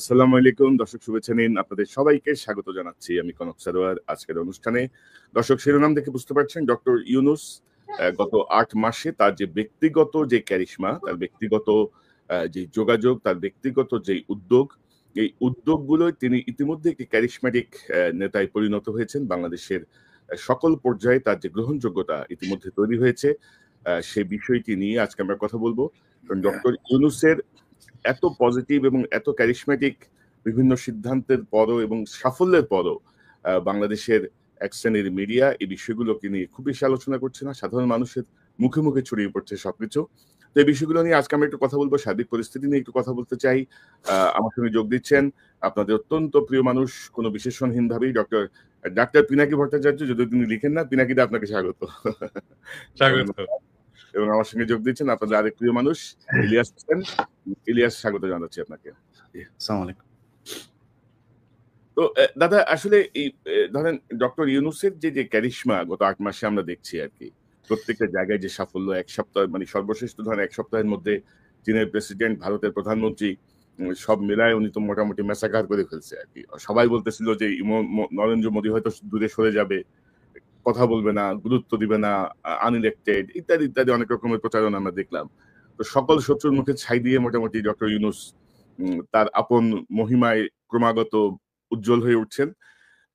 আসসালামু আলাইকুম দর্শক, শুভেচ্ছা নিন। আপনাদের সবাইকে স্বাগত জানাচ্ছি আমি কনক সারোয়ার আজকের অনুষ্ঠানে। দর্শক, শিরোনাম দেখে বুঝতে পারছেন ডক্টর ইউনূস গত ৮ মাসে তার যে ব্যক্তিগত যে ক্যারিশমা, তার ব্যক্তিগত যে যোগাযোগ, তার ব্যক্তিগত যে উদ্যোগ, এই উদ্যোগগুলোয় তিনি ইতিমধ্যে একটি ক্যারিশম্যাটিক নেতায় পরিণত হয়েছেন। বাংলাদেশের সকল পর্যায়ে তার যে গ্রহণযোগ্যতা ইতিমধ্যে তৈরি হয়েছে, সে বিষয়টি নিয়ে আজকে আমরা কথা বলবো। কারণ ডক্টর ইউনূসের এত পজিটিভ এবং এত ক্যারিশম্যাটিক বিভিন্ন সিদ্ধান্তের পরও এবং সাফল্যের পরও বাংলাদেশের এক শ্রেণীর মিডিয়া এই বিষয়গুলোকে নিয়ে খুব বেশি আলোচনা করছে না। সাধারণ মানুষের মুখে মুখে ছড়িয়ে পড়ছে সবকিছু। তো এই বিষয়গুলো নিয়ে আজকে আমরা একটু কথা বলবো, সার্বিক পরিস্থিতি নিয়ে একটু কথা বলতে চাই। আমার সঙ্গে যোগ দিচ্ছেন আপনাদের অত্যন্ত প্রিয় মানুষ, কোনো বিশেষণহীন ভাবেই ডাক্তার পিনাকি ভট্টাচার্য। যদি তিনি লিখেন না, পিনাকিদা আপনাকে স্বাগত। স্বাগত। এবং আমার সঙ্গে যোগ দিচ্ছেন আপনাদের আরেক প্রিয় মানুষ ইলিয়াস হোসেন। ইলিয়াস, স্বাগত জানাচ্ছি আপনাকে। আসসালামু আলাইকুম। তো দাদা, আসলে এই ধরেন ডক্টর ইউনূসের যে ক্যারিশমা গত ৮ মাসে আমরা দেখছি আর কি, প্রত্যেকটা জায়গায় যে সাফল্য, এক সপ্তাহ মানে সর্বশেষ তো ধরেন ১ সপ্তাহের মধ্যে চীনের প্রেসিডেন্ট, ভারতের প্রধানমন্ত্রী, সব মিলায় উনি তো মোটামুটি ম্যাসাকার করে ফেলছে আর কি। সবাই বলতেছিল যে নরেন্দ্র মোদী হয়তো দূরে সরে যাবে, কথা বলবে না, গুরুত্ব দিবে না, আনইলেক্টেড ইত্যাদি ইত্যাদি অনেক রকমের প্রচারণা আমরা দেখলাম। তো সকল শত্রুর মুখে ছাই দিয়ে মোটামুটি ডক্টর ইউনূস তার আপন মহিমায় ক্রমাগত উজ্জ্বল হয়ে উঠছেন।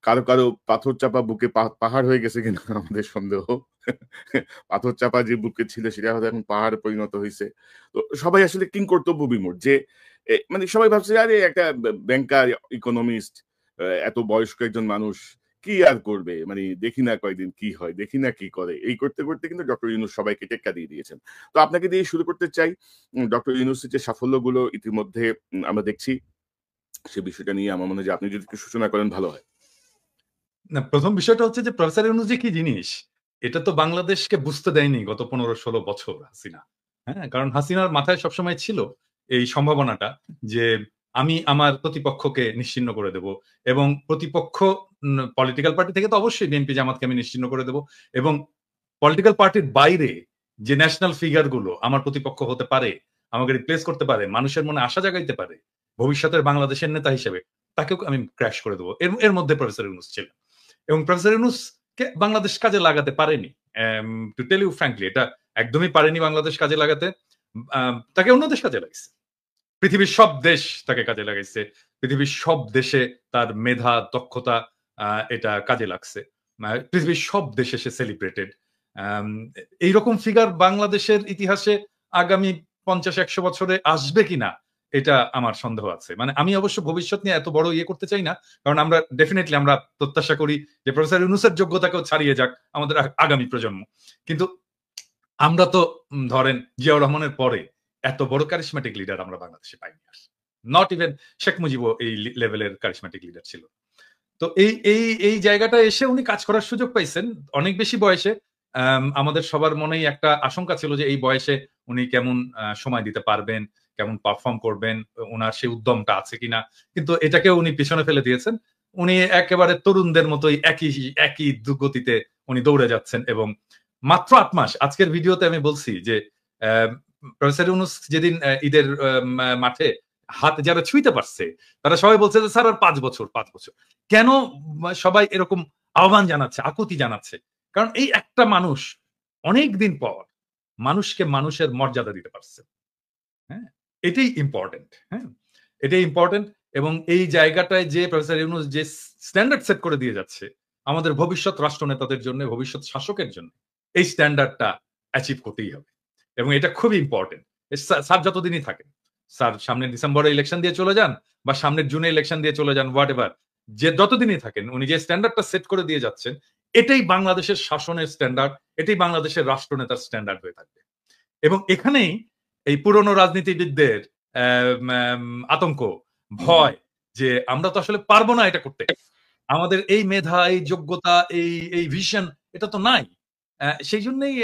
কারো কারো পাথর চাপা বুকে পাহাড় হয়ে গেছে কিনা আমাদের সন্দেহ। পাথর চাপা যে বুকে ছিল সেটা হয়তো এখন পাহাড় পরিণত হয়েছে। তো সবাই আসলে কিংকর্তব্য বিমূঢ় যে মানে সবাই ভাবছে আরে একটা ব্যাংকার, ইকোনমিস্ট, এত বয়স্ক একজন মানুষ কি আর করবে, মানে দেখি না কয়দিন কি হয়, দেখি না কি করে, এই করতে করতে কিন্তু ডক্টর ইউনূস সবাইকে টেক্কা দিয়ে দিয়েছেন। তো আপনাকে দিয়ে শুরু করতে চাই। ডক্টর ইউনূসের যে সাফল্যগুলো ইতিমধ্যে আমরা দেখছি, সে বিষয়টা নিয়ে আমার মনে হয় যে আপনি যদি একটু সূচনা করেন ভালো হয়। না, প্রথম বিষয়টা হচ্ছে যে প্রফেসর ইউনূস যে কি জিনিস, এটা তো বাংলাদেশকে বুঝতে দেয়নি গত ১৫-১৬ বছর হাসিনা। হ্যাঁ, কারণ হাসিনার মাথায় সবসময় ছিল এই সম্ভাবনাটা যে আমি আমার প্রতিপক্ষকে নিশ্চিহ্ন করে দেব, এবং প্রতিপক্ষ পলিটিক্যাল পার্টি থেকে তো অবশ্যই বিএনপি জামাতকে আমি নিশ্চিহ্ন করে দেব, এবং পলিটিক্যাল পার্টির বাইরে যে ন্যাশনাল ফিগার গুলো আমার প্রতিপক্ষ হতে পারে, আমাকে রিপ্লেস করতে পারে, মানুষের মনে আশা জাগাইতে পারে ভবিষ্যতের বাংলাদেশের নেতা হিসেবে, তাকেও আমি ক্র্যাশ করে দেবো। এর মধ্যে প্রফেসর ইউনূস ছিল, এবং প্রফেসর ইউনূসকে বাংলাদেশ কাজে লাগাতে পারেনি। টু টেল ইউ ফ্র্যাঙ্কলি, এটা একদমই পারেনি বাংলাদেশ কাজে লাগাতে। তাকে অন্য দেশ কাজে লাগাইছে, পৃথিবীর সব দেশ তাকে কাজে লাগাইছে, পৃথিবীর সব দেশে তার মেধা, দক্ষতা এটা কাজে লাগছে। পৃথিবীর সব দেশে সে সেলিব্রেটেড। এইরকম ফিগার বাংলাদেশের ইতিহাসে আগামী ৫০-১০০ বছরে আসবে কিনা এটা আমার সন্দেহ আছে। মানে আমি অবশ্য ভবিষ্যৎ নিয়ে এত বড় ইয়ে করতে চাই না, কারণ আমরা ডেফিনেটলি আমরা প্রত্যাশা করি যে প্রফেসর ইউনূসের যোগ্যতাকেও ছাড়িয়ে যাক আমাদের আগামী প্রজন্ম। কিন্তু আমরা তো ধরেন জিয়াউর রহমানের পরে এত বড় কারিশম্যাটিক লিডার আমরা বাংলাদেশে পাইনি। আর নট ইভেন শেখ মুজিবও এই লেভেলের কারিশম্যাটিক লিডার ছিল। তো এই জায়গাটা এসে উনি কাজ করার সুযোগ পাইছেন অনেক বেশি বয়সে। আমাদের সবার মনেই একটা আশঙ্কা ছিল যে এই বয়সে উনি কেমন সময় দিতে পারবেন, কেমন পারফর্ম করবেন, ওনার সেই উদ্যমটা আছে কিনা। কিন্তু এটাকে উনি পিছনে ফেলে দিয়েছেন। উনি একেবারে তরুণদের মতোই একই গতিতে উনি দৌড়ে যাচ্ছেন, এবং মাত্র ৮ মাস। আজকের ভিডিওতে আমি বলছি যে প্রফেসর ইউনূস যেদিন ঈদের মাঠে হাত যারা ছুঁইতে পারছে, তারা সবাই বলছে যে স্যার আর ৫ বছর। কেন সবাই এরকম আহ্বান জানাচ্ছে, আকুতি জানাচ্ছে? কারণ এই একটা মানুষ অনেক দিন পর মানুষকে মানুষের মর্যাদা দিতে পারছে। হ্যাঁ, এটাই ইম্পর্টেন্ট। হ্যাঁ, এটাই ইম্পর্টেন্ট। এবং এই জায়গাটায় যে প্রফেসর ইউনূস যে স্ট্যান্ডার্ড সেট করে দিয়ে যাচ্ছে আমাদের ভবিষ্যৎ রাষ্ট্রনেতাদের জন্য, ভবিষ্যৎ শাসকের জন্য, এই স্ট্যান্ডার্ডটা অ্যাচিভ করতেই হবে, এবং এটা খুবই ইম্পর্টেন্ট। স্যার যতদিনই থাকেন, স্যার সামনের ডিসেম্বরে ইলেকশন দিয়ে চলে যান বা সামনের জুনে ইলেকশন দিয়ে চলে যান, হোয়াট এভার, যে যতদিনই থাকেন উনি যে স্ট্যান্ডার্ডটা সেট করে দিয়ে যাচ্ছেন, এটাই বাংলাদেশের শাসনের স্ট্যান্ডার্ড, এটাই বাংলাদেশের রাষ্ট্রনেতার স্ট্যান্ডার্ড হয়ে থাকবে। এবং এখানেই এই পুরনো রাজনীতিবিদদের আতঙ্ক, ভয় যে আমরা তো আসলে পারবো না এটা করতে, আমাদের এই মেধা, এই যোগ্যতা, এই ভিশন এটা তো নাই। সেই জন্যই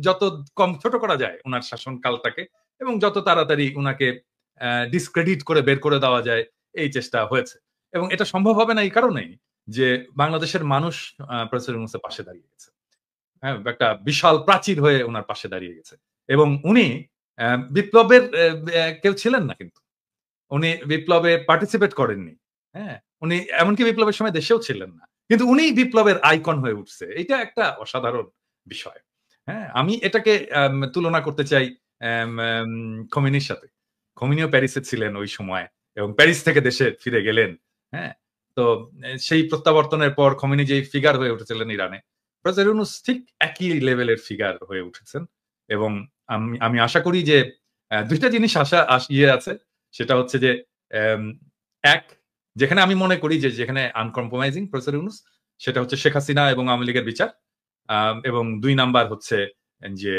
যত কম ছোট করা যায় ওনার শাসনকালটাকে, এবং যত তাড়াতাড়ি ওনাকে ডিসক্রেডিট করে বের করে দেওয়া যায়, এই চেষ্টা হয়েছে। এবং এটা সম্ভব হবে না এই কারণেই যে বাংলাদেশের মানুষ প্রফেসর ইউনূসের পাশে দাঁড়িয়ে গেছে। হ্যাঁ, একটা বিশাল প্রাচীর হয়ে ওনার পাশে দাঁড়িয়ে গেছে। এবং উনি বিপ্লবের কেউ ছিলেন না, কিন্তু উনি বিপ্লবে পার্টিসিপেট করেননি। হ্যাঁ, উনি এমনকি বিপ্লবের সময় দেশেও ছিলেন না, কিন্তু উনি বিপ্লবের আইকন হয়ে উঠছে। এটা একটা অসাধারণ বিষয়। হ্যাঁ, আমি এটাকে তুলনা করতে চাই খোমেনির সাথে। খোমেনিও প্যারিসে ছিলেন ওই সময় এবং প্যারিস থেকে দেশে ফিরে গেলেন। হ্যাঁ, তো সেই প্রত্যাবর্তনের পর খোমেনি যেই ফিগার হয়ে উঠেছিলেন ইরানে, প্রফেসর ইউনূস ঠিক একই লেভেলের ফিগার হয়ে উঠেছেন। এবং আমি আশা করি যে দুইটা জিনিস ইয়ে আছে, সেটা হচ্ছে যে এম, এক, যেখানে আমি মনে করি যে যেখানে আনকম্প্রোমাইজিং প্রফেসর ইউনূস, সেটা হচ্ছে শেখ হাসিনা এবং আওয়ামী লীগের বিচার। এবং ২ নাম্বার হচ্ছে যে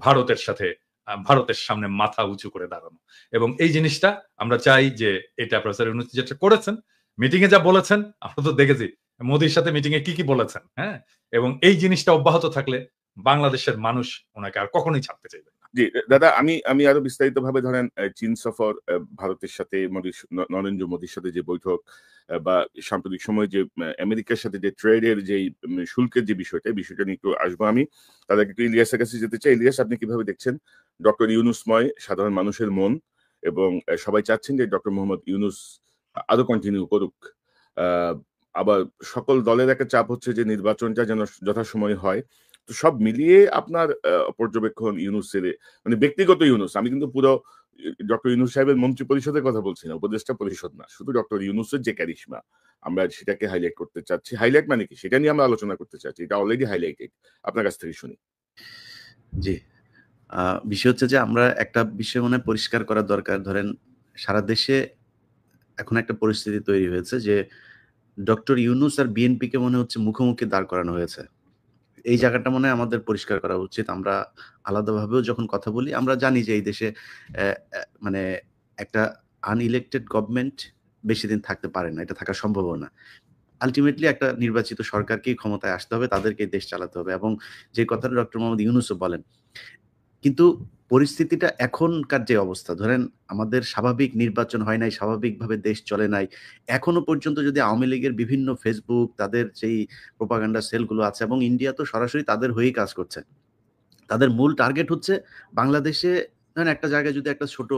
ভারতের সাথে ভারতের সামনে মাথা উঁচু করে দাঁড়ানো। এবং এই জিনিসটা আমরা চাই যে এটা প্রফেসর ইউনূস যেটা করেছেন, মিটিং এ যা বলেছেন আমরা তো দেখেছি, মোদির সাথে মিটিং এ কি কি বলেছেন। হ্যাঁ, এবং এই জিনিসটা অব্যাহত থাকলে বাংলাদেশের মানুষ ওনাকে আর কখনোই ছাড়তে চাইবে না। জি দাদা, আমি আরো বিস্তারিত ভাবে ধরেন চীন সফর, ভারতের সাথে নরেন্দ্র মোদীর সাথে যে বৈঠক, বা সাম্প্রতিক সময়ে যে আমেরিকার সাথে যে ট্রেডের যে শুল্কের যে বিষয়টা নিয়ে একটু আসবো আমি। তার আগে একটু ইলিয়াসের কাছে যেতে চাই। ইলিয়াস, আপনি কিভাবে দেখছেন ডক্টর ইউনূসময় সাধারণ মানুষের মন, এবং সবাই চাচ্ছেন যে ডক্টর মোহাম্মদ ইউনূস আরো কন্টিনিউ করুক। আবার সকল দলের একটা চাপ হচ্ছে যে নির্বাচনটা যেন যথাসময়ে হয়। তো সব মিলিয়ে আপনার পর্যবেক্ষণ ইউনূসের, মানে ব্যক্তিগত ইউনূস, আমি কিন্তু পুরো ডক্টর ইউনূস সাহেবের মন্ত্রী পরিষদের কথা বলছি না, উপদেষ্টা পরিষদ না, শুধু ডক্টর ইউনূসের যে ক্যারিশমা, আমরা সেটাকে হাইলাইট করতে চাচ্ছি। হাইলাইট মানে কি, সেটা নিয়ে আমরা আলোচনা করতে চাচ্ছি। এটা অলরেডি হাইলাইটেড, আপনার কাছ থেকে শুনি। জি, বিষয় হচ্ছে যে আমরা একটা বিষয় মনে পরিষ্কার করা দরকার। ধরেন সারা দেশে এখন একটা পরিস্থিতি তৈরি হয়েছে যে ডক্টর ইউনূস আর বিএনপিকে মনে হচ্ছে মুখোমুখি দাঁড় করানো হয়েছে। এই জায়গাটা মনে হয় আমাদের পরিষ্কার করা উচিত। আমরা আলাদাভাবেও যখন কথা বলি, আমরা জানি যে এই দেশে মানে একটা আনইলেক্টেড গভর্নমেন্ট বেশিদিন থাকতে পারে না, এটা থাকা সম্ভবও না। আলটিমেটলি একটা নির্বাচিত সরকারকেই ক্ষমতায় আসতে হবে, তাদেরকেই দেশ চালাতে হবে, এবং যে কথাটা ডক্টর মোহাম্মদ ইউনূসও বলেন। কিন্তু পরিস্থিতিটা এখনকার যে অবস্থা, ধরেন আমাদের স্বাভাবিক নির্বাচন হয় নাই, স্বাভাবিকভাবে দেশ চলে নাই। এখনো পর্যন্ত যদি আওয়ামী লীগের বিভিন্ন ফেসবুক, তাদের যেই প্রোপাগান্ডা সেলগুলো আছে, এবং ইন্ডিয়া তো সরাসরি তাদের হয়েই কাজ করছে। তাদের মূল টার্গেট হচ্ছে বাংলাদেশে, ধরেন একটা জায়গায় যদি একটা ছোট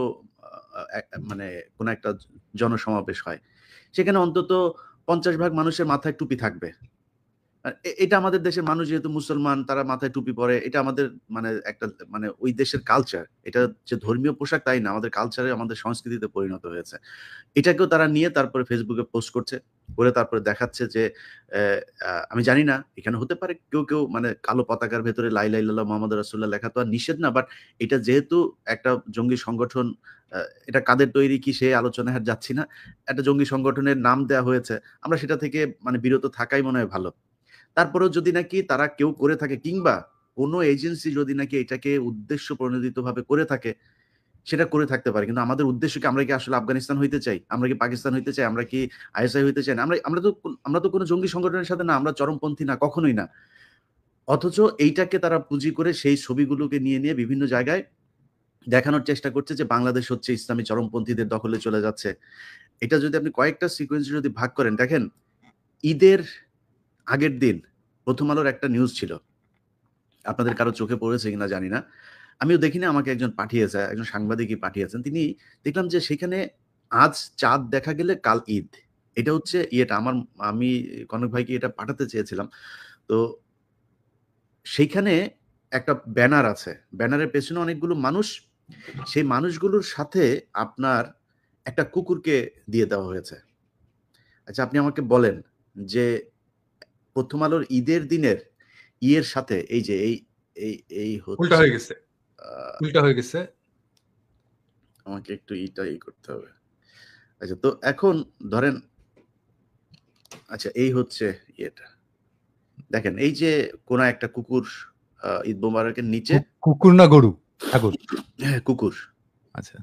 মানে কোনো একটা জনসমাবেশ হয়, সেখানে অন্তত 50% মানুষের মাথায় টুপি থাকবে। এটা আমাদের দেশের মানুষ যেহেতু মুসলমান, তারা মাথায় টুপি পরে, এটা আমাদের মানে একটা মানে ওই দেশের কালচার। এটা যে ধর্মীয় পোশাক তাই না, আমাদের কালচারে, আমাদের সংস্কৃতিতে পরিণত হয়েছে। এটাকেও তারা নিয়ে তারপরে ফেসবুকে পোস্ট করছে, করে তারপরে দেখাচ্ছে যে আমি জানি না, এখানে হতে পারে কেউ মানে কালো পতাকার ভেতরে লা ইলাহা ইল্লাল্লাহ মুহাম্মাদুর রাসূলুল্লাহ লেখা তো আর নিষেধ না, বাট এটা যেহেতু একটা জঙ্গি সংগঠন, এটা কাদের তৈরি কি সেই আলোচনায় আর যাচ্ছি না। একটা জঙ্গি সংগঠনের নাম দেওয়া হয়েছে, আমরা সেটা থেকে মানে বিরত থাকাই মনে হয় ভালো। তারপরেও যদি নাকি তারা কেউ করে থাকে, কিংবা কোনো এজেন্সি যদি নাকি এটাকে উদ্দেশ্য প্রণোদিতভাবে করে থাকে, সেটা করে থাকতে পারে। কিন্তু আমাদের উদ্দেশ্য কি, আমরা কি আসলে আফগানিস্তান হইতে চাই? আমরা কি পাকিস্তান হইতে চাই? আমরা কি আইএসআই হইতে চাই না? আমরা তো কোনো জঙ্গি সংগঠনের সাথে না, আমরা চরমপন্থী না, কখনোই না। অথচ এইটাকে তারা পুঁজি করে সেই ছবিগুলোকে নিয়ে বিভিন্ন জায়গায় দেখানোর চেষ্টা করছে যে বাংলাদেশ হচ্ছে ইসলামী চরমপন্থীদের দখলে চলে যাচ্ছে। এটা যদি আপনি কয়েকটা সিকোয়েন্সে যদি ভাগ করেন, দেখেন ঈদের আগের দিন প্রথম আলোর একটা নিউজ ছিল, আপনাদের কারো চোখে পড়েছে কিনা জানি না, আমিও দেখিনি, আমাকে একজন পাঠিয়েছে, একজন সাংবাদিকই পাঠিয়েছেন। তিনি দেখলাম যে সেখানে আজ চাঁদ দেখা গেলে কাল ঈদ, এটা হচ্ছে ইয়েটা আমি কনক ভাইকে এটা পাঠাতে চেয়েছিলাম। তো সেইখানে একটা ব্যানার আছে, ব্যানারের পেছনে অনেকগুলো মানুষ, সেই মানুষগুলোর সাথে আপনার একটা কুকুরকে দিয়ে দেওয়া হয়েছে। আচ্ছা, আপনি আমাকে বলেন যে প্রথম আলোর ঈদের দিনের ইয়ের সাথে এই যে এই এই এই উল্টা হচ্ছে হয়ে গেছে, উল্টা হয়ে গেছে। আমাকে একটু করতে হবে। আচ্ছা, তো এখন ধরেন, আচ্ছা এই হচ্ছে ইয়েটা, দেখেন এই যে কোন একটা কুকুর ঈদ মোবারকের নিচে, কুকুর না গরু? ঠাকুর। হ্যাঁ কুকুর, আচ্ছা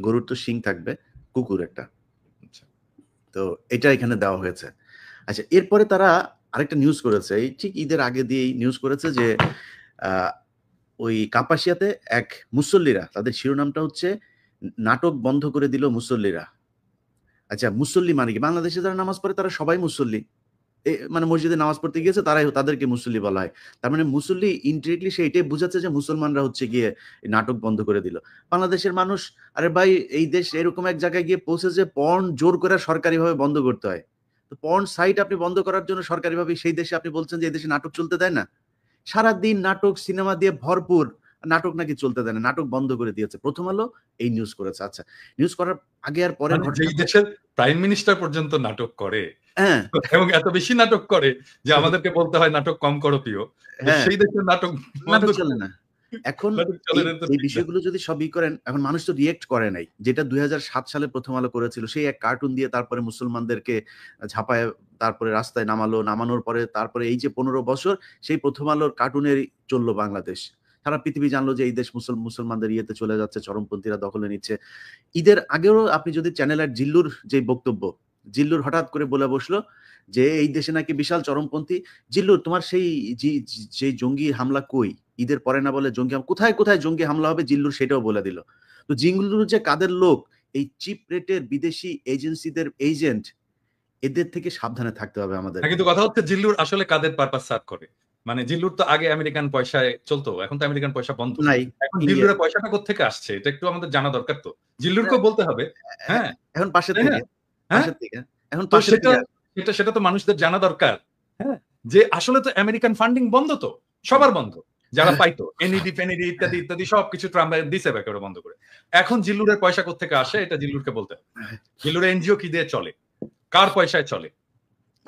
গরুর তো শিং থাকবে, কুকুর একটা। আচ্ছা, তো এটা এখানে দেওয়া হয়েছে। আচ্ছা, এরপরে তারা আরেকটা নিউজ করেছে, এই ঠিক ঈদের আগে দিয়েই নিউজ করেছে যে ওই কাপাসিয়াতে এক মুসল্লিরা, তাদের শিরোনামটা হচ্ছে নাটক বন্ধ করে দিল মুসল্লিরা। আচ্ছা, মুসল্লি মানে কি? বাংলাদেশে যারা নামাজ পড়ে তারা সবাই মুসল্লি। মানে মসজিদে নামাজ পড়তে গিয়েছে, তাদেরকে মুসল্লি বলা হয়। তার মানে মুসল্লি ইনডিরেক্টলি সে এটাই বুঝাচ্ছে যে মুসলমানরা হচ্ছে গিয়ে নাটক বন্ধ করে দিল। বাংলাদেশের মানুষ, আরে ভাই এই দেশ এরকম এক জায়গায় গিয়ে পৌঁছেছে পর্ন জোর করে সরকারিভাবে বন্ধ করতে হয়। তো পর্ন সাইট আপনি বন্ধ করার জন্য সরকারিভাবে সেই দেশে আপনি বলছেন যে এই দেশে নাটক চলতে দেয় না? সারাদিন নাটক সিনেমা দিয়ে ভরপুর, নাটক নাকি চলতে দেয় না, নাটক বন্ধ করে দিয়েছে। প্রথম আলো এই নিউজ করেছে। আচ্ছা, নিউজ করার আগে আর পরে যেই দেশের প্রাইম মিনিস্টার পর্যন্ত নাটক করে, হ্যাঁ, এবং এত বেশি নাটক করে যে আমাদেরকে বলতে হয় নাটক কম করো প্রিয়, হ্যাঁ, সেই দেশের নাটক নাটক চলে না। এখন এই এই বিষয়গুলো যদি সবই করেন, এখন মানুষ তো রিয়েক্ট করে নাই, যেটা 2007 সালে প্রথম আলো করেছিল, সেই এক কার্টুন দিয়ে তারপরে মুসলমানদেরকে ঝাঁপায় তারপরে রাস্তায় নামানোর পরে তারপরে এই যে 15 বছর সেই প্রথম আলোর কার্টুনের চললো বাংলাদেশ। সারা পৃথিবী জানলো যে এই দেশ মুসলমানদের ইয়েতে চলে যাচ্ছে, চরমপন্থীরা দখলে নিচ্ছে। ঈদের আগেও আপনি যদি চ্যানেলের জিল্লুর যে বক্তব্য, জিল্লুর হঠাৎ করে বলে বসলো যে এই দেশে নাকি বিশাল চরমপন্থী। জিল্লুর, তোমার সেই জঙ্গি হামলা কই? ঈদের পরে না বলে জঙ্গি কোথায় কোথায় জঙ্গি হামলা হবে, জিল্লুর সেটাও বলে দিল। তো জিল্লুর যে কাদের লোক, এই চিপ রেটের বিদেশি এজেন্সিদের এজেন্ট, এদের থেকে সাবধানে থাকতে হবে আমাদের। কিন্তু কথা হচ্ছে জিল্লুর আসলে কাদের পারপাস সার্ভ করে? মানে জিল্লুর তো আগে আমেরিকান পয়সায় চলতো, এখন তো আমেরিকান পয়সা বন্ধ নাই, এখন জিল্লুরের পয়সাটা কোত্থেকে আসছে এটা একটু আমাদের জানা দরকার। তো জিল্লুরকেও বলতে হবে। হ্যাঁ, এখন পাশের থেকে এখন সেটা তো মানুষদের জানা দরকার। হ্যাঁ, যে আসলে তো আমেরিকান ফান্ডিং বন্ধ, তো সবার বন্ধ, যারা পাইতো এনইডি ফেনিডি ইত্যাদি ইত্যাদি সবকিছু ট্রাম্প দিছে একেবারে বন্ধ করে। এখন জিল্লুরের পয়সা কোত্থেকে আসে এটা জিল্লুরকে বলতে হবে। জিল্লুরের এনজিও কি দিয়ে চলে, কার পয়সায় চলে,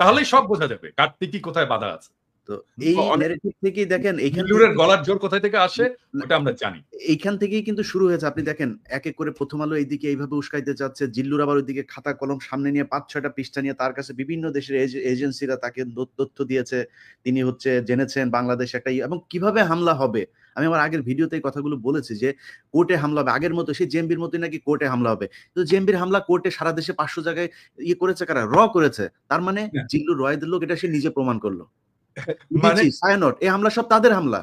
তাহলেই সব বোঝা যাবে কার কি কোথায় বাধা আছে। তো এই ন্যারেটিভ থেকেই দেখেন জিল্লুরের গলার জোর কোথায় থেকে আসে ওটা আমরা জানি। এইখান থেকেই কিন্তু শুরু হয়েছে। আপনি দেখেন এক এক করে প্রথম আলো এইদিকে এইভাবে উস্কাইতে যাচ্ছে, জিল্লুর আবার ওইদিকে খাতা কলম সামনে নিয়ে 5-6টা পৃষ্ঠা নিয়ে তার কাছে বিভিন্ন দেশের এজেন্সিরা তাকে তথ্য দিয়েছে, তিনি হচ্ছে জেনেছেন বাংলাদেশ একটা এবং কিভাবে হামলা হবে। আমি আমার আগের ভিডিওতে এই কথাগুলো বলেছি যে কোর্টে হামলা হবে, আগের মতো সেই জেএমবির মতোই নাকি কোর্টে হামলা হবে। তো জেএমবির হামলা কোর্টে সারা দেশে 500 জায়গায় করেছে কারা? করেছে। তার মানে জিল্লুর রয়েদের লোক, এটা সে নিজে প্রমাণ করলো। মানে সায়ানট এই হামলা সব তাদের হামলা।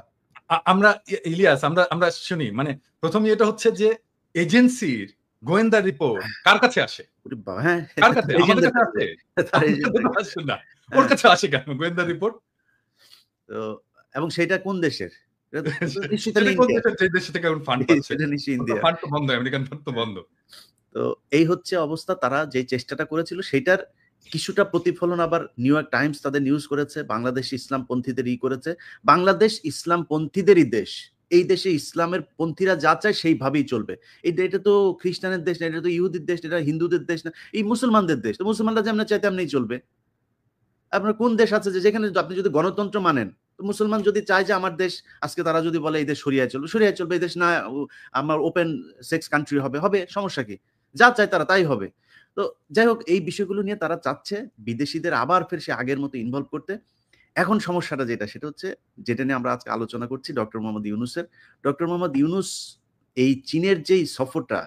আমরা ইলিয়াস আমরা শুনি, মানে প্রথমে এটা হচ্ছে যে এজেন্সির গোয়েন্দা রিপোর্ট কার কাছে আসে? কার কাছে? আমাদের কাছে আসে না, ওর কাছে আসে কেন গোয়েন্দা রিপোর্ট? তো এবং সেটা কোন দেশের? তো এই হচ্ছে অবস্থা। তারা যে চেষ্টাটা করেছিল সেটার কিছুটা প্রতিফলন আবার নিউ ইয়র্ক টাইমস তাদের নিউজ করেছে, বাংলাদেশ ইসলামপন্থীদের করেছে। বাংলাদেশ ইসলামপন্থীদেরই দেশ, এই দেশে ইসলামের পন্থীরা যা চায় সেইভাবেই চলবে। এটা তো খ্রিস্টানের দেশ না, এটা তো ইহুদির দেশ, এটা হিন্দুদের দেশ না, এই মুসলমানদের দেশ। তো মুসলমানরা যেমন চায় তেমনি চলবে। আপনার কোন দেশ আছে যে যেখানে আপনি যদি গণতন্ত্র মানেন, তো মুসলমান যদি চায় যে আমার দেশ আজকে তারা যদি বলে এই দেশ শরিয়ায় চলবে, এই দেশ না আমার ওপেন সেক্স কান্ট্রি হবে, সমস্যা কি? যা চায় তারা তাই হবে। তো যাই হোক, এই বিষয়গুলো নিয়ে তারা চাচ্ছে বিদেশিদের আবার ফের সে আগের মতো ইনভলভ করতে। এখন সমস্যাটা সেটা হচ্ছে যেটা নিয়ে আমরা আজকে আলোচনা করছি ডক্টর মোহাম্মদ ইউনূসের। ডক্টর মোহাম্মদ ইউনূস এই চীনের যেই সফরটা,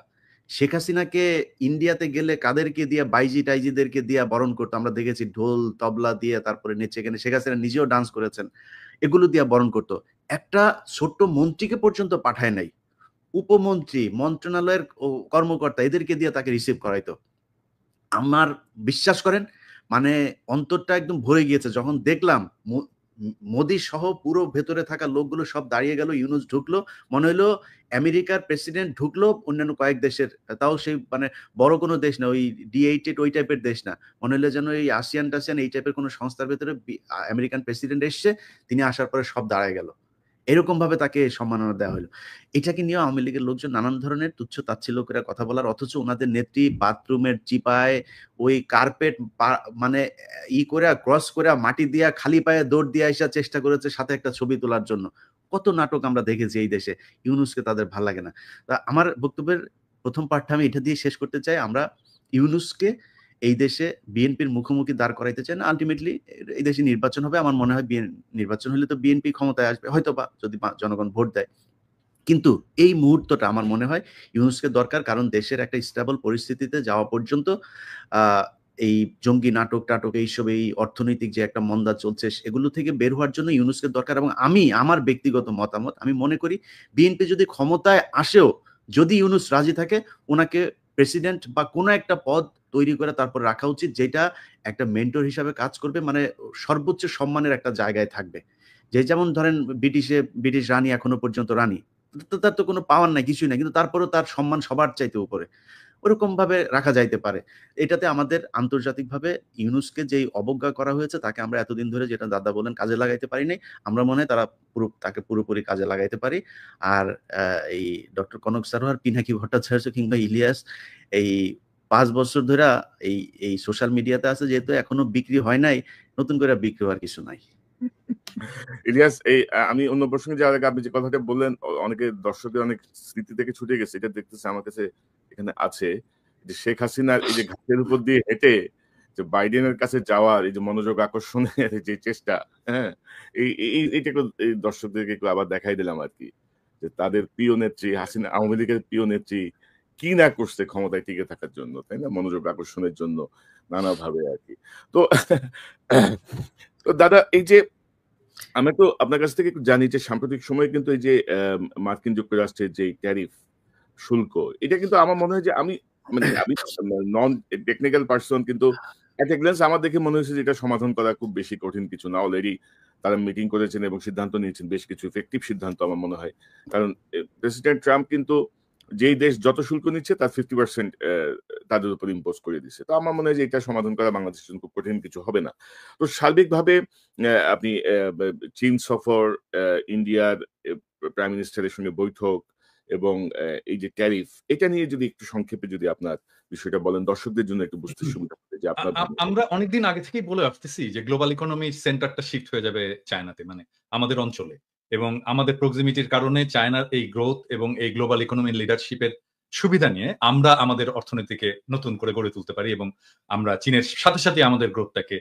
শেখ হাসিনাকে ইন্ডিয়াতে গেলে কাদেরকে দিয়ে, বাইজি টাইজিদেরকে দিয়ে বরণ করতো আমরা দেখেছি, ঢোল তবলা দিয়ে, তারপরে নেচে গেলে শেখ হাসিনা নিজেও ডান্স করেছেন, এগুলো দিয়ে বরণ করতো। একটা ছোট্ট মন্ত্রীকে পর্যন্ত পাঠায় নাই, উপমন্ত্রী, মন্ত্রণালয়ের কর্মকর্তা, এদেরকে দিয়ে তাকে রিসিভ করাইতো। আমার বিশ্বাস করেন, মানে অন্তরটা একদম ভরে গিয়েছে যখন দেখলাম মোদি সহ পুরো ভেতরে থাকা লোকগুলো সব দাঁড়িয়ে গেল, ইউনূস ঢুকলো, মনে হলো আমেরিকার প্রেসিডেন্ট ঢুকলো অন্যান্য কয়েক দেশের, তাও সেই মানে বড় কোনো দেশ না, ওই D8 ওই টাইপের দেশ না, মনে হলো যেন এই আসিয়ান টাসিয়ান এই টাইপের কোনো সংস্থার ভেতরে আমেরিকান প্রেসিডেন্ট এসছে, তিনি আসার পরে সব দাঁড়ায় গেল, এরকম ভাবে তাকে সম্মাননা দেওয়া হলো। এটাকে নিয়ে আওয়ামী লীগের লোকজন নানান ধরনের তুচ্ছ তাচ্ছিল্য করে কথা বলার, অথচ ওনাদের নেত্রী বাথরুমের চিপায় ওই কার্পেট মানে করে ক্রস করে মাটি দিয়া খালি পায়ে দৌড় দিয়ে আসা চেষ্টা করেছে সাথে একটা ছবি তোলার জন্য। কত নাটক আমরা দেখেছি এই দেশে। ইউনূসকে তাদের ভাল লাগে না। তা আমার বক্তব্যের প্রথম পার্টটা আমি এটা দিয়ে শেষ করতে চাই। আমরা ইউনূসকে এই দেশে বিএনপির মুখোমুখি দাঁড় করাইতে চাই না। আলটিমেটলি এই দেশে নির্বাচন হবে, আমার মনে হয় নির্বাচন হলে তো বিএনপি ক্ষমতায় আসবে হয়তোবা, যদি জনগণ ভোট দেয়। কিন্তু এই মুহূর্তটা আমার মনে হয় ইউনূসকে দরকার, কারণ দেশের একটা স্টেবল পরিস্থিতিতে যাওয়া পর্যন্ত এই জঙ্গি নাটক টাটক এইসব, এই অর্থনৈতিক যে একটা মন্দা চলছে, এগুলো থেকে বের হওয়ার জন্য ইউনূসকে দরকার। এবং আমার ব্যক্তিগত মতামত, আমি মনে করি বিএনপি যদি ক্ষমতায় আসেও, যদি ইউনূস রাজি থাকে, ওনাকে প্রেসিডেন্ট বা কোনো একটা পদ তৈরি করে তারপর রাখা উচিত, যেটা একটা মেন্টর হিসাবে কাজ করবে, মানে সর্বোচ্চ সম্মানের একটা জায়গায় থাকবে। যেমন ধরেন ব্রিটিশ রানী এখনো পর্যন্ত রানী, তার তো কোনো পাওয়ার নাই, কিছুই নাই, কিন্তু তারপরেও তার সম্মান সবার চাইতে উপরে। ওরকম ভাবে রাখা যাইতে পারে। এটাতে আমাদের আন্তর্জাতিকভাবে ইউনুসকে যেই অবজ্ঞা করা হয়েছে, তাকে আমরা এতদিন ধরে, যেটা দাদা বলেন, কাজে লাগাইতে পারি নাই। আমরা মনে হয় তাকে পুরোপুরি কাজে লাগাইতে পারি। আর এই ডক্টর কনক সারোয়ার, পিনাকি ভট্টাচার্য কিংবা ইলিয়াস এই 5 বছর ধরে এই সোশ্যাল মিডিয়াতে আছে, যেহেতু এখনো বিক্রি হয় নাই, নতুন করে বিক্রি হওয়ার কিছু নাই। ইলিয়াস, আমি অন্য প্রসঙ্গে যাওয়ার আগে আপনি যে কথাটা বললেন, অনেকে দর্শকের অনেক স্মৃতি থেকে ছুটে গেছে, এটা দেখতেছে আমার কাছে এখানে আছে, যে শেখ হাসিনার এই যে ঘাটের উপর দিয়ে হেঁটে যে বাইডেনের কাছে যাওয়ার এই যে মনোযোগ আকর্ষণের যে চেষ্টা, হ্যাঁ, এইটা এই দর্শকদেরকে একটু আবার দেখাই দিলাম আর কি, যে তাদের প্রিয় নেত্রী হাসিনা, আওয়ামী লীগের প্রিয় নেত্রী কি না করছে ক্ষমতায় টিকে থাকার জন্য, তাই না, মনোযোগ আকর্ষণের জন্য নানাভাবে আর কি। তো তো দাদা, এই যে আমি তো আপনার কাছ থেকে একটু জানি যে সাম্প্রতিক সময়ে কিন্তু এই যে মার্কিন যুক্তরাষ্ট্রের যে ট্যারিফ শুল্ক, এটা কিন্তু আমার মনে হয় যে আমি নন টেকনিক্যাল পার্সন, কিন্তু এট এ গ্ল্যান্স আমার দেখে মনে হয়েছে যে এটা সমাধান করা খুব বেশি কঠিন কিছু না। অলরেডি তারা মিটিং করেছেন এবং সিদ্ধান্ত নিয়েছেন, বেশ কিছু ইফেক্টিভ সিদ্ধান্ত আমার মনে হয়। কারণ প্রেসিডেন্ট ট্রাম্প কিন্তু যেই দেশ যত শুল্ক নিচ্ছে তার 50% তাদের উপর ইম্পোজ করে দিচ্ছে। তো আমার মনে হয় যে এটা সমাধান করা বাংলাদেশের জন্য খুব কঠিন কিছু হবে না। তো সার্বিকভাবে আপনি চীন সফর, ইন্ডিয়ার প্রাইম মিনিস্টারের সঙ্গে বৈঠক এবং এই যে ট্যারিফ, এটা নিয়ে যদি একটু সংক্ষেপে যদি আপনার বিষয়টা বলেন, দর্শকদের জন্য একটু বুঝতে সুবিধা হবে যে আপনার। আমরা অনেকদিন আগে থেকেই বলে আসতেছি যে গ্লোবাল ইকোনমির সেন্টারটা শিফট হয়ে যাবে চায়নাতে, মানে আমাদের অঞ্চলে, এবং আমাদের প্রক্সিমিটির কারণে চায়নার এই গ্রোথ এবং এই গ্লোবাল ইকোনমির লিডারশিপের সুবিধা নিয়ে আমরা আমাদের অর্থনীতিকে নতুন করে গড়ে তুলতে পারি এবং আমরা চীনের সাথে সাথে আমাদের গ্রোথটাকে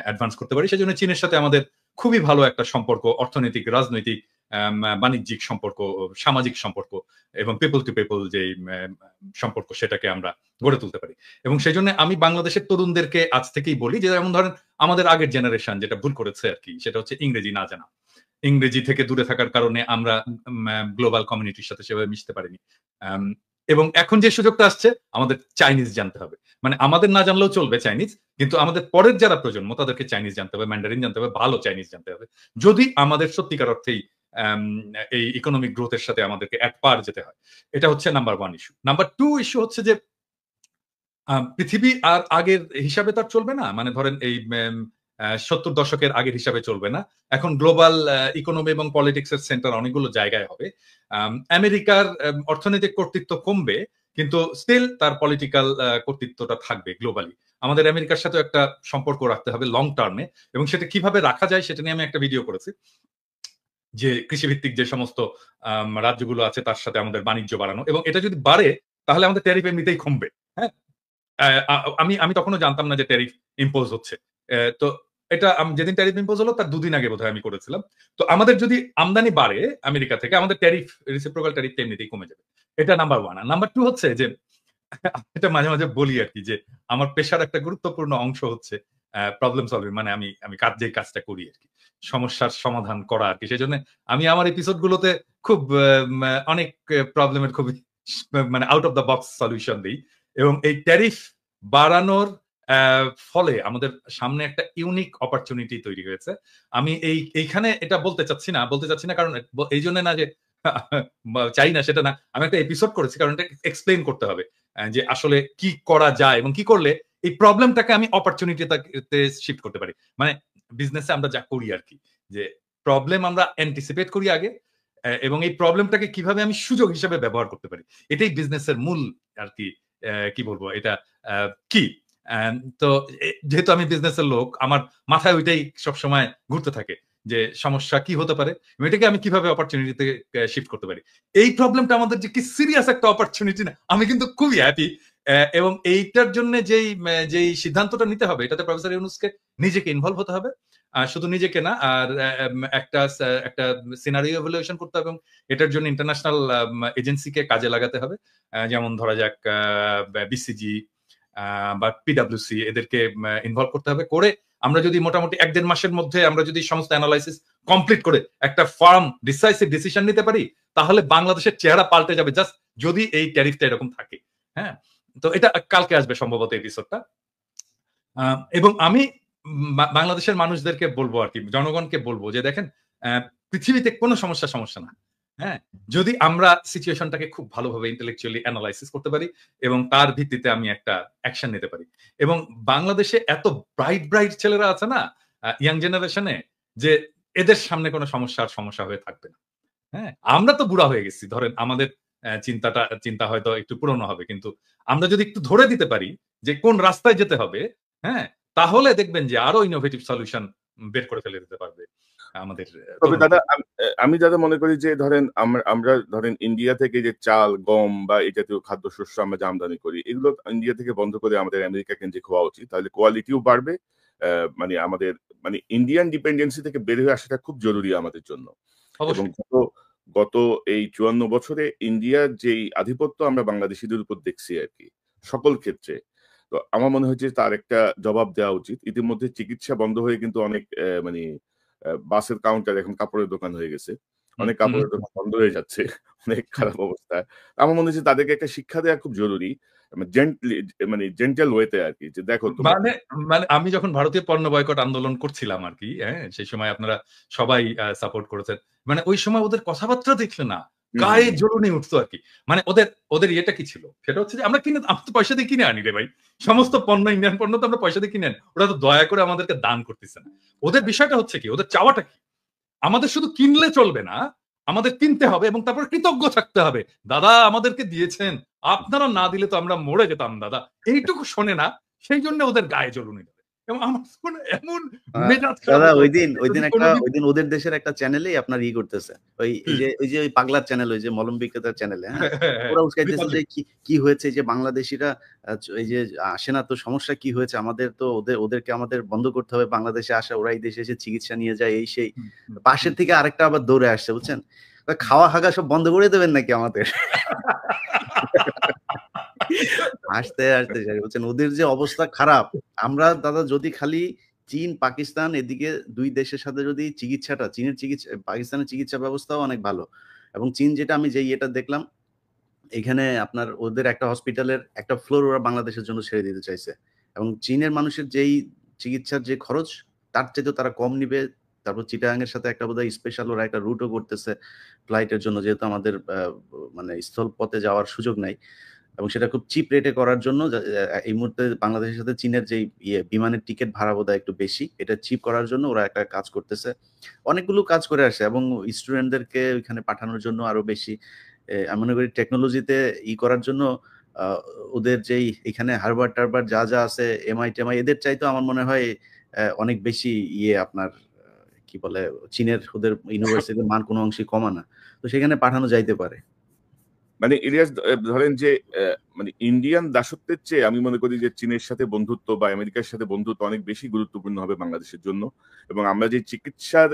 অ্যাডভান্স করতে পারি। সেজন্য চীনের সাথে আমাদের খুবই ভালো একটা সম্পর্ক, অর্থনৈতিক, রাজনৈতিক, বাণিজ্যিক সম্পর্ক, সামাজিক সম্পর্ক এবং পিপল টু পিপল যে সম্পর্ক, সেটাকে আমরা গড়ে তুলতে পারি। এবং সেই জন্য আমি বাংলাদেশের তরুণদেরকে আজ থেকেই বলি যে, যেমন ধরেন আমাদের আগের জেনারেশন যেটা ভুল করেছে আর কি, সেটা হচ্ছে ইংরেজি না জানা। ইংরেজি থেকে দূরে থাকার কারণে আমরা গ্লোবাল কমিউনিটির সাথে সেভাবে মিশতে পারিনি। এবং এখন যে সুযোগটা আসছে, আমাদের চাইনিজ জানতে হবে। মানে আমাদের না জানলেও চলবে চাইনিজ, কিন্তু আমাদের পরের যারা প্রজন্ম তাদেরকে চাইনিজ জানতে হবে, ম্যান্ডারিন জানতে হবে, ভালো চাইনিজ জানতে হবে, যদি আমাদের সত্যিকার অর্থেই এই ইকোনমিক গ্রোথের সাথে আমাদেরকে এক পার যেতে হয়। এটা হচ্ছে নাম্বার 1 ইস্যু। নাম্বার 2 ইস্যু হচ্ছে যে পৃথিবী আর আগের হিসাবে তার চলবে না। মানে ধরেন এই 70 দশকের আগের হিসাবে চলবে না। এখন গ্লোবাল ইকোনমি এবং পলিটিক্স এর সেন্টার অনেকগুলো জায়গায় হবে। আমেরিকার অর্থনৈতিক কর্তৃত্ব কমবে, কিন্তু স্টিল তার পলিটিক্যাল কর্তৃত্বটা থাকবে গ্লোবালি। আমাদের আমেরিকার সাথে একটা সম্পর্ক রাখতে হবে লং টার্মে, এবং সেটা কিভাবে রাখা যায় সেটা নিয়ে আমি একটা ভিডিও করেছি, যে কৃষিভিত্তিক যে সমস্ত রাজ্যগুলো আছে তার সাথে আমাদের বাণিজ্য বাড়ানো, এবং এটা যদি বাড়ে তাহলে আমাদের ট্যারিফ এমনিতেই কমবে। হ্যাঁ, আমি তখনও জানতাম না যে ট্যারিফ ইম্পোজ হচ্ছে। তো এটা যেদিন ট্যারিফ ইম্পোজ হলো তার 2 দিন আগে বোধহয় আমি করেছিলাম। তো আমাদের যদি আমদানি বাড়ে আমেরিকা থেকে, আমাদের ট্যারিফ, রেসিপ্রোকাল ট্যারিফ এমনিতেই কমে যাবে। এটা নাম্বার 1। আর নাম্বার 2 হচ্ছে যে, এটা মাঝে মাঝে বলি আর কি, যে আমার পেশার একটা গুরুত্বপূর্ণ অংশ হচ্ছে প্রবলেম সলভিং। মানে আমি যে কাজটা করি আর কি, সমস্যার সমাধান করা আর কি। সেজন্য আমি আমার এপিসোড গুলোতে খুব অনেক প্রবলেমের খুবই মানে out of the box solution দিই। এবং এই ট্যারিফ বাড়ানোর ফলে আমাদের সামনে একটা ইউনিক অপরচুনিটি তৈরি হয়েছে। আমি এইখানে এটা বলতে চাচ্ছি না কারণ এই জন্য না যে চাই না সেটা না, আমি একটা এপিসোড করেছি কারণ এটা এক্সপ্লেইন করতে হবে যে আসলে কি করা যায় এবং কি করলে এই প্রবলেমটাকে আমি অপরচুনিটিতে শিফট করতে পারি। মানে বিজনেসে আমরা যা করি আর কি, যে প্রবলেম আমরা অ্যান্টিসিপেট করি আগে, এবং এই প্রবলেমটাকে কিভাবে আমি সুযোগ হিসেবে ব্যবহার করতে পারি, এটাই বিজনেসের মূল আর কি। কি বলবো এটা কি, তো যেহেতু আমি বিজনেসের লোক, আমার মাথায় ওইটাই সবসময় ঘুরতে থাকে যে সমস্যা কি হতে পারে, এটাকে আমি কিভাবে অপরচুনিটিতে শিফট করতে পারি। এই প্রবলেমটা আমাদের যে কি সিরিয়াস একটা অপরচুনিটি না, আমি কিন্তু খুবই হ্যাপি। এবং এইটার জন্য যেই সিদ্ধান্তটা নিতে হবে, এটাতে প্রফেসর ইউনূসকে নিজেকে ইনভলভ হতে হবে। শুধু নিজেকে না, আর একটা সিনারিও ইভ্যালুয়েশন করতে হবে এবং এটার জন্য ইন্টারন্যাশনাল এজেন্সিকে কাজে লাগাতে হবে। যেমন ধরা যাক বিসিজি বা পিডব্লিউসি, এদেরকে ইনভলভ করতে হবে। করে আমরা যদি মোটামুটি 1-1.5 মাসের মধ্যে আমরা যদি সমস্ত অ্যানালাইসিস কমপ্লিট করে একটা ফার্ম ডিসাইসিভ ডিসিশন নিতে পারি, তাহলে বাংলাদেশের চেহারা পাল্টে যাবে, জাস্ট যদি এই ট্যারিফটা এরকম থাকে। হ্যাঁ, তো এটা কালকে আসবে সম্ভবত এপিসোডটা। এবং আমি বাংলাদেশের মানুষদেরকে বলবো আর কি, জনগণকে বলবো যে দেখেন, পৃথিবীতে কোনো সমস্যা না। হ্যাঁ, যদি আমরা সিচুয়েশনটাকে খুব ভালোভাবে ইন্টেলেকচুয়ালি অ্যানালাইসিস করতে পারি এবং তার ভিত্তিতে আমি একটা অ্যাকশন নিতে পারি। এবং বাংলাদেশে এত ব্রাইট ছেলেরা আছে না ইয়াং জেনারেশনে, যে এদের সামনে কোনো সমস্যা হয়ে থাকবে না। হ্যাঁ, আমরা তো বুড়া হয়ে গেছি, ধরেন আমাদের চিন্তা হয়তো একটু পুরনো হবে, কিন্তু আমরা যদি একটু ধরে দিতে পারি যে কোন রাস্তায় যেতে হবে, হ্যাঁ, তাহলে দেখবেন যে আরো ইনোভেটিভ সলিউশন বের করে ফেলে দিতে পারবে আমাদের। তবে দাদা আমি দাদা মনে করি যে ধরেন আমরা ধরেন ইন্ডিয়া থেকে যে চাল, গম বা এই জাতীয় খাদ্যশস্য আমরা যে আমদানি করি, এগুলো ইন্ডিয়া থেকে বন্ধ করে আমাদের আমেরিকা কেন্দ্রিক হওয়া উচিত। তাহলে কোয়ালিটিও বাড়বে। মানে আমাদের মানে ইন্ডিয়ান ডিপেন্ডেন্সি থেকে বের হয়ে আসাটা খুব জরুরি আমাদের জন্য। এবং গত এই 54 বছরে ইন্ডিয়ার যেই আধিপত্য আমরা বাংলাদেশিদের উপর দেখছি আর কি সকল ক্ষেত্রে, তো আমার মনে হচ্ছে তার একটা জবাব দেওয়া উচিত। ইতিমধ্যে চিকিৎসা বন্ধ হয়ে কিন্তু অনেক মানে বাসের কাউন্টার এখন কাপড়ের দোকান হয়ে গেছে, অনেক কাপড়ের দোকান বন্ধ হয়ে যাচ্ছে, অনেক খারাপ অবস্থা। আমার মনে হচ্ছে তাদেরকে একটা শিক্ষা দেওয়া খুব জরুরি, মানে জেন্টাল ওয়েতে আর কি, যে দেখো মানে আমি যখন ভারতীয় পণ্য বয়কট আন্দোলন করছিলাম আর কি, হ্যাঁ, সেই সময় আপনারা সবাই সাপোর্ট করেছেন। মানে ওই সময় ওদের কথাবার্তা দেখলে না গায়ে জ্বলুনি উঠতো আর কি। মানে ওদের ইয়েটা কি ছিল, সেটা হচ্ছে যে আমরা তো পয়সা দিয়ে কিনে আনি রে ভাই, সমস্ত পণ্য, ইন্ডিয়ান পণ্য তো আমরা পয়সা দিয়ে কিনে আনি, ওরা তো দয়া করে আমাদেরকে দান করতেছে না। ওদের বিষয়টা হচ্ছে কি, ওদের চাওয়াটা কি, আমাদের শুধু কিনলে চলবে না, আমাদের কিনতে হবে এবং তারপর কৃতজ্ঞ থাকতে হবে, দাদা আমাদেরকে দিয়েছেন, আপনারা না দিলে তো আমরা মরে যেতাম দাদা, এইটুকু শোনে না, সেই জন্য ওদের গায়ে জ্বলুনি। এবং আমার এমন মেজাজ দাদা ওইদিন ওদের দেশের একটা চ্যানেলেই আপনার করতেছে, ওই যে ওই পাগলার চ্যানেল, ওই যে মলম বিক্রেতার চ্যানেলে, হ্যাঁ, ওরা উস্কাইতেছে যে কি হয়েছে, যে বাংলাদেশিরা এই যে আসে না, তো সমস্যা কি হয়েছে, আমাদের তো ওদেরকে আমাদের বন্ধ করতে হবে, বাংলাদেশে আসা, ওরা এই দেশে এসে চিকিৎসা নিয়ে যায়, এই সেই। পাশের থেকে আরেকটা আবার দৌড়ে আসছে, বুঝছেন, খাওয়া হাগা সব বন্ধ করে দেবেন নাকি আমাদের? আসতে বলছেন ওদের যে অবস্থা খারাপ। আমরা দাদা যদি খালি চীন, পাকিস্তান, এদিকে দুই দেশের সাথে যদি পাকিস্তানের চিকিৎসা ব্যবস্থাও অনেক ভালো, এবং চীন যেটা আমি এটা দেখলাম, এখানে আপনার ওদের একটা হসপিটালের একটা ফ্লোর ওরা বাংলাদেশের জন্য ছেড়ে দিতে চাইছে, এবং চীনের মানুষের যেই চিকিৎসার যে খরচ তার চাইতে তারা কম নিবে। তারপর চিটাগাং এর সাথে একটা বোধহয় স্পেশাল ওরা একটা রুটও করতেছে ফ্লাইটের জন্য, যেহেতু আমাদের মানে স্থল পথে যাওয়ার সুযোগ নাই, এবং সেটা খুব চিপ রেটে করার জন্য। এই মুহূর্তে বাংলাদেশের সাথে চীনের যে বিমানের টিকিট ভাড়া বোধহয় একটু বেশি, এটা চিপ করার জন্য ওরা একটা কাজ করতেছে, অনেকগুলো কাজ করে আসে, এবং স্টুডেন্টদেরকে ওইখানে পাঠানোর জন্য আরো বেশি। আমি মনে করি টেকনোলজিতে করার জন্য ওদের যেই এখানে হারবার্ড টারবার্ড যা আছে, এমআই এদের চাইতো আমার মনে হয় অনেক বেশি আপনার কি বলে, চীনের ওদের ইউনিভার্সিটির মান কোনো অংশে কমা না, তো সেখানে পাঠানো যাইতে পারে। মানে ইলিয়াস ধরেন যে মানে ইন্ডিয়ান দাসত্বের চেয়ে আমি মনে করি যে চীনের সাথে বন্ধুত্ব বা আমেরিকার সাথে বন্ধুত্ব অনেক বেশি গুরুত্বপূর্ণ হবে বাংলাদেশের জন্য। এবং আমরা যে চিকিৎসার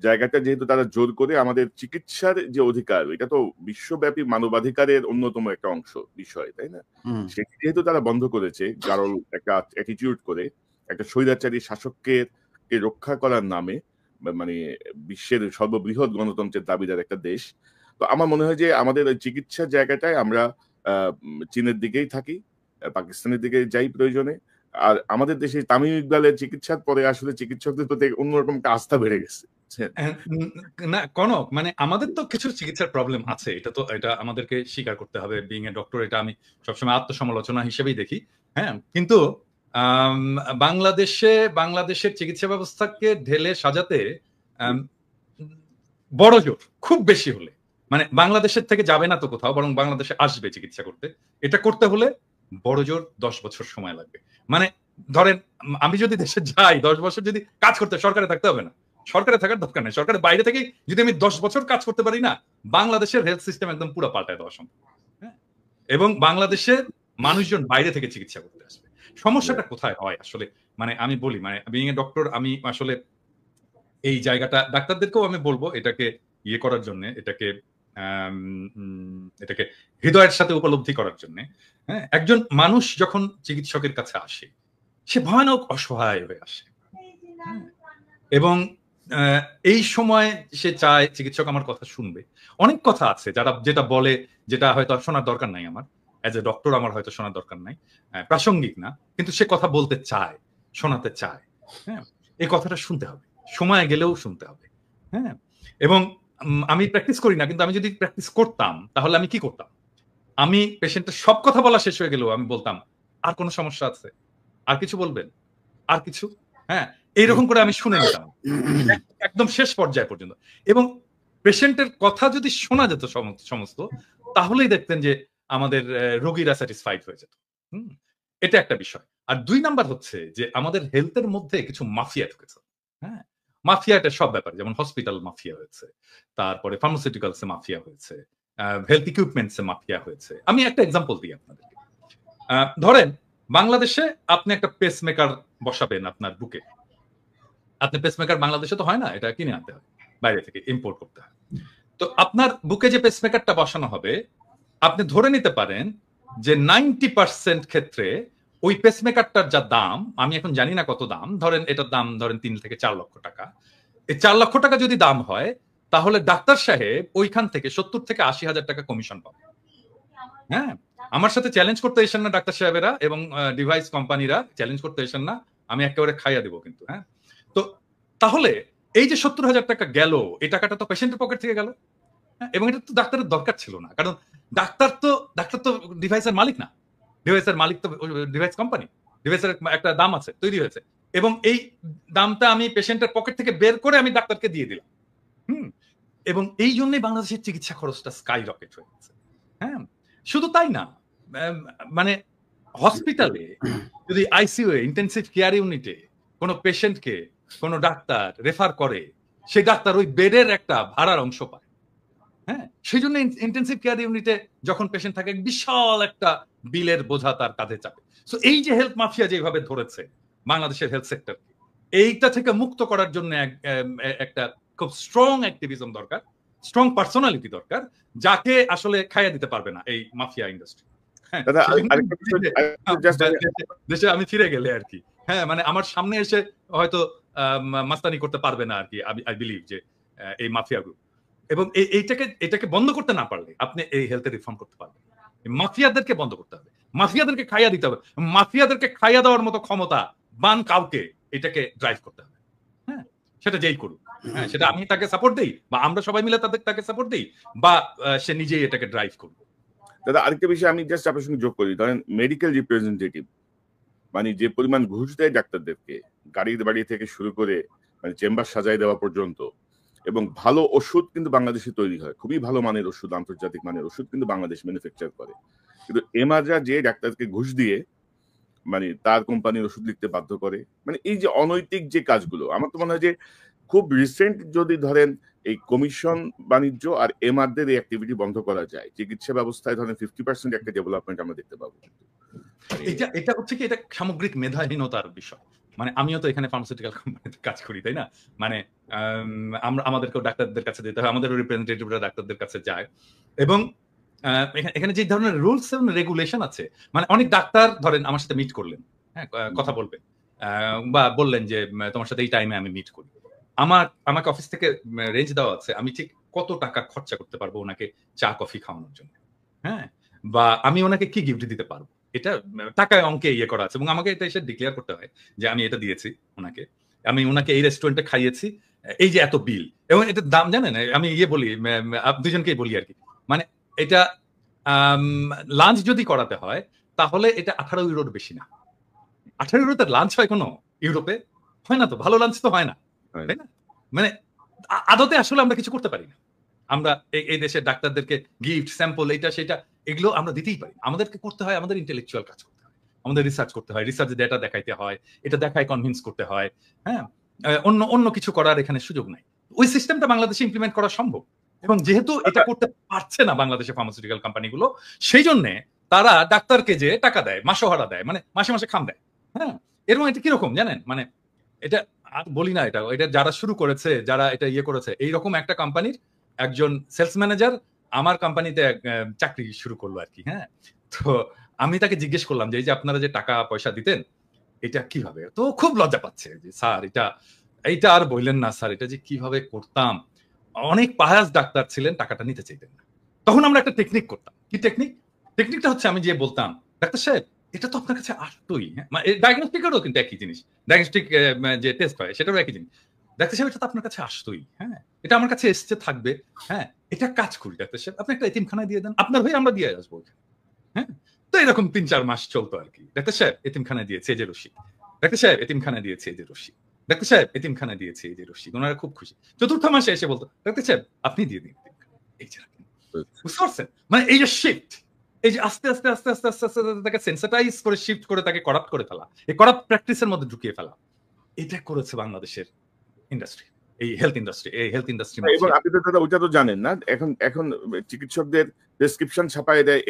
জায়গাটা যেহেতু তারা জোর করে, আমাদের চিকিৎসার যে অধিকার, এটা তো বিশ্বব্যাপী মানবাধিকারের অন্যতম একটা অংশ বিষয়, তাই না? সেটি যেহেতু তারা বন্ধ করেছে গারল একটা অ্যাটিটিউড করে, একটা স্বৈরাচারী শাসককে রক্ষা করার নামে, মানে বিশ্বের সর্ববৃহৎ গণতন্ত্রের দাবিদার একটা দেশ, তো আমার মনে হয় যে আমাদের ওই চিকিৎসার জায়গাটায় আমরা চীনের দিকেই থাকি, পাকিস্তানের দিকে যাই প্রয়োজনে। আর আমাদের দেশে তামিম ইকবালের চিকিৎসার পরে আসলে চিকিৎসকদের প্রতি অন্যরকম একটা আস্থা বেড়ে গেছে। না কনক, মানে আমাদের তো কিছু চিকিৎসার প্রবলেম আছে, এটা আমাদেরকে স্বীকার করতে হবে। বিং এ ডক্টর, এটা আমি সবসময় আত্মসমালোচনা হিসেবেই দেখি। হ্যাঁ, কিন্তু বাংলাদেশের চিকিৎসা ব্যবস্থাকে ঢেলে সাজাতে বড় জোর খুব বেশি হলে, মানে বাংলাদেশের থেকে যাবে না তো কোথাও, বরং বাংলাদেশে আসবে চিকিৎসা করতে। এটা করতে হলে বড় জোর 10 বছর সময় লাগবে। মানে ধরেন আমি যদি দেশে যাই 10 বছর যদি কাজ করতে, সরকারে থাকতে হবে না, সরকারে থাকার দরকার নেই, সরকারের বাইরে থেকে যদি আমি 10 বছর কাজ করতে পারি না, বাংলাদেশের হেলথ সিস্টেম একদম পুরো পাল্টায় দেওয়া সম্ভব। হ্যাঁ, এবং বাংলাদেশের মানুষজন বাইরে থেকে চিকিৎসা করতে আসবে। সমস্যাটা কোথায় হয় আসলে, মানে আমি বলি, মানে বিং এ ডক্টর, আমি আসলে এই জায়গাটা ডাক্তারদেরকেও আমি বলবো এটাকে করার জন্য, এটাকে হৃদয়ের সাথে উপলব্ধি করার জন্য। হ্যাঁ, একজন মানুষ যখন চিকিৎসকের কাছে আসে, সে ভয়ানক অসহায় হয়ে আসে, এবং এই সময় সে চায় চিকিৎসক আমার কথা শুনবে। অনেক কথা আছে যেটা বলে, যেটা হয়তো শোনার দরকার নাই আমার, অ্যাজ এ ডক্টর আমার হয়তো শোনার দরকার নাই, প্রাসঙ্গিক না, কিন্তু সে কথা বলতে চায়, শোনাতে চায়। হ্যাঁ, এই কথাটা শুনতে হবে, সময় গেলেও শুনতে হবে। হ্যাঁ, এবং আমি প্র্যাকটিস করি না, কিন্তু আমি যদি প্র্যাকটিস করতাম তাহলে আমি কি করতাম? আমি পেশেন্টের সব কথা বলা শেষ হয়ে গেলেও আমি বলতাম, আর কোনো সমস্যা আছে? আর কিছু বলবেন? আর কিছু? হ্যাঁ, এইরকম করে আমি শুনে নিতাম একদম শেষ পর্যায় পর্যন্ত। এবং পেশেন্টের কথা যদি শোনা যেত সমস্ত, তাহলেই দেখতেন যে আমাদের রোগীরা স্যাটিসফাইড হয়ে যেত। এটা একটা বিষয়। আর ২ নাম্বার হচ্ছে যে আমাদের হেলথের মধ্যে কিছু মাফিয়া ঢুকেছে। হ্যাঁ, মাফিয়া এটা সব ব্যাপারে, যেমন হসপিটাল মাফিয়া হয়েছে, তারপরে ফার্মাসিউটিক্যালস এ মাফিয়া হয়েছে, হেলথ ইকুইপমেন্টস এ মাফিয়া হয়েছে। আমি একটা এক্সাম্পল দিই আপনাদেরকে। ধরেন বাংলাদেশে আপনি একটা পেসমেকার বসাবেন আপনার বুকে। আপনি পেসমেকার বাংলাদেশে তো হয় না, এটা কিনে আনতে হয়, বাইরে থেকে ইম্পোর্ট করতে হয়। তো আপনার বুকে যে পেসমেকারটা বসানো হবে, আপনি ধরে নিতে পারেন যে 90% ক্ষেত্রে ওই পেসমেকারটার যা দাম, আমি এখন জানি না কত দাম, ধরেন এটার দাম ধরেন ৩ থেকে ৪ লক্ষ টাকা। এই ৪ লক্ষ টাকা যদি দাম হয়, তাহলে ডাক্তার সাহেব ওইখান থেকে ৭০ থেকে ৮০ হাজার টাকা কমিশন পাবে। হ্যাঁ, আমার সাথে চ্যালেঞ্জ করতে এসেন না ডাক্তার সাহেবেরা এবং ডিভাইস কোম্পানিরা, চ্যালেঞ্জ করতে এসেন না, আমি একেবারে খাইয়া দিব কিন্তু। হ্যাঁ, তো তাহলে এই যে ৭০ হাজার টাকা গেল, এই টাকাটা তো পেশেন্টের পকেট থেকে গেল। এবং এটা তো ডাক্তারের দরকার ছিল না, কারণ ডাক্তার তো ডিভাইসের মালিক না, ডিভাইসের মালিক তো ডিভাইস কোম্পানি, ডিভাইসের একটা দাম আছে, তৈরি হয়েছে, এবং এই দামটা আমি পেশেন্টের পকেট থেকে বের করে আমি ডাক্তারকে দিয়ে দিলাম। এবং এই জন্যই বাংলাদেশের চিকিৎসা খরচটা স্কাই রকেট হয়ে গেছে। হ্যাঁ, শুধু তাই না, মানে হসপিটালে যদি আইসিইউ ইন্টেনসিভ কেয়ার ইউনিটে কোনো পেশেন্টকে কোনো ডাক্তার রেফার করে, সেই ডাক্তার ওই বেডের একটা ভাড়ার অংশ পায়। হ্যাঁ, সেই জন্য ইন্টেনসিভ কেয়ার ইউনিটে যখন পেশেন্ট থাকে, বিশাল একটা বিলের বোঝা তার কাঁধে চাপে। সো এই যে হেলথ মাফিয়া যেভাবে ধরেছে বাংলাদেশের হেলথ সেক্টর, এইটা থেকে মুক্ত করার জন্য একটা খুব স্ট্রং অ্যাক্টিভিজম দরকার, স্ট্রং পার্সোনালিটি দরকার, যাকে আসলে খাইয়া দিতে পারবে না এই মাফিয়া ইন্ডাস্ট্রি। দেশে আমি ফিরে গেলে আর কি, হ্যাঁ, মানে আমার সামনে এসে হয়তো মাস্তানি করতে পারবে না আর কি, আই বিলিভ যে এই মাফিয়া গ্রুপ। এবং এটাকে বন্ধ করতে না পারলে আপনি এই হেলথে রিফর্ম করতে পারবেন। মাফিয়াদেরকে বন্ধ করতে হবে, মাফিয়াদেরকে খাইয়া দিতে হবে, মাফিয়াদেরকে খাইয়া দেওয়ার মতো ক্ষমতা বান কাউকে এটাকে ড্রাইভ করতে হবে। হ্যাঁ, সেটা যেই করুক, হ্যাঁ, সেটা আমি তাকে সাপোর্ট দেই বা আমরা সবাই মিলে তাকে সাপোর্ট দেই, বা সে নিজেই এটাকে ড্রাইভ করবে। দাদা, আরেকটা বিষয় আমি জাস্ট আপনার সঙ্গে যোগ করি। ধরেন মেডিকেল রিপ্রেজেন্টেটিভ মানে যে পরিমাণ ঘুষ দেয় ডাক্তারদেরকে, গাড়ির বাড়ি থেকে শুরু করে মানে চেম্বার সাজাই দেওয়া পর্যন্ত, এবং ভালো ওষুধ কিন্তু বাংলাদেশে তৈরি হয়, খুবই ভালো মানের ওষুধ, আন্তর্জাতিক মানের ওষুধ কিন্তু বাংলাদেশ ম্যানুফ্যাকচার করে। কিন্তু এমাররা যে ডাক্তারকে ঘুষ দিয়ে মানে তার কোম্পানির ওষুধ লিখতে বাধ্য করে, মানে এই যে অনৈতিক যে কাজগুলো, আমার তো মনে হয় যে খুব রিসেন্ট যদি ধরেন এই কমিশন বাণিজ্য আর এমআরদের এই অ্যাক্টিভিটি বন্ধ করা যায়, চিকিৎসা ব্যবস্থায় ধরেন 50% একটা ডেভেলপমেন্ট আমরা দেখতে পাবো। এটা হচ্ছে কি, এটা সামগ্রিক মেধাহীনতার বিষয়। মানে আমিও তো এখানে ফার্মাসিউটিক্যাল কোম্পানিতে কাজ করি, তাই না? মানে আমাদেরকেও ডাক্তারদের কাছে যেতে হয়, আমাদেরও রিপ্রেজেন্টেটিভরা ডাক্তারদের কাছে যায়, এবং এখানে যে ধরনের রুলস এবং রেগুলেশন আছে, মানে অনেক ডাক্তার ধরেন আমার সাথে মিট করলেন, হ্যাঁ, কথা বলবেন, বা বললেন যে তোমার সাথে এই টাইমে আমি মিট করি, আমাকে অফিস থেকে রেঞ্জ দেওয়া আছে, আমি ঠিক কত টাকা খরচা করতে পারবো ওনাকে চা কফি খাওয়ানোর জন্য, হ্যাঁ, বা আমি ওনাকে কি গিফট দিতে পারবো, এটা টাকায় অঙ্কে ইয়ে করা আছে, এবং আমাকে এটা এসে ডিক্লেয়ার করতে হয় যে আমি এটা দিয়েছি ওনাকে, আমি ওনাকে এই রেস্টুরেন্টে খাইয়েছি, এই যে এত বিল, এবং এটার দাম জানেন, আমি ইয়ে বলি, দুজনকেই বলি আর কি, মানে এটা লাঞ্চ যদি করাতে হয় তাহলে এটা 18 ইউরোর বেশি না। 18 ইউরোতে লাঞ্চ হয় কোনো ইউরোপে? হয় না তো, ভালো লাঞ্চ তো হয় না, তাই না? মানে আদতে আসলে আমরা কিছু করতে পারি না। আমরা এই দেশের ডাক্তারদেরকে গিফট, স্যাম্পল, এইটা সেটা এগুলো আমরা দিতেই পারি। আমাদেরকে করতে হয়, আমাদের ইন্টেলেকচুয়াল কাজ করতে হয়, আমাদের রিসার্চ করতে হয়, রিসার্চ ডেটা দেখাইতে হয়, এটা দেখায় কনভিন্স করতে হয়। হ্যাঁ, অন্য কিছু করার এখানে সুযোগ নাই। ওই সিস্টেমটা বাংলাদেশে ইমপ্লিমেন্ট করা সম্ভব, এবং যেহেতু এটা করতে পারছে না বাংলাদেশের ফার্মাসিউটিক্যাল কোম্পানিগুলো, সেই জন্য তারা ডাক্তারকে যে টাকা দেয়, মাসোহারা দেয়, মানে মাসে মাসে খাম দেয়। হ্যাঁ, এরকম এটা কিরকম জানেন, মানে এটা আর বলি না, এটা যারা শুরু করেছে, যারা এটা ইয়ে করেছে, এইরকম একটা কোম্পানির একজন সেলস ম্যানেজার আমার কোম্পানিতে চাকরি শুরু করলো আর কি। হ্যাঁ, তো আমি তাকে জিজ্ঞেস করলাম যে এই যে আপনারা যে টাকা পয়সা দিতেন, এটা কিভাবে? তো খুব লজ্জা পাচ্ছে যে স্যার এইটা আর বললেন না স্যার, এটা যে কিভাবে করতাম, অনেক পায়াস ডাক্তার ছিলেন, টাকাটা নিতে চাইতেন না। তখন আমরা একটা টেকনিক করতাম। কি টেকনিক? টেকনিকটা হচ্ছে আমি যে বলতাম, ডাক্তার সাহেব এটা তো আপনার কাছে আসতোই, হ্যাঁ, ডায়াগনস্টিকেরও কিন্তু একই জিনিস, ডায়াগনস্টিক যে টেস্ট হয় সেটারও একই জিনিস। ডাক্তার সাহেব এটা তো আপনার কাছে আসতোই, হ্যাঁ, এটা আমার কাছে এসছে থাকবে, হ্যাঁ, এটা কাজ করি ডাক্তার সাহেব, আপনি একটা এতিমখানায় দিয়ে দেন, আপনার হয়ে আমরা দিয়ে আসবো, হ্যাঁ। তো এরকম ৩-৪ মাস চলতো আর কি। ডাক্তার সাহেব এতিমখানায় দিয়েছে এই যে রশিদ, ডাক্তার সাহেব এতিমখানায় দিয়েছে এই যে রশিদ, ডাক্তার সাহেব এতিমখানায় দিয়েছে এই যে রশিদ। ওনারা খুব খুশি। চতুর্থ মাসে এসে বলতো, ডাক্তার সাহেব আপনি দিয়ে দিন এই যে রাখেন। বুঝতে পারছেন? মানে এই যে শিফট, এই যে আস্তে আস্তে আস্তে আস্তে আস্তে আস্তে তাকে সেন্সিটাইজ করে শিফট করে তাকে করাপ্ট করে ফেলা, এই করাপ্ট প্র্যাকটিসের মধ্যে ঢুকিয়ে ফেলা, এটা করেছে বাংলাদেশের ইন্ডাস্ট্রি, এই হেলথ ইন্ডাস্ট্রি, এই হেলথ ইন্ডাস্ট্রি এবং আপনি তো দাদা ওইটা তো জানেন না, এখন এখন চিকিৎসকদের প্রেসক্রিপশন ছাপায় দেয়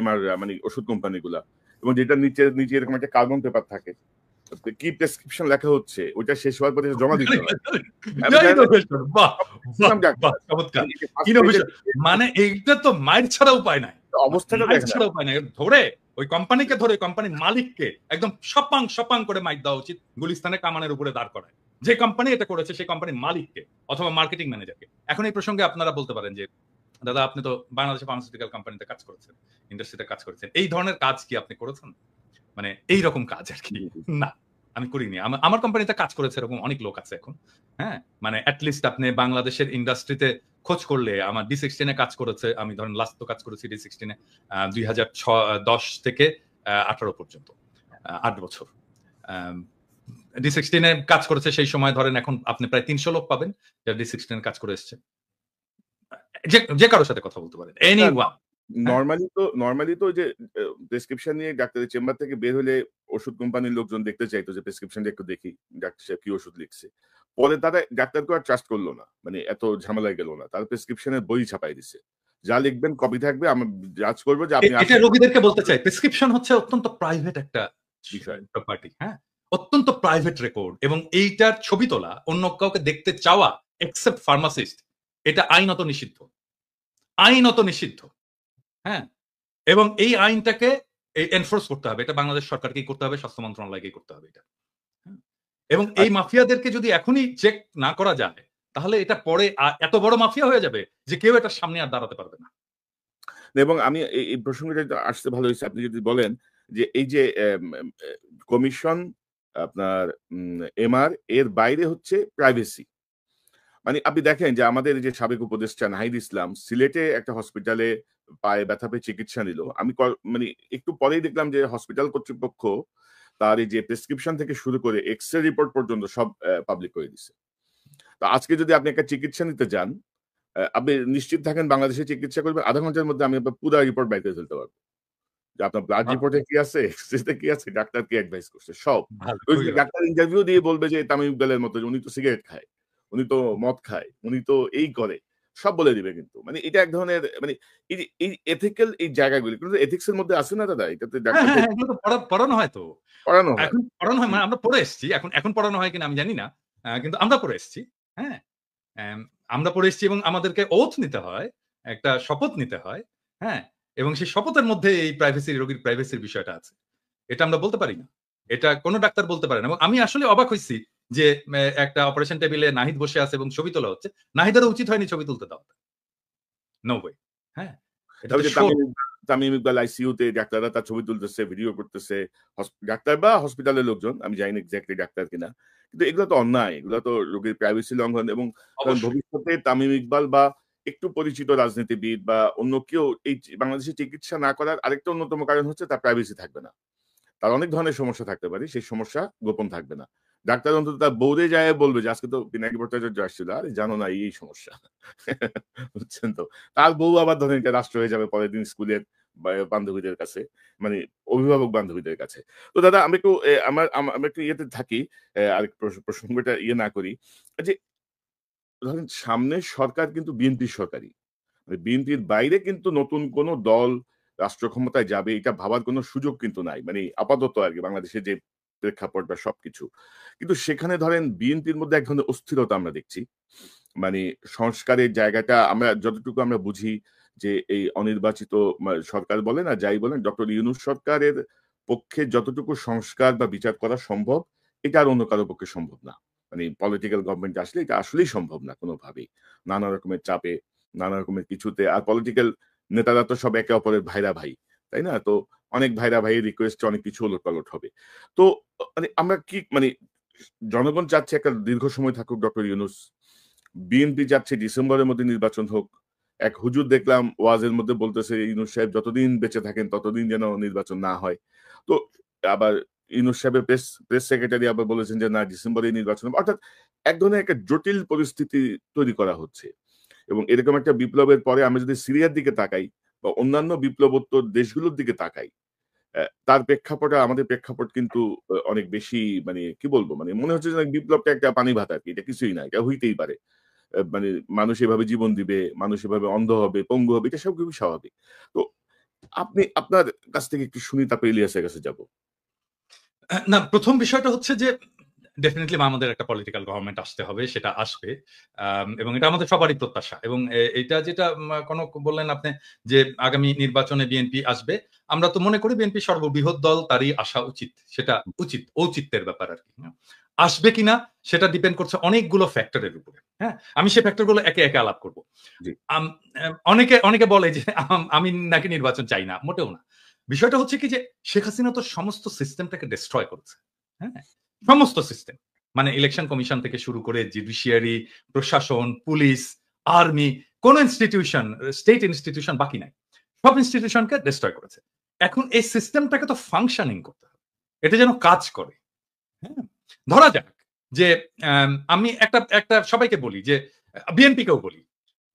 এমআর মানে ওষুধ কোম্পানিগুলা, এবং যেটা নিচে নিচে এরকম একটা কার্বন পেপার থাকে, কি প্রেসক্রিপশন লেখা হচ্ছে ওইটা শেষ হওয়ার পরে জমা দিতে হয়। মানে এইটা তো মায়ের ছাড়া উপায় নাই, অবস্থাটা মায়ের ছাড়া উপায় নাই। ধরে ওই কোম্পানিকে ধরে কোম্পানির মালিককে একদম সপাং সপাং করে মাইর দেওয়া উচিত, গুলিস্তানে কামানের উপরে দাঁড় করায়। যে কোম্পানি এটা করেছে সেই কোম্পানির মালিককে অথবা মার্কেটিং ম্যানেজারকে। এখন এই প্রসঙ্গে আপনারা বলতে পারেন যে দাদা আপনি তো বাংলাদেশে ফার্মাসিউটিক্যাল কোম্পানিতে কাজ করেছেন, ইন্ডাস্ট্রিতে কাজ করেছেন, এই ধরনের কাজ কি আপনি করেছেন? মানে এইরকম কাজ আর কি। না, আমি করিনি। আমার কোম্পানিতে কাজ করেছে এরকম অনেক লোক আছে এখন, হ্যাঁ, মানে অ্যাটলিস্ট আপনি বাংলাদেশের ইন্ডাস্ট্রিতে খোঁজ করলে আমার D16 কাজ করেছে, আমি ধরেন লাস্ট তো কাজ করেছি D16 2010 থেকে 18 পর্যন্ত 8 বছর D16 কাজ করেছে। সেই সময় ধরেন এখন আপনি প্রায় 300 লোক পাবেন যারা D16 কাজ করে এসছে, যে কারোর সাথে কথা বলতে পারেন, এনিওয়ান। নরমালি তো যে প্রেসক্রিপশন নিয়ে ডাক্তারের চেম্বার থেকে বের হলে ওষুধ কোম্পানির লোকজন দেখতে চাইতো যে প্রেসক্রিপশনটা একটু দেখি ডাক্তার সাহেব কি ওষুধ লিখছে। পরে তারা ডাক্তারকে আর ট্রাস্ট করলো না, মানে এত ঝামেলায় গেল না, তার প্রেসক্রিপশনের বই ছাপাই দিছে, যা লিখবেন কপি থাকবে, আমি জাজ করবো যে আপনি। এটা রোগীদেরকে বলতে চাই, প্রেসক্রিপশন হচ্ছে অত্যন্ত প্রাইভেট একটা বিষয়, প্রপার্টি, হ্যাঁ, অত্যন্ত প্রাইভেট রেকর্ড, এবং এইটার ছবি তোলা অন্য কাউকে দেখতে চাওয়া এক্সেপ্ট ফার্মাসিস্ট, এটা আইনত নিষিদ্ধ, আইনত নিষিদ্ধ, হ্যাঁ। এবং এই আইনটাকে এনফোর্স করতে হবে, এটা বাংলাদেশ সরকারকেই করতে হবে, স্বাস্থ্য মন্ত্রণালয়কেই করতে হবে এটা, এবং এই মাফিয়াদেরকে যদি এখনই চেক না করা যায় তাহলে এটা পরে এত বড় মাফিয়া হয়ে যাবে যে কেউ এটার সামনে আর দাঁড়াতে পারবে না। এবং আমি এই প্রসঙ্গটা আসতে ভালো হয়েছে আপনি যদি বলেন যে এই যে কমিশন আপনার এমআর এর বাইরে হচ্ছে প্রাইভেসি। মানে আপনি দেখেন যে আমাদের যে সাবেক উপদেষ্টা নাহিদ ইসলাম সিলেটে একটা হসপিটালে পায়ে ব্যথা পেয়ে চিকিৎসা নিল, আমি মানে একটু পরেই দেখলাম যে হসপিটাল কর্তৃপক্ষ তার এই যে প্রেসক্রিপশন থেকে শুরু করে এক্সরে রিপোর্ট পর্যন্ত সব পাবলিক করে দিছে। তো আজকে যদি আপনি একটা চিকিৎসা নিতে যান, আপনি নিশ্চিত থাকেন বাংলাদেশে চিকিৎসা করবেন, আধা ঘন্টার মধ্যে আমি আপনার পুরো রিপোর্ট বাইর করে ফেলতে পারবো, যে আপনার ব্লাড রিপোর্টে কি আছে, এক্সরেতে কি আছে, ডাক্তার কি অ্যাডভাইস করছে সব। ডাক্তার ইন্টারভিউ দিয়ে বলবে যে তামিম ইকবালের মতো উনি তো সিগারেট খায়, উনি তো মদ খায়, উনি তো এই করে, সব বলে দিবে। কিন্তু মানে এটা এক ধরনের মানে এই এথিক্যাল এই জায়গাগুলি কিন্তু এথিক্স এর মধ্যে আছে না দাদা, এটাতে পড়ানো হয়, তো পড়ানো হয়, এখন পড়ানো হয়, মানে আমরা পড়ে এসেছি, এখন পড়ানো হয় কিনা আমি জানি না, কিন্তু আমরা পড়ে এসেছি, হ্যাঁ, আমরা পড়ে এসেছি, এবং আমাদেরকে ওথ নিতে হয়, একটা শপথ নিতে হয়, হ্যাঁ, এবং সেই শপথের মধ্যে এই প্রাইভেসি, রোগীর প্রাইভেসির বিষয়টা আছে, এটা আমরা বলতে পারি না, এটা কোনো ডাক্তার বলতে পারে না। এবং আমি আসলে অবাক হয়েছি যে একটা অপারেশন টেবিলে নাহিদ বসে আছে এবং ছবি তোলা হচ্ছে, নাহিদেরও উচিত হয়নি ছবি তুলতে দেওয়া, নো ওয়ে, হ্যাঁ। তামিম ইকবাল আইসিইউতে ডাক্তাররা তার ছবি তুলতেছে, ভিডিও করতেছে, ডাক্তার বা হসপিটালের লোকজন, আমি জানি না এক্স্যাক্টলি ডাক্তার কিনা, কিন্তু এগুলো তো অন্যায়, এগুলো তো রোগীর প্রাইভেসি লঙ্ঘন। এবং ভবিষ্যতে তামিম ইকবাল বা একটু পরিচিত রাজনীতিবিদ বা অন্য কেউ এই বাংলাদেশে চিকিৎসা না করার আরেকটা অন্যতম কারণ হচ্ছে তার প্রাইভেসি থাকবে না, তার অনেক ধরনের সমস্যা থাকতে পারে, সেই সমস্যা গোপন থাকবে না। ডাক্তার অন্তত তার বৌরে যায় বলবে যে আজকে তো পিনাকি ভট্টাচার্য আসছিল, আরে জানো না এই সমস্যা, বুঝছেন তো। তার বউ আবার ধরেন এটা রাষ্ট্র হয়ে যাবে পরের দিন স্কুলের বান্ধবীদের কাছে, মানে অভিভাবক বান্ধবীদের কাছে। তো দাদা আমি একটু আমরা একটু ইয়েতে থাকি, আরেক প্রসঙ্গটা ইয়ে না করি, যে ধরেন সামনে সরকার কিন্তু বিএনপির সরকারই, বিএনপির বাইরে কিন্তু নতুন কোন দল রাষ্ট্র ক্ষমতায় যাবে এটা ভাবার কোনো সুযোগ কিন্তু নাই, মানে আপাতত আর কি বাংলাদেশের যে প্রেক্ষাপট বা সবকিছু। কিন্তু সেখানে ধরেন বিএনপির মধ্যে এক ধরনের অস্থিরতা আমরা দেখছি, মানে সংস্কারের জায়গাটা আমরা যতটুকু আমরা বুঝি যে এই অনির্বাচিত সরকার বলেন আর যাই বলেন, ডক্টর ইউনূস সরকারের পক্ষে যতটুকু সংস্কার বা বিচার করা সম্ভব এটা আর অন্য কারো পক্ষে সম্ভব না। মানে পলিটিক্যাল গভর্নমেন্ট আসলে এটা আসলেই সম্ভব না কোনোভাবেই, নানা রকমের চাপে, নানা রকমের কিছুতে। আর পলিটিক্যাল নেতারা তো সব একে অপরের ভাইরা ভাই, তাই না? তো অনেক ভাইরা ভাইয়ের রিকোয়েস্টে অনেক কিছু ওলটপালট হবে। তো মানে আমরা কি মানে জনগণ চাচ্ছে একটা দীর্ঘ সময় থাকুক ডক্টর ইউনূস। বিএনপি চাচ্ছে ডিসেম্বরের মধ্যে নির্বাচন হোক। এক হুজুর দেখলাম ওয়াজের মধ্যে বলতেছে ইউনূস সাহেব যতদিন বেঁচে থাকেন ততদিন যেন নির্বাচন না হয়। তো আবার ইউনূস সাহেবের প্রেস সেক্রেটারি আবার বলেছেন যে না ডিসেম্বরেই নির্বাচন হবে। অর্থাৎ এক ধরনের একটা জটিল পরিস্থিতি তৈরি করা হচ্ছে। এবং এরকম একটা বিপ্লবের পরে আমরা যদি সিরিয়ার দিকে তাকাই বা অন্যান্য বিপ্লবোত্তর দেশগুলোর দিকে তাকাই, তার প্রেক্ষাপটে আমাদের প্রেক্ষাপট কিন্তু অনেক বেশি মানে কি বলবো? মানে মনে হচ্ছে যে বিপ্লবটা একটা পানি ভাত আরকি। এটা কিছুই না। এটা হইতেই পারে। মানে মানুষ এভাবে জীবন দিবে, মানুষ এভাবে অন্ধ হবে, পঙ্গু হবে। এটা সব খুবই স্বাভাবিক। তো আপনি আপনার কাছ থেকে একটু শুনি তারপর ইলিয়াসের কাছে যাব। না, প্রথম বিষয়টা হচ্ছে যে ডেফিনিটলি আমাদের একটা পলিটিক্যাল গভর্নমেন্ট আসতে হবে, সেটা আসবে। এবং এটা আমাদের সবারই প্রত্যাশা। এবং এইটা যেটা বললেন আপনি যে আগামী নির্বাচনে বিএনপি আসবে। আমরা তো মনে করি বিএনপি সর্ববৃহৎ দল, তারই আসা উচিত। সেটা উচিত, ঔচিত্যের ব্যাপার আরকি। আসবে কিনা সেটা ডিপেন্ড করছে অনেকগুলো ফ্যাক্টরের উপরে। হ্যাঁ? আমি সেই ফ্যাক্টর গুলো একে, একে আলাপ করব। জি। অনেকে বলে যে আমি নাকি নির্বাচন চাই না। মোটেও না। বিষয়টা হচ্ছে কি যে শেখ হাসিনা তো সমস্ত সিস্টেমটাকে ডেস্ট্রয় করেছে। হ্যাঁ? সমস্ত সিস্টেম। মানে ইলেকশন কমিশন থেকে শুরু করে জুডিশিয়ারি, প্রশাসন, পুলিশ, আর্মি, কোন ইনস্টিটিউশন, স্টেট ইনস্টিটিউশন বাকি নাই। সব ইনস্টিটিউশনকে ডেস্ট্রয় করেছে। এখন এই সিস্টেমটাকে তো ফাংশনিং করতে হবে। এটা যেন কাজ করে। হ্যাঁ? ধরা যাক যে আমি একটা সবাইকে বলি যে বিএনপি কেও বলি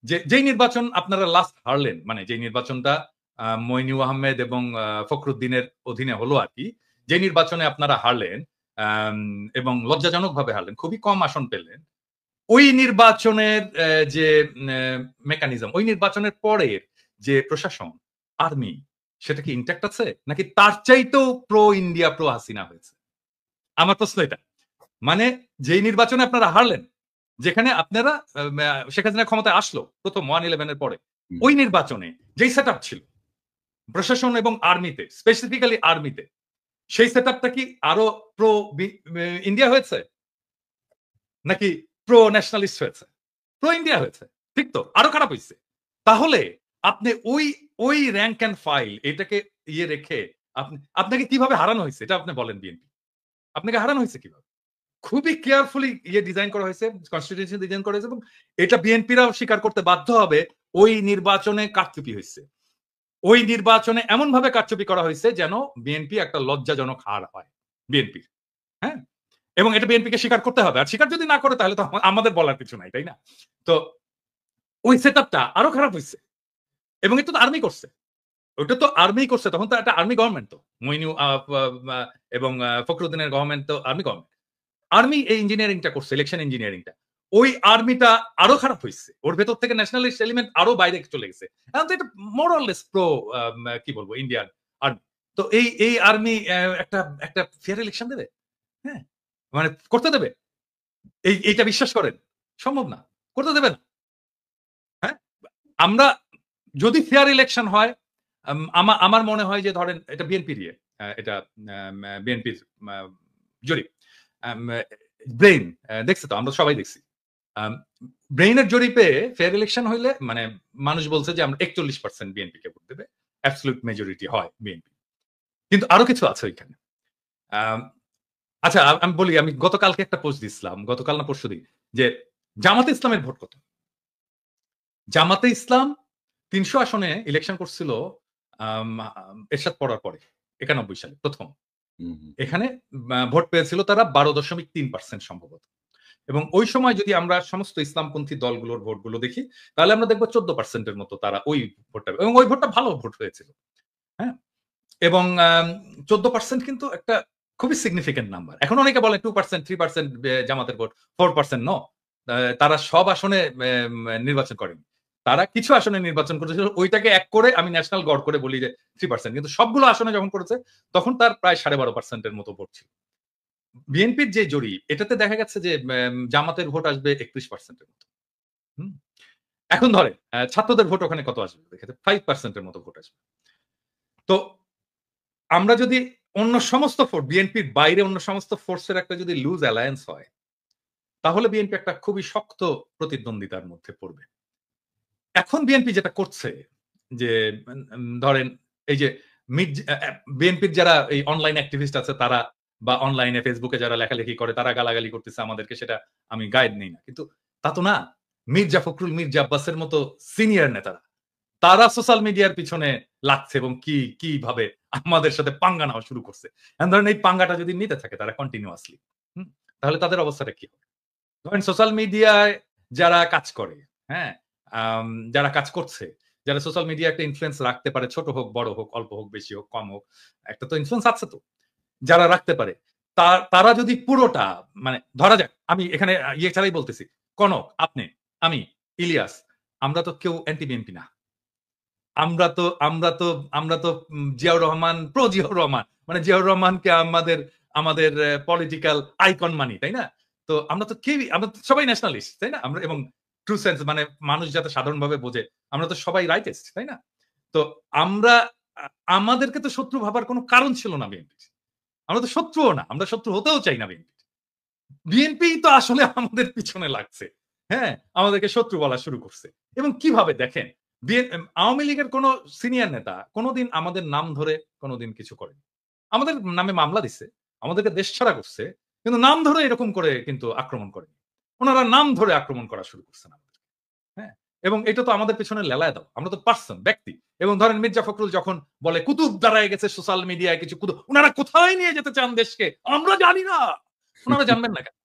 যে যেই নির্বাচন আপনারা লাস্ট হারলেন, মানে যেই নির্বাচনটা মইনুল আহমেদ এবং ফখরুদ্দিনের অধীনে হলো আরকি। যে নির্বাচনে আপনারা হারলেন এবং লজ্জাজনকভাবে হারলেন, খুবই কম আসন পেলেন। ওই নির্বাচনের যে মেকানিজম, ওই নির্বাচনের পরের যে প্রশাসন, আর্মি, সেটা কি ইনট্যাক্ট আছে? নাকি তার চাইতেও প্রো ইন্ডিয়া, প্রো হাসিনা হয়েছে? আমার প্রশ্ন এটা। মানে যেই নির্বাচনে আপনারা হারলেন, যেখানে আপনারা শেখ হাসিনা ক্ষমতায় আসলো প্রথম 1/11 এর পরে, হুম। ওই নির্বাচনে যেই সেটআপ ছিল প্রশাসন এবং আর্মিতে, স্পেসিফিক্যালি আর্মিতে, সেই সেটআপটা কি আরো প্রো ইন্ডিয়া হয়েছে? নাকি প্রো ন্যাশনালিস্ট হয়েছে? প্রো ইন্ডিয়া হয়েছে। ঠিক তো? আরো খারাপ হইছে। তাহলে আপনি ওই র‍্যাংক অ্যান্ড ফাইল এটাকে রেখে আপনাকে কিভাবে হারানো হইছে? এটা আপনি বলেন বিএনপি। আপনাকে হারানো হইছে কিভাবে? খুবই কেয়ারফুলি ডিজাইন করা হয়েছে, কনস্টিটিউশন ডিজাইন করা হয়েছে এবং এটা বিএনপিরাও স্বীকার করতে বাধ্য হবে ওই নির্বাচনে কারচুপি হইছে। ওই নির্বাচনে এমনভাবে কারচুপি করা হয়েছে যেন বিএনপি একটা লজ্জাজনক হার হয় বিএনপির। হ্যাঁ? এবং এটা বিএনপিকে স্বীকার করতে হবে। আর স্বীকার যদি না করে তাহলে তো আমাদের বলার কিছু নাই, তাই না? তো ওই সেটআপটা আরো খারাপ হইছে। এবং এটা তো আর্মি করছে। ওটা তো আর্মি করছে। তখন তো একটা আর্মি গভর্নমেন্ট তো। মইনু এবং ফখরুদ্দিনের গভর্নমেন্ট তো আর্মি গভর্নমেন্ট। আর্মি এই ইঞ্জিনিয়ারিংটা করছে, ইলেকশন ইঞ্জিনিয়ারিংটা। ওই আর্মিটা আরো খারাপ হইছে। ওর ভেতর থেকে ন্যাশনালিস্ট এলিমেন্ট আরো বাইরে চলে গেছে। এখন তো এটা মোর অর লেস প্রো কি বলবো ইন্ডিয়ান আর্মি। তো এই আর্মি একটা ফেয়ার ইলেকশন দেবে? হ্যাঁ? মানে করতে দেবে? এইটা বিশ্বাস করেন? সম্ভব না। করতে দেবে না। হ্যাঁ? আমরা যদি ফেয়ার ইলেকশন হয়, আমার মনে হয় যে ধরেন এটা বিএনপির এটা বিএনপির আ জরিপ। আম ব্রেইন দেখছে তো, আমরা সবাই দেখছি। আম ব্রেইনের জরিপে ফেয়ার ইলেকশন হইলে মানে মানুষ বলছে যে আমরা ৪১% বিএনপি কে ভোট দেবে। অ্যাবসোলিউট মেজরিটি হয় বিএনপি। কিন্তু আরো কিছু আছে ওইখানে। আম আচ্ছা আমি বলি, আমি গতকালকে একটা পোস্ট দিছিলাম। গতকাল না পরশুদিন যে জামাতে ইসলামের ভোট কত? জামাতে ইসলাম ৩০০ আসনে ইলেকশন করছিল আম এরশাদ পড়ার পরে ৯১ সালে ১ম। হুম, হুম। এখানে ভোট পেয়েছিল তারা ১২.৩% সম্ভবত। এবং ওই সময় যদি আমরা সমস্ত ইসলামপন্থী দলগুলোর ভোটগুলো দেখি, তাহলে আমরা দেখব ১৪% এর মতো তারা ওই ভোটটা, এবং ওই ভোটটা ভালো ভোট হয়েছিল। হ্যাঁ? এবং ১৪% কিন্তু একটা খুবই সিগনিফিক্যান্ট নাম্বার। এখন অনেকে বলে 2%, 3% জামাতের ভোট, 4% নো। তারা সব আসনে নির্বাচন করেনি। তারা কিছু আসনে নির্বাচন করেছিল। ওইটাকে এক করে আমি ন্যাশনাল গড় করে বলি যে 3%। কিন্তু সবগুলো আসনে যখন করেছে তখন তার প্রায় ১২.৫% এর মতো ভোট ছিল। বিএনপির যে জরিপ এটাতে দেখা গেছে যে জামাতের ভোট আসবে ৩১% এর মতো। হুম? এখন ধরেন ছাত্রদের ভোট ওখানে কত আসবে? দেখেছে 5% এর মতো ভোট আসবে। তো আমরা যদি অন্য সমস্ত বিএনপির বাইরে অন্য সমস্ত ফোর্সের একটা যদি লুজ অ্যালায়েন্স হয়, তাহলে বিএনপি একটা খুবই শক্ত প্রতিদ্বন্দ্বিতার মধ্যে পড়বে। এখন বিএনপি যেটা করছে যে ধরেন এই যে বিএনপির যারা এই অনলাইন অ্যাক্টিভিস্ট আছে তারা বা অনলাইনে ফেসবুকে যারা লেখালেখি করে তারা গালাগালি করতেছে আমাদেরকে, সেটা আমি গাইড নেই না, কিন্তু তা তো না। মির্জা ফখরুল, মির্জা আব্বাসের মতো সিনিয়র নেতারা তারা সোশ্যাল মিডিয়ার পিছনে লাগছে এবং কিভাবে আমাদের সাথে পাঙ্গা নেওয়া শুরু করছে। ধরেন এই পাঙ্গাটা যদি নিতে থাকে তারা কন্টিনিউয়াসলি, তাহলে তাদের অবস্থাটা কি হবে? ধরেন সোশ্যাল মিডিয়ায় যারা কাজ করে, হ্যাঁ, যারা কাজ করছে, যারা সোশ্যাল মিডিয়া একটা ইনফ্লুয়েন্স রাখতে পারে, ছোট হোক বড় হোক, অল্প হোক বেশি হোক কম হোক, একটা তো ইনফ্লুয়েন্স আছে তো যারা রাখতে পারে, তারা যদি পুরোটা মানে ধরা যাক, আমি এখানে ইয়ে ছাড়াই বলতেছি, কনক, আপনি, আমি, ইলিয়াস, আমরা তো কেউ অ্যান্টি বিএনপি না। আমরা তো জিয়াউর রহমান, প্রো জিয়াউর রহমান, মানে জিয়াউর রহমানকে আমাদের পলিটিক্যাল আইকন মানি, তাই না? তো আমরা তো সবাই ন্যাশনালিস্ট, তাই না? আমরা এবং ট্রু সেন্স মানে মানুষ যাতে সাধারণভাবে বোঝে, আমরা তো সবাই রাইটেস্ট, তাই না? তো আমাদেরকে তো শত্রু ভাবার কোনো কারণ ছিল না বিএনপি। আমরা তো শত্রুও না, আমরা শত্রু হতেও চাই না বিএনপি। বিএনপি তো আসলে আমাদের পিছনে লাগছে, হ্যাঁ, আমাদেরকে শত্রু বলা শুরু করছে। এবং কিভাবে দেখেন, আওয়ামী লীগের কোন সিনিয়র নেতা কোনোদিন আমাদের নাম ধরে কোনোদিন কিছু করেনি। আমাদের নামে মামলা দিচ্ছে, আমাদেরকে দেশ ছাড়া করছে, কিন্তু নাম ধরে এরকম করে কিন্তু আক্রমণ করেনি। ওনারা নাম ধরে আক্রমণ করা শুরু করছেন আমাদের, হ্যাঁ। এবং এটা তো আমাদের পেছনে লেলায় দাও, আমরা তো পার্সন, ব্যক্তি। এবং ধরেন মির্জা ফখরুল যখন বলে কুতুব দাঁড়ায় গেছে সোশ্যাল মিডিয়ায় কিছু কুতুব, ওনারা কোথায় নিয়ে যেতে চান দেশকে আমরা জানি না। ওনারা জানবেন না কেন?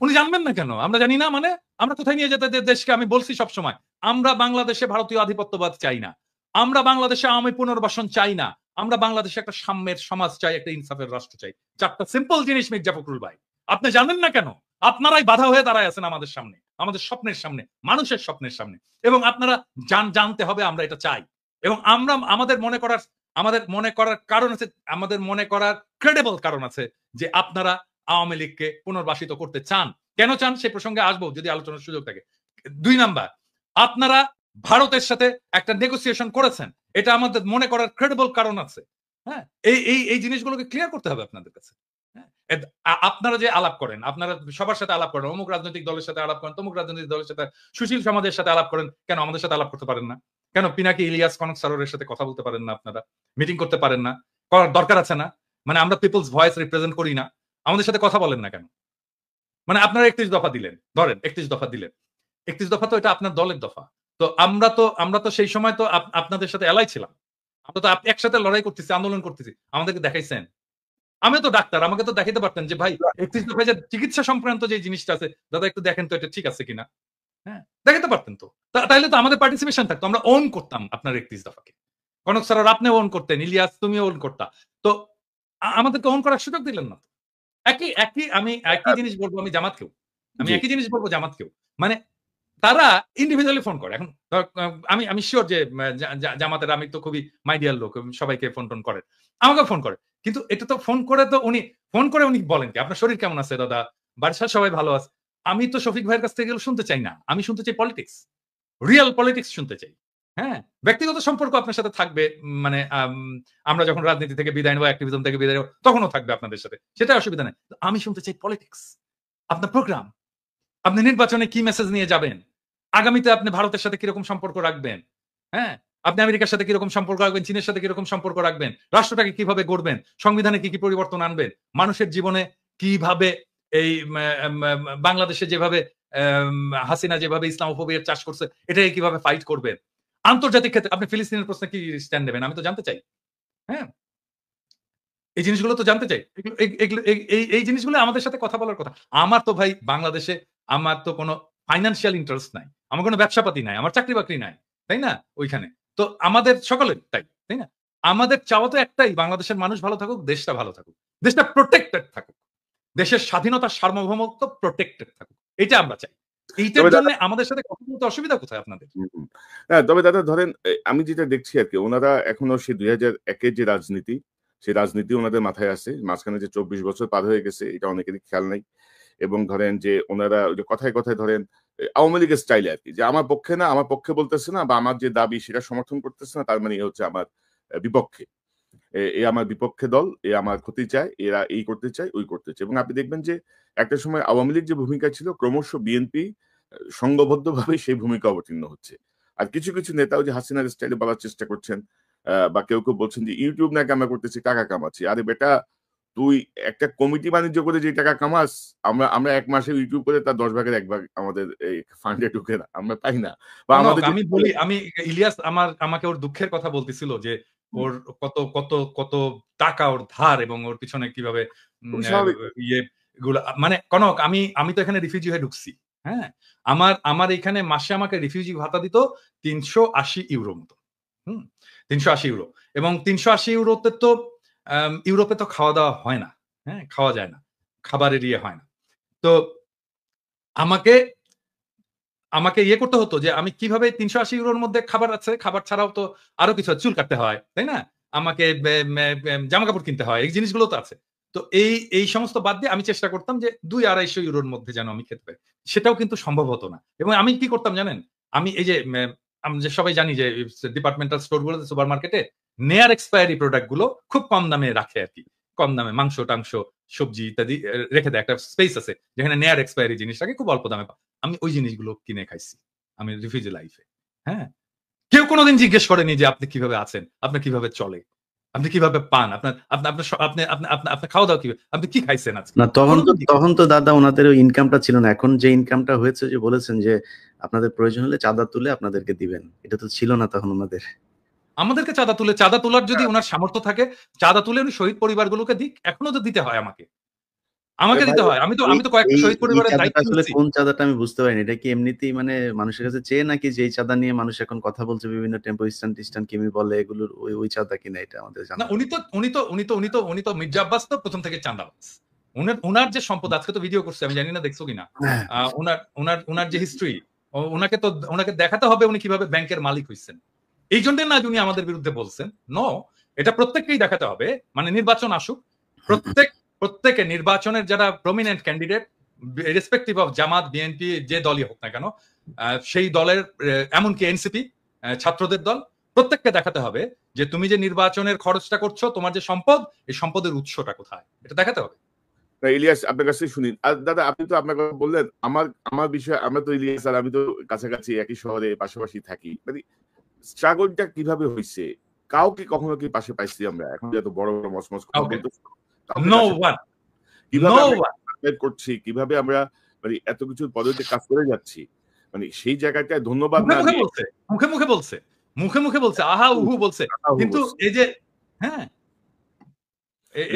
উনি জানবেন না কেন? আমরা জানি না মানে আমরা কোথায় নিয়ে যেতে দেশকে? আমি বলছি সবসময়, আমরা বাংলাদেশে ভারতীয় আধিপত্যবাদ চাই না, আমরা বাংলাদেশে আওয়ামী পুনর্বাসন চাই না, আমরা বাংলাদেশে একটা সাম্যের সমাজ চাই, একটা ইনসাফের রাষ্ট্র চাই। চারটা সিম্পল জিনিস মির্জা ফখরুল ভাই, আপনি জানেন না কেন? আপনারাই বাধা হয়ে দাঁড়ায় আছেন আমাদের সামনে, আমাদের স্বপ্নের সামনে, মানুষের স্বপ্নের সামনে। এবং আপনারা জানতে হবে আমরা এটা চাই। এবং আমরা আমাদের মনে করার কারণ আছে, আমাদের মনে করার ক্রেডিবল কারণ আছে যে আপনারা আওয়ামী লীগকে পুনর্বাসিত করতে চান। কেন চান সে প্রসঙ্গে আসবো যদি আলোচনার সুযোগ থাকে। 2 নাম্বার, আপনারা ভারতের সাথে একটা নেগোসিয়েশন করেছেন, এটা আমাদের মনে করার ক্রেডিবল কারণ আছে, হ্যাঁ। এই জিনিসগুলোকে ক্লিয়ার করতে হবে আপনাদের কাছে। আপনারা যে আলাপ করেন, আপনারা সবার সাথে আলাপ করেন, অমুক রাজনৈতিক দলের সাথে আলাপ করেন, তমুক রাজনৈতিক দলের সাথে, সুশীল সমাজের সাথে আলাপ করেন, কেন আমাদের সাথে আলাপ করতে পারেন না? কেন পিনাকি, ইলিয়াস, কনক সারোয়ারের সাথে কথা বলতে পারেন না? আপনারা মিটিং করতে পারেন না? করার দরকার আছে না? মানে আমরা পিপলস ভয়েস রিপ্রেজেন্ট করি না? আমাদের সাথে কথা বলেন না কেন? মানে আপনারা 31 দফা দিলেন, ধরেন 31 দফা দিলেন, 31 দফা তো এটা আপনার দলের দফা। তো আমরা তো সেই সময় তো আপনাদের সাথে এলাই ছিলাম, আমরা তো একসাথে লড়াই করতেছি, আন্দোলন করতেছি, আমাদেরকে দেখাইছেন। আমিও তো ডাক্তার, আমাকে তো দেখাইতে পারতেন যে ভাই 31 দফায় যে চিকিৎসা সংক্রান্ত যে জিনিসটা আছে, দাদা একটু দেখেন তো এটা ঠিক আছে কিনা, হ্যাঁ, দেখাইতে পারতেন তো। তাইলে তো আমাদের পার্টিসিপেশন থাকতো, আমরা ওন করতাম আপনার 31 দফাকে। কনক স্যার আপনি ওন করতেন, ইলিয়াস তুমিও ওন করতা। তো আমাদেরকে ওন করার সুযোগ দিলেন না। আমি একই জিনিস বলবো আমি জামাতকেও, আমি একই জিনিস বলবো জামাতকেও। মানে তারা ইন্ডিভিজুয়ালি ফোন করে। এখন আমি শিওর যে জামাতের, আমি তো খুবই মাইডিয়াল লোক, সবাইকে ফোন টোন করেন, আমাকেও ফোন করে। কিন্তু এটা তো ফোন করে উনি বলেন কি আপনার শরীর কেমন আছে দাদা, বাড়ির সবাই ভালো আছে? আমি তো শফিক ভাইয়ের কাছ থেকে এগুলো শুনতে চাই না, আমি শুনতে চাই পলিটিক্স, রিয়েল পলিটিক্স শুনতে চাই। হ্যাঁ, ব্যক্তিগত সম্পর্ক আপনার সাথে থাকবে, মানে আমরা যখন রাজনীতি থেকে বিদায় নেবো, অ্যাক্টিভিজম থেকে বিদায় নেবো, তখনও থাকবে আপনাদের সাথে, সেটা অসুবিধা নেই। আমি শুনতে চাই পলিটিক্স, আপনার প্রোগ্রাম, আপনি নির্বাচনে কি মেসেজ নিয়ে যাবেন, আগামীতে আপনি ভারতের সাথে কিরকম সম্পর্ক রাখবেন, হ্যাঁ, আপনি আমেরিকার সাথে কিরকম সম্পর্ক রাখবেন, চীনের সাথে কিরকম সম্পর্ক রাখবেন, রাষ্ট্রটাকে কিভাবে গড়বেন, সংবিধানে কি কি পরিবর্তন আনবেন, মানুষের জীবনে কিভাবে এই বাংলাদেশে যেভাবে হাসিনা যেভাবে ইসলামোফোবিয়ার চাষ করছে এটাই কিভাবে ফাইট করবেন, আন্তর্জাতিক ক্ষেত্রে আপনি ফিলিস্তিনের প্রশ্নে কি স্ট্যান্ড নেবেন, আমি তো জানতে চাই। হ্যাঁ, এই জিনিসগুলো তো জানতে চাই। এই জিনিসগুলো আমাদের সাথে কথা বলার কথা। আমার তো ভাই বাংলাদেশে আমার তো কোনো ফাইন্যান্সিয়াল ইন্টারেস্ট নাই, আমার কোনো ব্যবসাপাতি নাই, আমার চাকরি বাকরি নাই, তাই না? ওইখানে তো আমাদের সকলের তাই না? আমাদের চাওয়া তো একটাই, বাংলাদেশের মানুষ ভালো থাকুক, দেশটা ভালো থাকুক, দেশটা প্রোটেক্টেড থাকুক, দেশের স্বাধীনতা সার্বভৌমত্ব প্রোটেক্টেড থাকুক, এটা আমরা চাই। এইটার জন্য আমাদের সাথে কথা বলতে অসুবিধা কোথায় আপনাদের? হ্যাঁ, তবে দাদা ধরেন আমি যেটা দেখছি আর কি, ওনারা এখনো সেই 2001-এর যে রাজনীতি, সেই রাজনীতি ওনাদের মাথায় আছে। মাঝখানে যে 24 বছর পার হয়ে গেছে এটা অনেকেরই খেয়াল নাই। এবং ধরেন যে ওনারা ওই যে কথায় কথায় ধরেন আওয়ামী লীগের স্টাইলে আর কি, যে আমার পক্ষে না, আমার পক্ষে বলতেছে না, বা আমার যে দাবি সেটা সমর্থন করতেছে না, তার মানে এ হচ্ছে আমার বিপক্ষে, এ আমার বিপক্ষে দল, এ আমার ক্ষতি চায়, এরা এই করতে চায়, ওই করতে চায়। এবং আপনি দেখবেন যে একটা সময় আওয়ামী লীগ যে ভূমিকা ছিল, ক্রমশ বিএনপি সংঘবদ্ধভাবে সেই ভূমিকা অবতীর্ণ হচ্ছে। আর কিছু কিছু নেতা ওই যে হাসিনার স্টাইলে বলার চেষ্টা করছেন, বা কেউ বলছেন যে ইউটিউব নাকি আমরা করতেছি টাকা কামাচ্ছি। আরে বেটা, তুই একটা কমিটি বাণিজ্য করে যে টাকা কামাস, আমরা আমরা ১ মাসে ইউটিউব করে তার ১০ ভাগের ১ ভাগ আমাদের এই ফান্ডে ঢুকে না। আমরা পাই না। বা কনক, আমাদের যে আমি বলি, আমি ইলিয়াস আমাকে ওর দুঃখের কথা বলতেছিল যে ওর কত কত কত টাকা ওর ধার এবং ওর পিছনে কিভাবে খুবই স্বাভাবিক। ইয়ে গুলা, মানে কনক, আমি তো এখানে রিফিউজি হয়ে ঢুকছি। হ্যাঁ, আমার এখানে মাসে আমাকে রিফিউজি ভাতা দিত ৩৮০ ইউরো মতো। ৩৮০ ইউরো, এবং ৩৮০ ইউরোতে তো ইউরোপে তো খাওয়া দাওয়া হয় না। হ্যাঁ, খাওয়া যায় না, খাবারের ইয়ে হয় না। তো আমাকে আমাকে ইয়ে করতে হতো যে আমি কিভাবে ৩৮০ ইউরোর মধ্যে খাবার আছে, খাবার ছাড়াও তো আরো কিছু আছে, চুল কাটতে হয়, তাই না? আমাকে জামা কাপড় কিনতে হয়, এই জিনিসগুলো তো আছে। তো এই সমস্ত বাদ দিয়ে আমি চেষ্টা করতাম যে ২-২৫০ ইউরোর মধ্যে যেন আমি খেতে পারি। সেটাও কিন্তু সম্ভব হতো না। এবং আমি কি করতাম জানেন? আমি এই যে আমরা যে সবাই জানি যে ডিপার্টমেন্টাল স্টোর গুলোতে, সুপার মার্কেটে নেয়ার এক্সপায়ারি প্রোডাক্ট গুলো খুব কম দামে রাখে আরকি। কম দামে মাংস-টাংস, সবজি ইত্যাদি রেখে দেয়। একটা স্পেস আছে যেখানে নেয়ার এক্সপায়ারি জিনিস রাখে, খুব অল্প দামে আমি ওই জিনিসগুলো কিনে খাইছি। আমি রিফিউজি লাইফে। হ্যাঁ? কেউ কোনদিন জিজ্ঞেস করেনি যে আপনি কিভাবে আছেন? আপনার কিভাবে চলে? আপনি কিভাবে পান? আপনার আপনার আপনার স আপনি আপনি আপনি আপনার খাওয়া-দাওয়া কিভাবে? আপনি কি খাইছেন আজকে? না, কোনদিন জিজ্ঞেস তখন তো দাদা ওনাদের ওই ইনকামটা ছিল না। এখন যে ইনকামটা হয়েছে, যে বলেছেন যে আপনাদের প্রয়োজন হলে চাঁদা তুলে আপনাদেরকে দিবেন। এটা তো ছিল না তখন ওনাদের। আমাদেরকে চাঁদা তোলার যদি উনার সামর্থ্য থাকে, চাঁদা তুলে উনি শহীদ পরিবারগুলোকে দিক। এখনো তো দিতে হয় আমাকে। আমাকে ভাই, দিতে হয়। এই আমি তো কয়েকটা এই শহীদ এই পরিবারের চাঁদাটা দায়িত্ব আসলে নিচ্ছি। কোন চাঁদাটা আমি বুঝতে পারিনি। এটা কি এমনিতেই মানে মানুষের কাছে চেয়ে, নাকি যে এই চাঁদা নিয়ে মানুষ এখন কথা বলছে বিভিন্ন টেম্পো স্ট্যান্ড কিমি বলে, এগুলোর ওই চাঁদা কিনা, এটা আমাদের না, জানা। উনি তো মির্জা আব্বাস তো প্রথম থেকে চাঁদাবাজ। উনার যে সম্পদ, আজকে তো ভিডিও করছে, আমি জানি না দেখছো কিনা। হ্যাঁ। উনার যে হিস্ট্রি, উনাকে দেখাতে হবে উনি কিভাবে ব্যাংকের মালিক হইছেন। এই জন্য না উনি আমাদের বিরুদ্ধে বলছেন। নো, এটা প্রত্যেককেই দেখাতে হবে। মানে নির্বাচন আসুক, প্রত্যেকে নির্বাচনের যারা prominent candidate, respective of Jamaat, BNP, যে দলই হোক না কেন, সেই দলের, এমনকি এনসিপি, ছাত্রদের দল, প্রত্যেককে দেখাতে হবে যে তুমি যে নির্বাচনের খরচটা করছো, তোমার যে সম্পদ, এই সম্পদের উৎসটা কোথায়, এটা দেখাতে হবে। না, ইলিয়াস, আপনার কাছে শুনি। আর দাদা, আপনি তো আপনার কথা বললেন। আমার আমার বিষয়, আমরা তো ইলিয়াস আর আমি তো কাছাকাছি একই শহরে পাশাপাশি থাকি। মানে স্ট্রাগলটা কিভাবে হইছে? কাউকে কখনো কি পাশে পাইছি আমরা? এখন যে এত বড় বড় মচমচ কথা ওকে, বলতেছি, কাউকে নো পাশে ওয়ান, কিভাবে নো আমরা ওয়ান। সার্ভাইভ করছি, কিভাবে আমরা মানে এত কিছুর পদ্ধতিতে কাজ করে যাচ্ছি। মানে সেই জায়গাটায় ধন্যবাদ মুখে না মুখে দিয়ে বলছে, মুখে মুখে বলছে, আহা উহু বলছে, তাড়াহুড়ো কিন্তু করছি। এই যে, হ্যাঁ,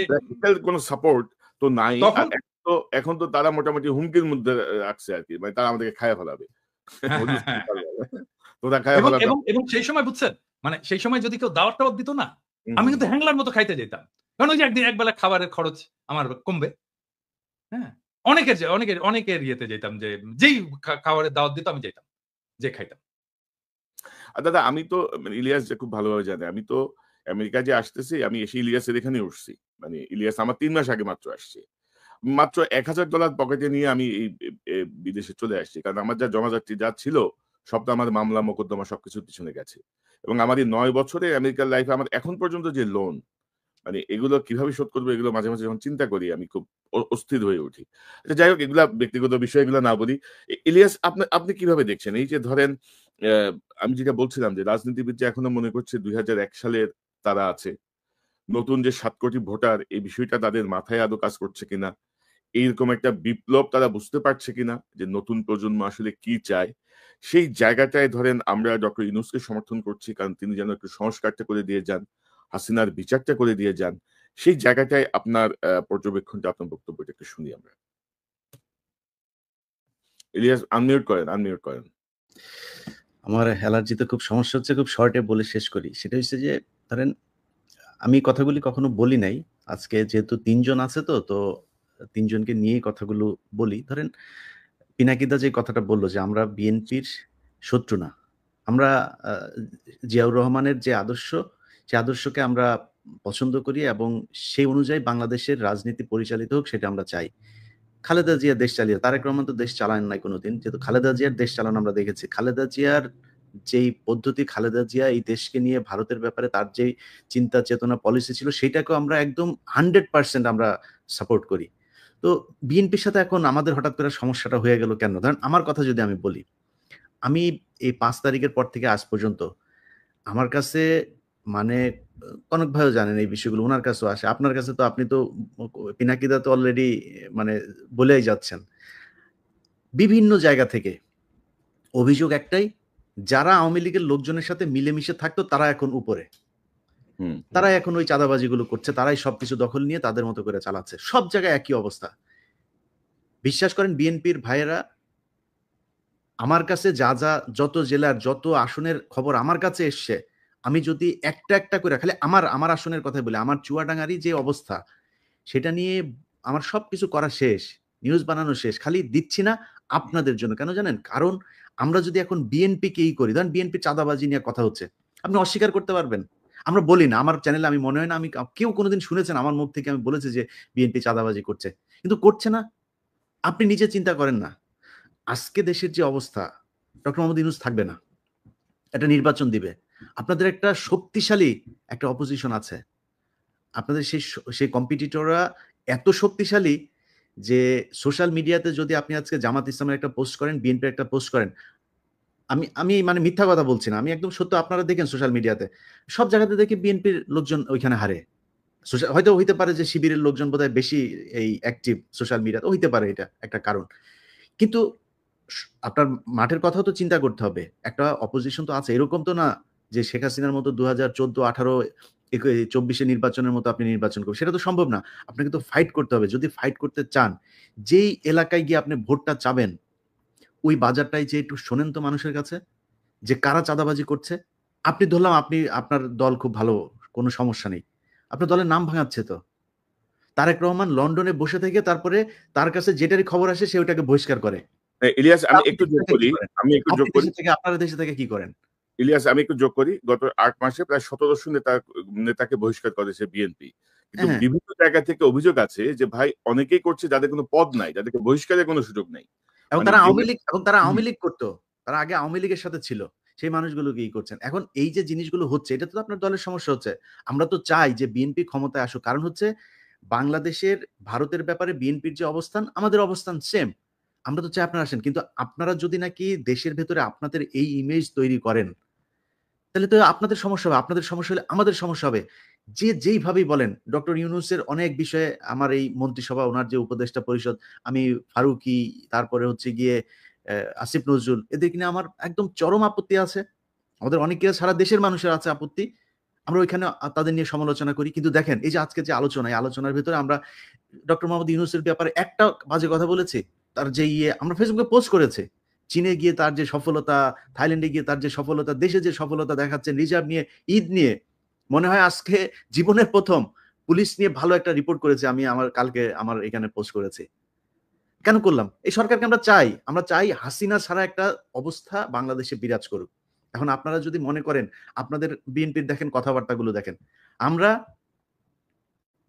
প্র্যাকটিক্যাল কোনো সাপোর্ট তো নাই। আর তখন এখন তো তারা মোটামুটি হুমকির মধ্যে রাখছে আরকি। মানে তারা আমাদেরকে খাইয়া ফেলাবে। হ্যাঁ, হুজুর হ্যাঁ, হ্যাঁ, তোরা খাইয়া এবং ফেলাবে। এবং এবং সেই সময় বুঝছেন, মানে সেই সময় যদি কেউ দাওয়াত দিত না, হুম, আমি হুম। কিন্তু হ্যাংলার মতো খাইতে যেতাম। কারণ ওই যে একদিন একবেলা খাবারের খরচ আমার কমবে। হ্যাঁ, অনেকের ইয়েতে যেতাম, যে যেই খাবারের দাওয়াত দিত আমি যেতাম, যে খাইতাম। আর দাদা, আমি তো মানে ইলিয়াস যে খুব ভালোভাবে জানে। আমি তো আমেরিকা যে আসতেছি, আমি এসে ইলিয়াসের এখানেই উঠছি। মানে ইলিয়াস আমার ৩ মাস আগে মাত্র আসছে। মাত্র $১,০০০ পকেটে নিয়ে আমি এই বিদেশে চলে আসছি। কারণ আমার যা জমাজাতি যা ছিল, সব তো আমার মামলা মোকদ্দমা সবকিছুর পিছনে গেছে। এবং আমার এই ৯ বছরের আমেরিকার লাইফে আমার এখন পর্যন্ত যে লোন, মানে এগুলো কিভাবে শোধ করবো, এগুলো মাঝে মাঝে যখন চিন্তা করি আমি খুব অস্থির হয়ে উঠি। আচ্ছা, যাই হোক, এগুলা ব্যক্তিগত বিষয়, এগুলো না বলি। ইলিয়াস, আপনি কিভাবে দেখছেন এই যে ধরেন, আমি যেটা বলছিলাম যে রাজনীতিবিদ যে এখনো মনে করছে ২০০১ সালের তারা আছে, নতুন যে ৭ কোটি ভোটার, এই বিষয়টা তাদের মাথায় আদৌ কাজ করছে কিনা, এইরকম একটা বিপ্লব তারা বুঝতে পারছে কিনা যে নতুন প্রজন্ম আসলে কি চায়, সেই জায়গাটায় ধরেন আমরা ডক্টর ইউনূসকে সমর্থন করছি, কারণ তিনি যেন একটু সংস্কারটা করে দিয়ে যান, হাসিনার বিচারটা করে দিয়ে যান। সেই জায়গাটায় আপনার পর্যবেক্ষণটা, আপনার বক্তব্যটা একটু শুনি আমরা। ইলিয়াস, আনমিউট করেন। আমার অ্যালার্জিতে খুব সমস্যা হচ্ছে, খুব শর্টে বলে শেষ করি। সেটা হচ্ছে যে ধরেন আমি কথাগুলি কখনো বলি নাই। আজকে যেহেতু ৩ জন আছে, তো ৩ জনকে নিয়েই কথাগুলো বলি। ধরেন পিনাকিদা যে কথাটা বলল যে আমরা বিএনপির শত্রু না। আমরা আ জিয়াউর রহমানের যে আদর্শ, সে আদর্শকে আমরা পছন্দ করি এবং সেই অনুযায়ী বাংলাদেশের রাজনীতি পরিচালিত হোক, সেটা আমরা চাই। খালেদা জিয়া দেশ চালিয়ে, তারেক রহমান তো দেশ চালান নাই কোনোদিন। যেহেতু খালেদা জিয়ার দেশ চালানো আমরা দেখেছি। খালেদা জিয়ার যেই পদ্ধতি, খালেদা জিয়া এই দেশকে নিয়ে ভারতের ব্যাপারে তার যেই চিন্তা চেতনা পলিসি ছিল, সেটাকেও আমরা একদম 100% আমরা সাপোর্ট করি। তো বিএনপির সাথে এখন আমাদের হঠাৎ করে সমস্যাটা হয়ে গেল কেন? ধরেন আমার কথা যদি আমি বলি, আমি এই ৫ তারিখের পর থেকে আজ পর্যন্ত আমার কাছে মানে কনক ভাইও জানেন এই বিষয়গুলো, ওনার কাছেও আসে, আপনার কাছে তো, আপনি তো পিনাকিদা তো অলরেডি মানে বলেই যাচ্ছেন। বিভিন্ন জায়গা থেকে অভিযোগ একটাই, যারা আওয়ামী লীগের লোকজনের সাথে মিলেমিশে থাকতো তারা এখন উপরে, তারাই এখন ওই চাঁদাবাজিগুলো করছে, তারাই সবকিছু দখল নিয়ে তাদের মতো করে চালাচ্ছে। সব জায়গায় একই অবস্থা। বিশ্বাস করেন বিএনপির ভাইয়েরা আমার কাছে যত জেলার যত আসনের খবর আমার কাছে এসছে, আমি যদি একটা একটা করে খালি আমার আসনের কথাই বলি, আমার চুয়াডাঙ্গারই যে অবস্থা সেটা নিয়ে আমার সবকিছু করা শেষ, নিউজ বানানো শেষ, খালি দিচ্ছি না আপনাদের জন্য। কেন জানেন? কারণ আমরা যদি এখন বিএনপিকেই করি, ধরেন বিএনপি চাঁদাবাজি নিয়ে কথা হচ্ছে, আপনি অস্বীকার করতে পারবেন? আমরা বলি না, আমার চ্যানেলে আমি মনে হয় না আমি কেউ কোনোদিন শুনেছেন আমার মুখ থেকে আমি বলেছি যে বিএনপি চাঁদাবাজি করছে, কিন্তু করছে না। আপনি নিজে চিন্তা করেন না, আজকে দেশের যে অবস্থা, ডক্টর মোহাম্মদ ইউনূস থাকবে না, একটা নির্বাচন দিবে, আপনাদের একটা শক্তিশালী একটা অপোজিশন আছে, আপনাদের সেই কম্পিটিটররা এত শক্তিশালী যে সোশ্যাল মিডিয়াতে যদি আপনি আজকে জামাত ইসলামের একটা পোস্ট করেন, বিএনপির একটা পোস্ট করেন, আমি মানে মিথ্যা কথা বলছি না, আমি একদম সত্য, আপনারা দেখেন সোশ্যাল মিডিয়াতে সব জায়গাতে দেখি বিএনপির লোকজন ওইখানে হারে। হয়তো হইতে পারে যে শিবিরের লোকজন বোধহয় বেশি এই অ্যাক্টিভ সোশ্যাল মিডিয়াতে, হইতে পারে এটা একটা কারণ, কিন্তু আপনার মাঠের কথাও তো চিন্তা করতে হবে। একটা অপোজিশন তো আছে, এরকম তো না যে শেখ হাসিনার মতো 2014, 18, 24 নির্বাচনের মতো আপনি নির্বাচন করবেন, সেটা তো সম্ভব না। আপনাকে তো ফাইট করতে হবে। যদি ফাইট করতে চান, যেই এলাকায় গিয়ে আপনি ভোটটা চাবেন, ওই বাজারটাই যে একটু শোনেন তো মানুষের কাছে, যে কারা চাঁদাবাজি করছে। আপনি ধরলাম আপনার দল খুব ভালো, কোনো সমস্যা নেই, আপনার দলের নাম ভাঙাচ্ছে তো। তারেক রহমান লন্ডনে বসে থেকে তারপরে তার কাছে যেটারই খবর আসে সে ওটাকে বহিষ্কার করে। ইলিয়াস, আমি আপনি একটু দেশে যোগ থেকে করি কি করেন? আমি একটু যোগ করি আপনারা দেশে থেকে কি করেন? ইলিয়াস, আমি একটু যোগ করি। গত ৮ মাসে প্রায় ১৭০০ নেতাকে বহিষ্কার করেছে বিএনপি। কিন্তু হ্যাঁ, বিভিন্ন জায়গা থেকে অভিযোগ আছে যে ভাই অনেকেই করছে যাদের কোনো পদ নাই, যাদেরকে বহিষ্কারের কোনো সুযোগ নেই। এবং মানে তারা আওয়ামী জেলে লীগ, এবং তারা আওয়ামী লীগ করতো। তারা আগে আওয়ামী লীগের সাথে ছিল। সেই মানুষগুলোকে করছেন। এখন এই যে জিনিসগুলো হচ্ছে, এটা তো আপনার দলের সমস্যা হচ্ছে। আমরা তো চাই যে বিএনপি ক্ষমতায় আসুক। কারণ হচ্ছে বাংলাদেশের, ভারতের ব্যাপারে বিএনপির যে অবস্থান, আমাদের অবস্থান সেম। আমরা তো চাই আপনারা আসেন। কিন্তু আপনারা যদি নাকি দেশের ভেতরে আপনাদের এই ইমেজ তৈরি করেন, তাহলে তো আপনাদের সমস্যা হবে। আপনাদের সমস্যা হলে আমাদের সমস্যা হবে। যে যেইভাবেই বলেন, ডক্টর ইউনূসের অনেক বিষয়ে আমার এই মন্ত্রিসভা, ওনার যে উপদেষ্টা পরিষদ, আমি ফারুকী, তারপরে হচ্ছে গিয়ে আসিফ নজরুল, এদেরকে নিয়ে আমার একদম চরম আপত্তি আছে। আমাদের অনেকের, সারা দেশের মানুষের আছে আপত্তি। আমরা ওইখানে তাদের নিয়ে সমালোচনা করি। কিন্তু দেখেন এই যে আজকে যে আলোচনা, এই আলোচনার ভেতরে আমরা ডক্টর মোহাম্মদ ইউনূসের ব্যাপারে একটা বাজে কথা বলেছি? তার যে আমরা ফেসবুকে পোস্ট করেছি। চীনে গিয়ে তার যে সফলতা, থাইল্যান্ডে গিয়ে তার যে সফলতা, দেশে যে সফলতা দেখাচ্ছেন, রিজার্ভ নিয়ে, ঈদ নিয়ে, মনে হয় আজকে জীবনের ১ম পুলিশ নিয়ে ভালো একটা রিপোর্ট করেছি আমি, কালকে আমার এখানে পোস্ট করেছি। কেন করলাম? এই সরকারকে আমরা চাই হাসিনা ছাড়া একটা অবস্থা বাংলাদেশে বিরাজ করুক। এখন আপনারা যদি মনে করেন, আপনাদের বিএনপির দেখেন কথাবার্তাগুলো দেখেন। আমরা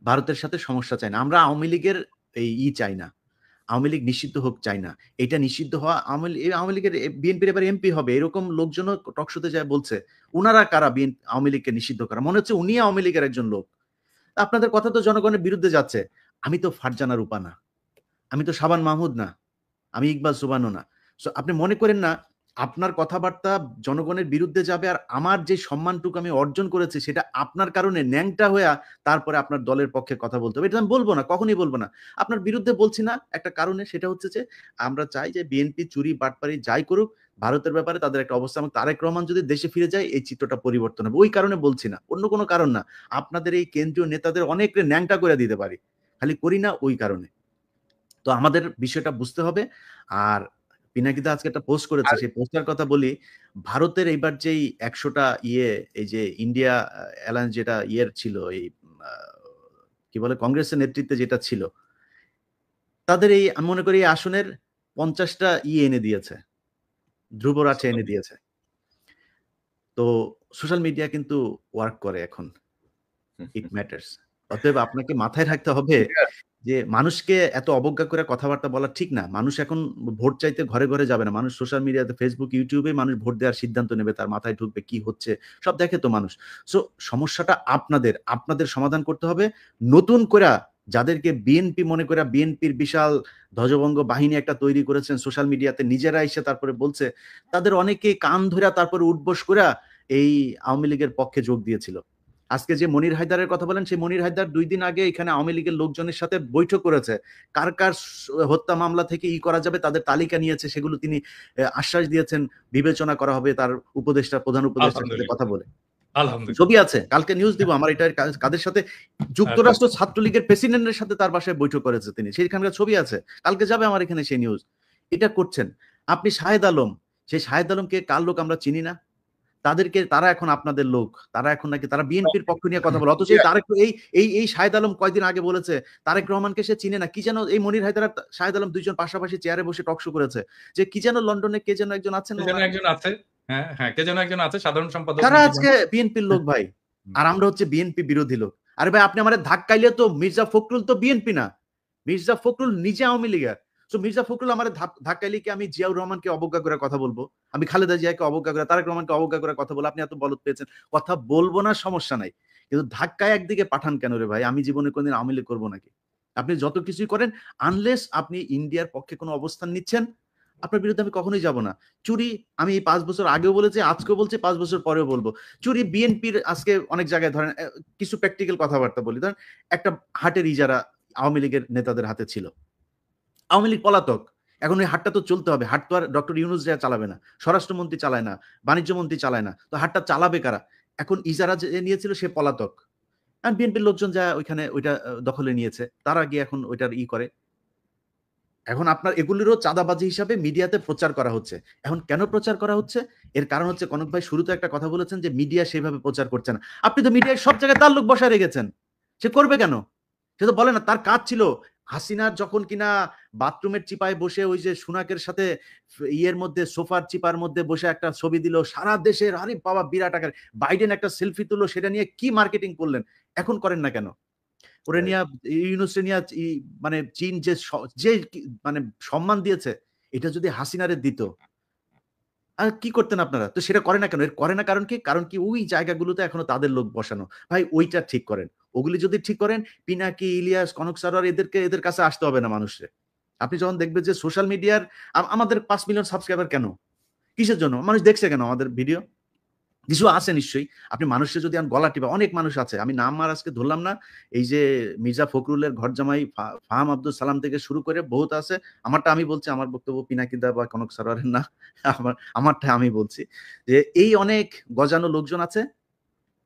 ভারতের সাথে সমস্যা চাই না। আমরা আওয়ামী লীগের চাই না। আওয়ামী লীগ নিষিদ্ধ হোক চাই না। এটা নিষিদ্ধ হওয়া, আওয়ামী লীগের বিএনপির এবার এমপি হবে, এরকম লোকজনও টক শোতে যায় বলছে। উনারা কারা আওয়ামী লীগকে নিষিদ্ধ করা? মনে হচ্ছে উনি আওয়ামী লীগের একজন লোক। আপনাদের কথা তো জনগণের বিরুদ্ধে যাচ্ছে। আমি তো ফারজানা রূপা না। আমি তো সাবান মাহমুদ না। আমি ইকবাল সুবানো না। সো আপনি মনে করেন না আপনার কথাবার্তা জনগণের বিরুদ্ধে যাবে, আর আমার যে সম্মানটুকু আমি অর্জন করেছি সেটা আপনার কারণে ন্যাংটা হইয়া তারপরে আপনার দলের পক্ষে কথা বলতে হবে। এটা আমি বলব না, কখনোই বলব না। আপনার বিরুদ্ধে বলছি না একটা কারণে, সেটা হচ্ছে যে আমরা চাই যে বিএনপি চুরি বাটপারি যাই করুক, ভারতের ব্যাপারে তাদের একটা অবস্থা, এবং তারেক রহমান যদি দেশে ফিরে যায় এই চিত্রটা পরিবর্তন হবে। ওই কারণে বলছি না, অন্য কোনো কারণ না। আপনাদের এই কেন্দ্রীয় নেতাদের অনেকরে ন্যাংটা করে দিতে পারি, খালি করি না ওই কারণে। তো আমাদের বিষয়টা বুঝতে হবে। আর পিনাকিদা আজকে একটা পোস্ট করেছে, আর সেই পোস্টার কথা বলি। ভারতের এইবার যেই ১০০টা এই যে ইন্ডিয়া অ্যালায়েন্স যেটা ছিল, এই কি বলে, কংগ্রেসের নেতৃত্বে যেটা ছিল, তাদের এই আমি মনে করি এই আসনের ৫০টা এনে দিয়েছে, ধ্রুবরাঠে এনে দিয়েছে। তো সোশ্যাল মিডিয়া কিন্তু ওয়ার্ক করে এখন, ইট ম্যাটার্স। অতএব আপনাকে মাথায় রাখতে হবে যে মানুষকে এত অবজ্ঞা করে কথাবার্তা বলা ঠিক না। মানুষ এখন ভোট চাইতে ঘরে ঘরে যাবে না। মানুষ সোশ্যাল মিডিয়াতে, ফেসবুক, ইউটিউবে মানুষ ভোট দেওয়ার সিদ্ধান্ত নেবে, তার মাথায় ঢুকবে কি হচ্ছে সব দেখে তো মানুষ। সো সমস্যাটা আপনাদের সমাধান করতে হবে। নতুন করে যাদেরকে বিএনপি মনে করে, বিএনপির বিশাল ধ্বজভঙ্গ বাহিনী একটা তৈরি করেছেন সোশ্যাল মিডিয়াতে, নিজেরা এসে তারপরে বলছে, তাদের অনেকে কান ধরে তারপরে উঠবোস করে এই আওয়ামী লীগের পক্ষে যোগ দিয়েছিল। আজকে যে মনির হায়দারের কথা বলেন, সেই মনির হায়দার 2 দিন আগে এখানে আওয়ামী লীগের লোকজনের সাথে বৈঠক করেছে, কার কার হত্যা মামলা থেকে করা যাবে তাদের তালিকা নিয়েছে, সেগুলো তিনি আশ্বাস দিয়েছেন বিবেচনা করা হবে তার উপদেষ্টা, প্রধান উপদেষ্টার সাথে কথা বলে। ছবি আছে, কালকে নিউজ দিব আমার, এটা কাদের সাথে, যুক্তরাষ্ট্র ছাত্রলীগের প্রেসিডেন্টের সাথে তার বাসায় বৈঠক করেছে তিনি, সেইখানকার ছবি আছে, কালকে যাবে আমার এখানে সেই নিউজ। এটা করছেন আপনি। শাহেদ আলম, সেই শাহেদ আলমকে কার লোক আমরা চিনি না, তাদেরকে তারা এখন আপনাদের লোক, তারা এখন নাকি তারা বিএনপির পক্ষ নিয়ে কথা বলে, অথচ তারেক এই শাহেদ আলম কয়দিন আগে বলেছে তারেক রহমানকে সে চিনে না, কি যেন এই মনির হায়দার আর শাহেদ আলম দুইজন পাশাপাশি চেয়ারে বসে টকশো করেছে যে কি যেন লন্ডনে কে যেন একজন আছেন, কে যেন একজন আছে সাধারণ সম্পাদক, তারা আজকে বিএনপির লোক ভাই, আর আমরা হচ্ছে বিএনপি বিরোধী লোক। আরে ভাই আপনি আমাদের ধাক্কাইলে তো মির্জা ফখরুল তো বিএনপি না, মির্জা ফখরুল নিজে আওয়ামী লীগের। তো মির্জা ফখরুল আমার ধাক্কাইলে কি আমি জিয়াউর রহমানকে অবজ্ঞা করে কথা বলবো, আমি খালেদা জিয়াকে অবজ্ঞা করে, তারেক রহমানকে অবজ্ঞা করে কথা বলবো? আপনি এত বলদ পেয়েছেন, কথা বলবো না, সমস্যা নাই, কিন্তু ধাক্কায় একদিকে পাঠান কেন রে ভাই? আমি জীবনে কোনদিন আওয়ামী লীগ করবো নাকি? আপনি যত কিছুই করেন, আনলেস আপনি ইন্ডিয়ার পক্ষে কোনো অবস্থান নিচ্ছেন, আপনার বিরুদ্ধে আমি কখনোই যাব না। চুরি আমি 5 বছর আগেও বলেছি, আজকেও বলছি, 5 বছর পরেও বলবো। চুরি বিএনপির আজকে অনেক জায়গায় ধরেন কিছু প্র্যাকটিক্যাল কথাবার্তা বলি, ধরেন একটা হাটের ইজারা আওয়ামী লীগের নেতাদের হাতে ছিল, আওয়ামী লীগ পলাতক, এখন ওই হাটটা তো চলতে হবে, হাট তো আর ডক্টর ইউনূস যা চালাবে না, স্বরাষ্ট্রমন্ত্রী চালায় না, বাণিজ্য মন্ত্রী চালায় না, তো হাটটা চালাবে কারা? এখন ইজারা যে নিয়েছিল সে পলাতক, আর বিএনপির লোকজন যা ওইখানে ওইটা দখলে নিয়েছে, তারা গিয়ে এখন ওইটার করে। এখন আপনার এগুলিরও চাঁদাবাজি হিসাবে মিডিয়াতে প্রচার করা হচ্ছে। এখন কেন প্রচার করা হচ্ছে? এর কারণ হচ্ছে কনক ভাই শুরুতে একটা কথা বলেছেন যে মিডিয়া সেভাবে প্রচার করছে না। আপনি তো মিডিয়ায় সব জায়গায় তার লোক বসায় রেখেছেন, সে করবে কেন? সে তো বলে না, তার কাজ ছিল হাসিনার যখন কিনা বাথরুমের চিপায় বসে ওই যে সুনাকের সাথে ইয়ের মধ্যে সোফার চিপার মধ্যে বসে একটা ছবি দিল, সারা দেশের আরে বাবা বিরাট আকার, বাইডেন একটা সেলফি তুললো, সেটা নিয়ে কি মার্কেটিং করলেন, এখন করেন না কেন? ওরে নিয়ে ইউনূসে নিয়ে মানে চীন যে মানে সম্মান দিয়েছে, এটা যদি হাসিনারে দিত আর কি করতেন আপনারা? তো সেটা করে না কেন? এর করে না কারণ কি? কারণ কি ওই জায়গাগুলোতে এখনো তাদের লোক বসানো। ভাই ওইটা ঠিক করেন। ওগুলি যদি ঠিক করেন, পিনাকি, ইলিয়াস, কনক সারোয়ার এদের কাছে আসতে হবে না মানুষের। আপনি যখন দেখবেন যে সোশ্যাল মিডিয়ার আমাদের 5 মিলিয়ন সাবস্ক্রাইবার কেন? কিসের জন্য? মানুষ দেখছে কেন আমাদের ভিডিও? কিছু আছে নিশ্চয়ই। আপনি মানুষের যদি গলা টিপা, অনেক মানুষ আছে, আমি নাম আর আজকে ধরলাম না, এই যে মির্জা ফখরুলের ঘর জামাই ফাহাম আব্দুল সালাম থেকে শুরু করে বহুত আছে। আমারটা আমি বলছি, আমার বক্তব্য পিনাকিদা বা কনক সারোয়ারের না, আমারটা আমি বলছি যে এই অনেক গজানো লোকজন আছে,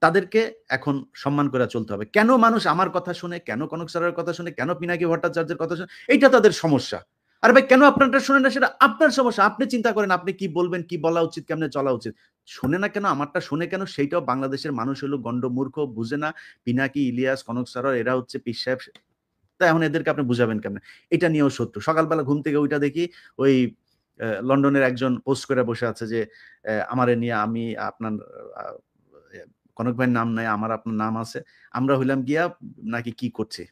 তাদেরকে এখন সম্মান করে চলতে হবে। কেন মানুষ আমার কথা শুনে, কেন কনক সারোয়ারের কথা শুনে, কেন পিনাকি ভট্টাচার্যের কথা শুনে, এইটা তাদের সমস্যা। আরে ভাই কেন আপনারটা শুনে না, সেটা আপনার সমস্যা। আপনি চিন্তা করেন আপনি কি বলবেন, কি বলা উচিত, কেমনে চলা উচিত। শোনে না কেন, আমারটা শুনে কেন, সেইটাও বাংলাদেশের মানুষ হলো গন্ড মূর্খ, বুঝে না। পিনাকি, ইলিয়াস, কনক সারোয়ার এরা হচ্ছে পীর সাহেব, তাই এখন এদেরকে আপনি বুঝাবেন কেমনে? এটা নিয়েও শত্রু। সকালবেলা ঘুম থেকে ওইটা দেখি, ওই লন্ডনের একজন পোস্ট করে বসে আছে যে আমারে নিয়ে, আমি আপনার কনক ভাইয়ের নাম নাই, আমার আপনার নাম আছে, আমরা হইলাম গিয়া নাকি কি করছে।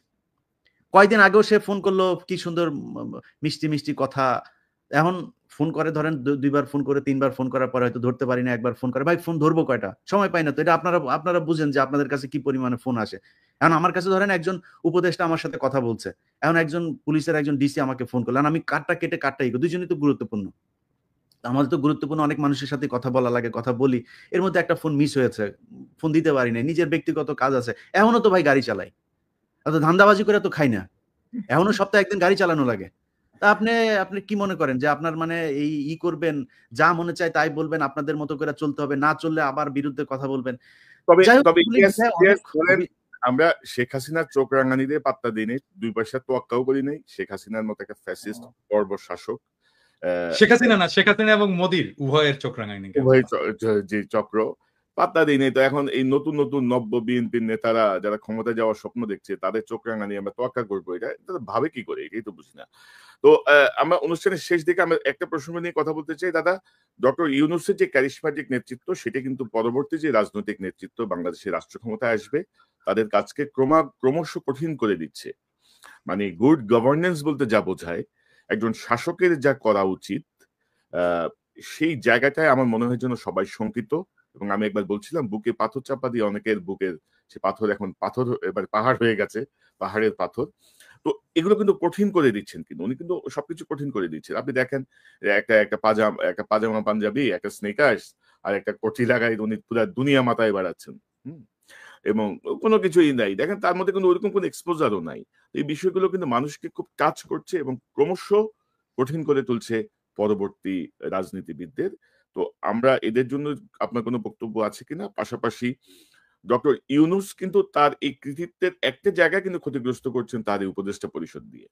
কয়দিন আগেও সে ফোন করলো, কি সুন্দর মিষ্টি মিষ্টি কথা। এখন ফোন করে ধরেন 2বার ফোন করে, 3বার ফোন করার পরে হয়তো ধরতে পারি না, একবার ফোন করে, ভাই ফোন ধরবো কয়টা, সময় পাই না তো। এটা আপনারা বুঝেন যে আপনাদের কাছে কি পরিমাণে ফোন আসে। এখন আমার কাছে ধরেন একজন উপদেষ্টা আমার সাথে কথা বলছে, এখন একজন পুলিশের একজন ডিসি আমাকে ফোন করলেন, আমি কারটা কেটে কারটা দুজনই তো গুরুত্বপূর্ণ, আমাদের তো গুরুত্বপূর্ণ অনেক মানুষের সাথে কথা বলা লাগে, কথা বলি, এর মধ্যে একটা ফোন মিস হয়েছে, ফোন দিতে পারি না, নিজের ব্যক্তিগত কাজ আছে। এখনো তো ভাই গাড়ি চালাই, অত ধান্দাবাজি করে তো খাই না, এখনো সপ্তাহে একদিন গাড়ি চালানো লাগে। তা আপনি কি মনে করেন যে আপনার মানে এই করবেন, যা মনে চায় তাই বলবেন, আপনাদের মতো করে চলতে হবে, না চললে আবার বিরুদ্ধে কথা বলবেন? তবে আমরা শেখ হাসিনার চোখ রাঙানিতে পাত্তা দিই নাই, 2 পয়সা তোয়াক্কাও করি নাই। শেখ হাসিনার মতো একটা ফ্যাসিস্ট বর্বর শাসক, শেখ হাসিনা না, শেখ হাসিনা এবং মোদির উভয়ের চোখ রাঙায়নি, উভয় যে চক্র পাত্তা দিই নাই। তো এখন এই নতুন নতুন নব্য বিএনপির নেতারা যারা ক্ষমতায় যাওয়ার স্বপ্ন দেখছে, তাদের চোখ রাঙানি আমরা তোয়াক্কা করবো, এটা ভাবে কি করে, এটাই তো বুঝি না। তো আমরা অনুষ্ঠানের শেষ দিকে আমরা একটা প্রসঙ্গ নিয়ে কথা বলতে চাই দাদা। ডক্টর ইউনূসের যে ক্যারিসম্যাটিক নেতৃত্ব, সেটা কিন্তু পরবর্তী যে রাজনৈতিক নেতৃত্ব বাংলাদেশের রাষ্ট্র ক্ষমতায় আসবে, তাদের কাজকে ক্রমশ কঠিন করে দিচ্ছে। মানে গুড গভর্নেন্স বলতে যা বোঝায়, একজন শাসকের যা করা উচিত, সেই জায়গাটায় আমার মনে হয় যেন সবাই শঙ্কিত। এবং আমি একবার বলছিলাম, বুকে পাথর চাপা দিয়ে অনেকের বুকের সে পাথর এখন পাথর, এবার পাহাড় হয়ে গেছে, পাহাড়ের পাথর। তো এগুলো কিন্তু কঠিন করে দিচ্ছেন, কিন্তু উনি কিন্তু সবকিছু কঠিন করে দিচ্ছেন। আপনি দেখেন একটা পাজামা পাঞ্জাবি, একটা স্নেকার্স, আর একটা কচি লাগাই উনি পুরা দুনিয়া মাথায় বাড়াচ্ছেন। হুম? এবং কোনো কিছুই নাই। দেখেন তার মধ্যে কোনো ওরকম কোনো এক্সপোজারও নাই। এই বিষয়গুলো কিন্তু মানুষকে খুব টাচ করছে এবং ক্রমশ কঠিন করে তুলছে পরবর্তী রাজনীতিবিদদের। তো আমরা এদের জন্য আপনার কোনো বক্তব্য আছে কিনা? পাশাপাশি ডক্টর ইউনূস কিন্তু তার এই কৃতিত্বের একটা জায়গায় কিন্তু ক্ষতিগ্রস্ত করছেন তার এই উপদেষ্টা পরিষদ দিয়ে।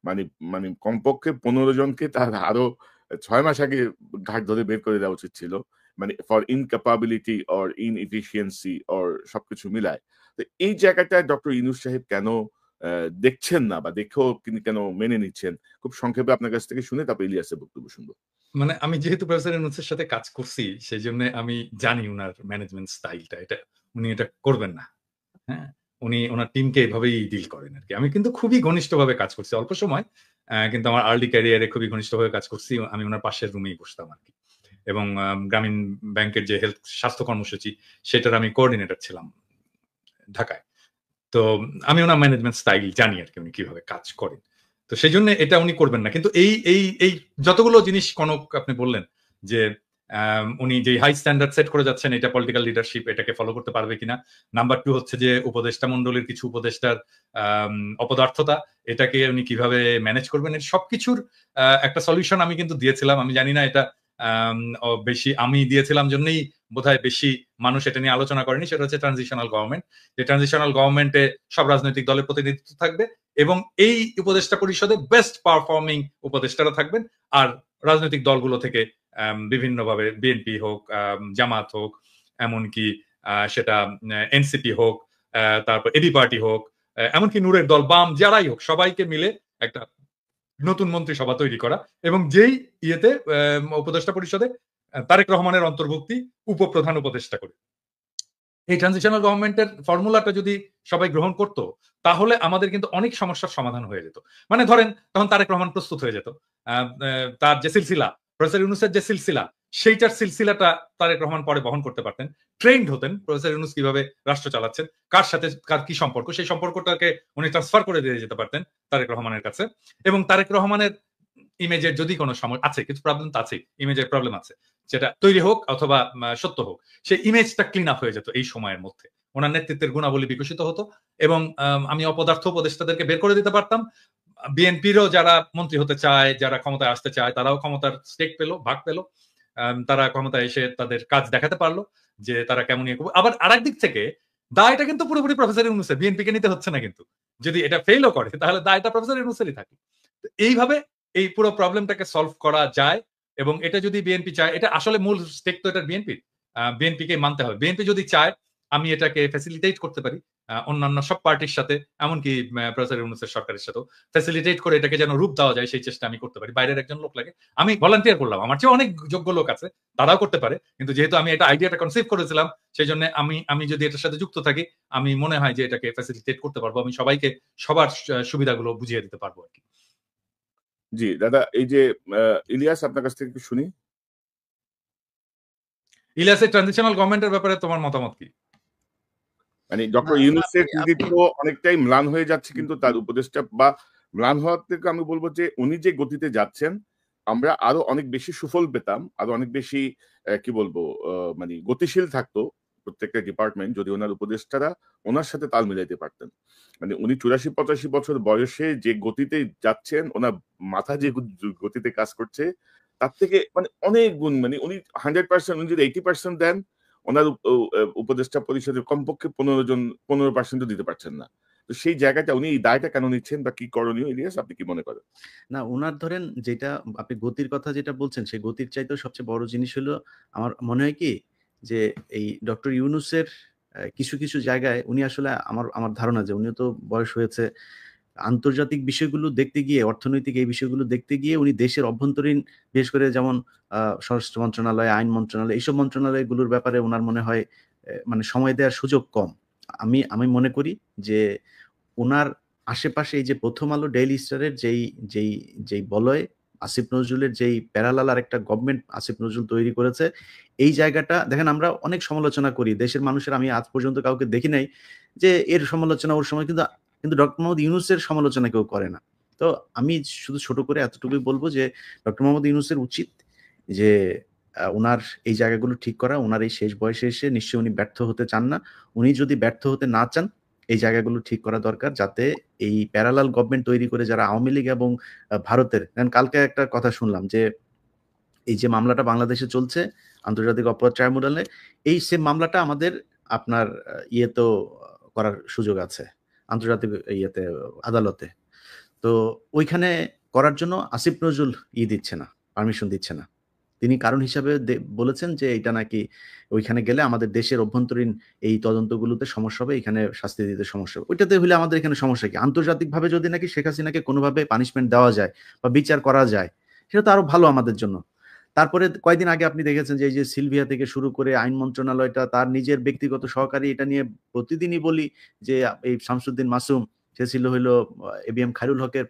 মানে মানে কমপক্ষে ১৫ জনকে তার আরো ৬ মাস আগে ঘাট ধরে বের করে দেওয়া উচিত ছিল। মানে ফর ইনক্যাপাবিলিটি অর ইনএফিশিয়েন্সি অর সবকিছু মিলায়। তো এই জায়গাটায় ডক্টর ইউনূস সাহেব কেন আ দেখছেন না বা দেখেও তিনি কেন মেনে নিচ্ছেন? খুব সংক্ষেপে আপনার কাছ থেকে শুনে তারপর ইলিয়াসের বক্তব্য শুনব। মানে আমি যেহেতু প্রফেসর ইউনূসের সাথে কাজ করছি, সেজন্য আমি জানি উনার ম্যানেজমেন্ট স্টাইলটা। উনি এটা করবেন না। হ্যাঁ? উনি উনার টিমকে এভাবেই ডিল করেন আরকি। আমি কিন্তু খুবই ঘনিষ্ঠভাবে কাজ করছি। অল্প সময় কিন্তু আমার আর্লি ক্যারিয়ারে খুবই ঘনিষ্ঠভাবে কাজ করছি। আমি উনার পাশের রুমেই বসতাম আরকি। এবং গ্রামীণ ব্যাংকের যে স্বাস্থ্য কর্মসূচি, সেটার আমি কোঅর্ডিনেটর ছিলাম ঢাকায়। তো আমি উনার ম্যানেজমেন্ট স্টাইল জানি আরকি উনি কিভাবে কাজ করেন। তো সেজন্য এটা উনি করবেন না। কিন্তু এই যতগুলো জিনিস কনক আপনি বললেন যে উনি যে হাই স্ট্যান্ডার্ড সেট করে যাচ্ছেন, এটা পলিটিক্যাল লিডারশিপ এটাকে ফলো করতে পারবে কিনা। নাম্বার 2 হচ্ছে যে উপদেষ্টা মণ্ডলীর কিছু উপদেষ্টার অপদার্থতা, এটাকে উনি কিভাবে ম্যানেজ করবেন। এর সবকিছুর একটা সলিউশন আমি কিন্তু দিয়েছিলাম। আমি জানি না এটা বেশি আমি দিয়েছিলাম জন্যই বোধহয় বেশি মানুষ এটা নিয়ে আলোচনা করেনি। সেটা হচ্ছে ট্রানজিশনাল গভর্নমেন্ট। যে ট্রানজিশনাল গভর্নমেন্টে সব রাজনৈতিক দলের প্রতিনিধিত্ব থাকবে এবং এই উপদেষ্টা পরিষদে বেস্ট পারফর্মিং উপদেষ্টারা থাকবেন। আর রাজনৈতিক দলগুলো থেকে বিভিন্নভাবে বিএনপি হোক, জামাত হোক, এমনকি সেটা এনসিপি হোক, তারপর এবি পার্টি হোক, এমনকি নূরের দল, বাম, যারাই হোক সবাইকে মিলে একটা নতুন মন্ত্রিসভা তৈরি করা এবং যেই ইয়েতে উপদেষ্টা পরিষদে তারেক রহমানের অন্তর্ভুক্তি উপপ্রধান উপদেষ্টা করে। এই ট্রানজিশনাল গভর্নমেন্টের ফর্মুলাটা যদি সবাই গ্রহণ করত, তাহলে আমাদের কিন্তু অনেক সমস্যার সমাধান হয়ে যেত। মানে ধরেন তখন তারেক রহমান প্রস্তুত হয়ে যেত। তার যে সিলসিলা, প্রফেসর ইউনূসের যে সিলসিলা, সেইটার সিলসিলাটা তারেক রহমান পরে বহন করতে পারতেন। ট্রেন্ড হতেন প্রফেসর ইউনূস কিভাবে রাষ্ট্র চালাচ্ছেন, কার সাথে কার কি সম্পর্ক, সেই সম্পর্কটাকে উনি ট্রান্সফার করে দিয়ে যেতে পারতেন তারেক রহমানের কাছে। এবং তারেক রহমানের ইমেজের যদি কোনো সমস্যা আছে, কিছু প্রবলেম তো আছে, ইমেজের প্রবলেম আছে, যেটা তৈরি হোক অথবা সত্য হোক, সেই ইমেজটা ক্লিন আপ হয়ে যেত এই সময়ের মধ্যে। ওনার নেতৃত্বের গুণাবলী বিকশিত হতো এবং আমি অপদার্থ উপদেষ্টাদেরকে বের করে দিতে পারতাম। বিএনপিরও যারা মন্ত্রী হতে চায়, যারা ক্ষমতায় আসতে চায়, তারাও ক্ষমতার স্টেক পেলো, ভাগ পেলো। তারা ক্ষমতায় এসে তাদের কাজ দেখাতে পারলো যে তারা কেমন ইয়ে করবে। আবার আরেক দিক থেকে দায়টা কিন্তু পুরোপুরি প্রফেসর ইউনূসের, বিএনপিকে নিতে হচ্ছে না কিন্তু। যদি এটা ফেইলও করে তাহলে দায়টা প্রফেসর ইউনূসেরই থাকে। এইভাবে এই পুরো প্রবলেমটাকে সলভ করা যায় এবং এটা যদি বিএনপি চায়, এটা আসলে মূল স্টেক তো এটা বিএনপির, বিএনপিকে মানতে হবে। বিএনপি যদি চায় আমি এটাকে ফ্যাসিলিটেট করতে পারি অন্যান্য সব পার্টির সাথে, এমনকি প্রফেসর ইউনূসের সরকারের সাথেও ফ্যাসিলিটেট করে এটাকে যেন রূপ দেওয়া যায়, সেই চেষ্টা আমি করতে পারি। বাইরের একজন লোক লাগে, আমি ভলান্টিয়ার করলাম, আমার চেয়ে অনেক যোগ্য লোক আছে, তারাও করতে পারে। কিন্তু যেহেতু আমি এটা আইডিয়াটা কনসিভ করেছিলাম, সেই জন্য আমি যদি এটার সাথে যুক্ত থাকি, আমি মনে হয় যে এটাকে ফ্যাসিলিটেট করতে পারবো, আমি সবাইকে সবার সুবিধাগুলো বুঝিয়ে দিতে পারবো আর কি। জি, দাদা এই যে ইলিয়াস আপনার কাছ থেকে একটু শুনি। ইলিয়াসের ট্রানজিশনাল গভর্নমেন্টের ব্যাপারে তোমার মতামত কি? মানে না, ডক্টর ইউনূসের আপনি কৃতিত্ব অনেকটাই ম্লান হয়ে যাচ্ছে কিন্তু তার উপদেষ্টা বা ম্লান হওয়ার থেকে আমি বলবো যে উনি যে গতিতে যাচ্ছেন, আমরা আরো অনেক বেশি সুফল পেতাম, আরো অনেক বেশি কি বলবো মানে গতিশীল থাকতো প্রত্যেকটা ডিপার্টমেন্ট যদি ওনার উপদেষ্টারা ওনার সাথে তাল মিলাইতে পারতেন। মানে উনি ৮৪-৮৫ বছর বয়সে যে গতিতে যাচ্ছেন, ওনার মাথা যে গতিতে কাজ করছে, তার থেকে মানে অনেক গুণ মানে উনি 100% উনি যদি 80% দেন, ওনার উপদেষ্টা পরিষদের কমপক্ষে 15% ও দিতে পারছেন না। তো সেই জায়গাটা উনি এই দায়টা কেন নিচ্ছেন বা কি করণীয় ইলিয়াস আপনি কি মনে করেন? না, উনার ধরেন যেটা আপনি গতির কথা যেটা বলছেন, সেই গতির চাইতেও সবচেয়ে বড় জিনিস হলো আমার মনে হয় কি যে এই ডক্টর ইউনূসের কিছু, কিছু জায়গায় উনি আসলে আমার ধারণা যে উনিও তো বয়স হয়েছে। আন্তর্জাতিক বিষয়গুলো দেখতে গিয়ে, অর্থনৈতিক এই বিষয়গুলো দেখতে গিয়ে উনি দেশের অভ্যন্তরীণ বিশেষ করে যেমন স্বরাষ্ট্র মন্ত্রণালয়, আইন মন্ত্রণালয় এইসব মন্ত্রণালয়গুলোর ব্যাপারে উনার মনে হয় মানে সময় দেওয়ার সুযোগ কম। আমি মনে করি যে উনার আশেপাশে এই যে 'প্রথম আলো', 'ডেইলি স্টারের' যেই বলয় আসিফ নজরুলের যেই প্যারালাল আরেকটা গভর্নমেন্ট আসিফ নজরুল তৈরি করেছে, এই জায়গাটা দেখেন আমরা অনেক সমালোচনা করি। দেশের মানুষের আমি আজ পর্যন্ত কাউকে দেখি নাই যে এর সমালোচনা ওর সময় কিন্তু ডক্টর মোহাম্মদ ইউনূসের সমালোচনা কেউ করে না। তো আমি শুধু ছোট করে এতটুকুই বলব যে ডক্টর মোহাম্মদ ইউনূসের উচিত যে উনার এই জায়গাগুলো ঠিক করা, উনার এই শেষ বয়সে এসে নিশ্চয়ই উনি ব্যর্থ হতে চান না। উনি যদি ব্যর্থ হতে না চান, এই জায়গাগুলো ঠিক করা দরকার, যাতে এই প্যারালাল গভর্নমেন্ট তৈরি করে যারা আওয়ামী লীগ এবং ভারতের, কালকে একটা কথা শুনলাম যে এই যে মামলাটা বাংলাদেশে চলছে আন্তর্জাতিক অপরাধ ট্রাইব্যুনালে, এই সেম মামলাটা আমাদের আপনার ইয়েতেও করার সুযোগ আছে, আন্তর্জাতিক ইয়েতে আদালতে। তো ওইখানে করার জন্য আসিফ নজরুল দিচ্ছে না, পারমিশন দিচ্ছে না। তিনি কারণ হিসাবে বলেছেন যে এটা নাকি ওইখানে গেলে আমাদের দেশের অভ্যন্তরীণ এই তদন্তগুলোতে সমস্যা হবে, এখানে শাস্তি দিতে সমস্যা হবে। ওইটাতে হলে আমাদের এখানে সমস্যা কি? আন্তর্জাতিকভাবে যদি নাকি শেখ হাসিনাকে কোনোভাবে পানিশমেন্ট দেওয়া যায় বা বিচার করা যায়, সেটা তো আরো ভালো আমাদের জন্য। তারপরে কয়েকদিন আগে আপনি দেখেছেন যে এই যে সিলভিয়া থেকে শুরু করে আইন মন্ত্রণালয়টা তার নিজের ব্যক্তিগত সহকারী, এটা নিয়ে প্রতিদিনই বলি যে এই শামসুদ্দিন মাসুম, সে ছিল হইলো এবিএম খায়রুল হকের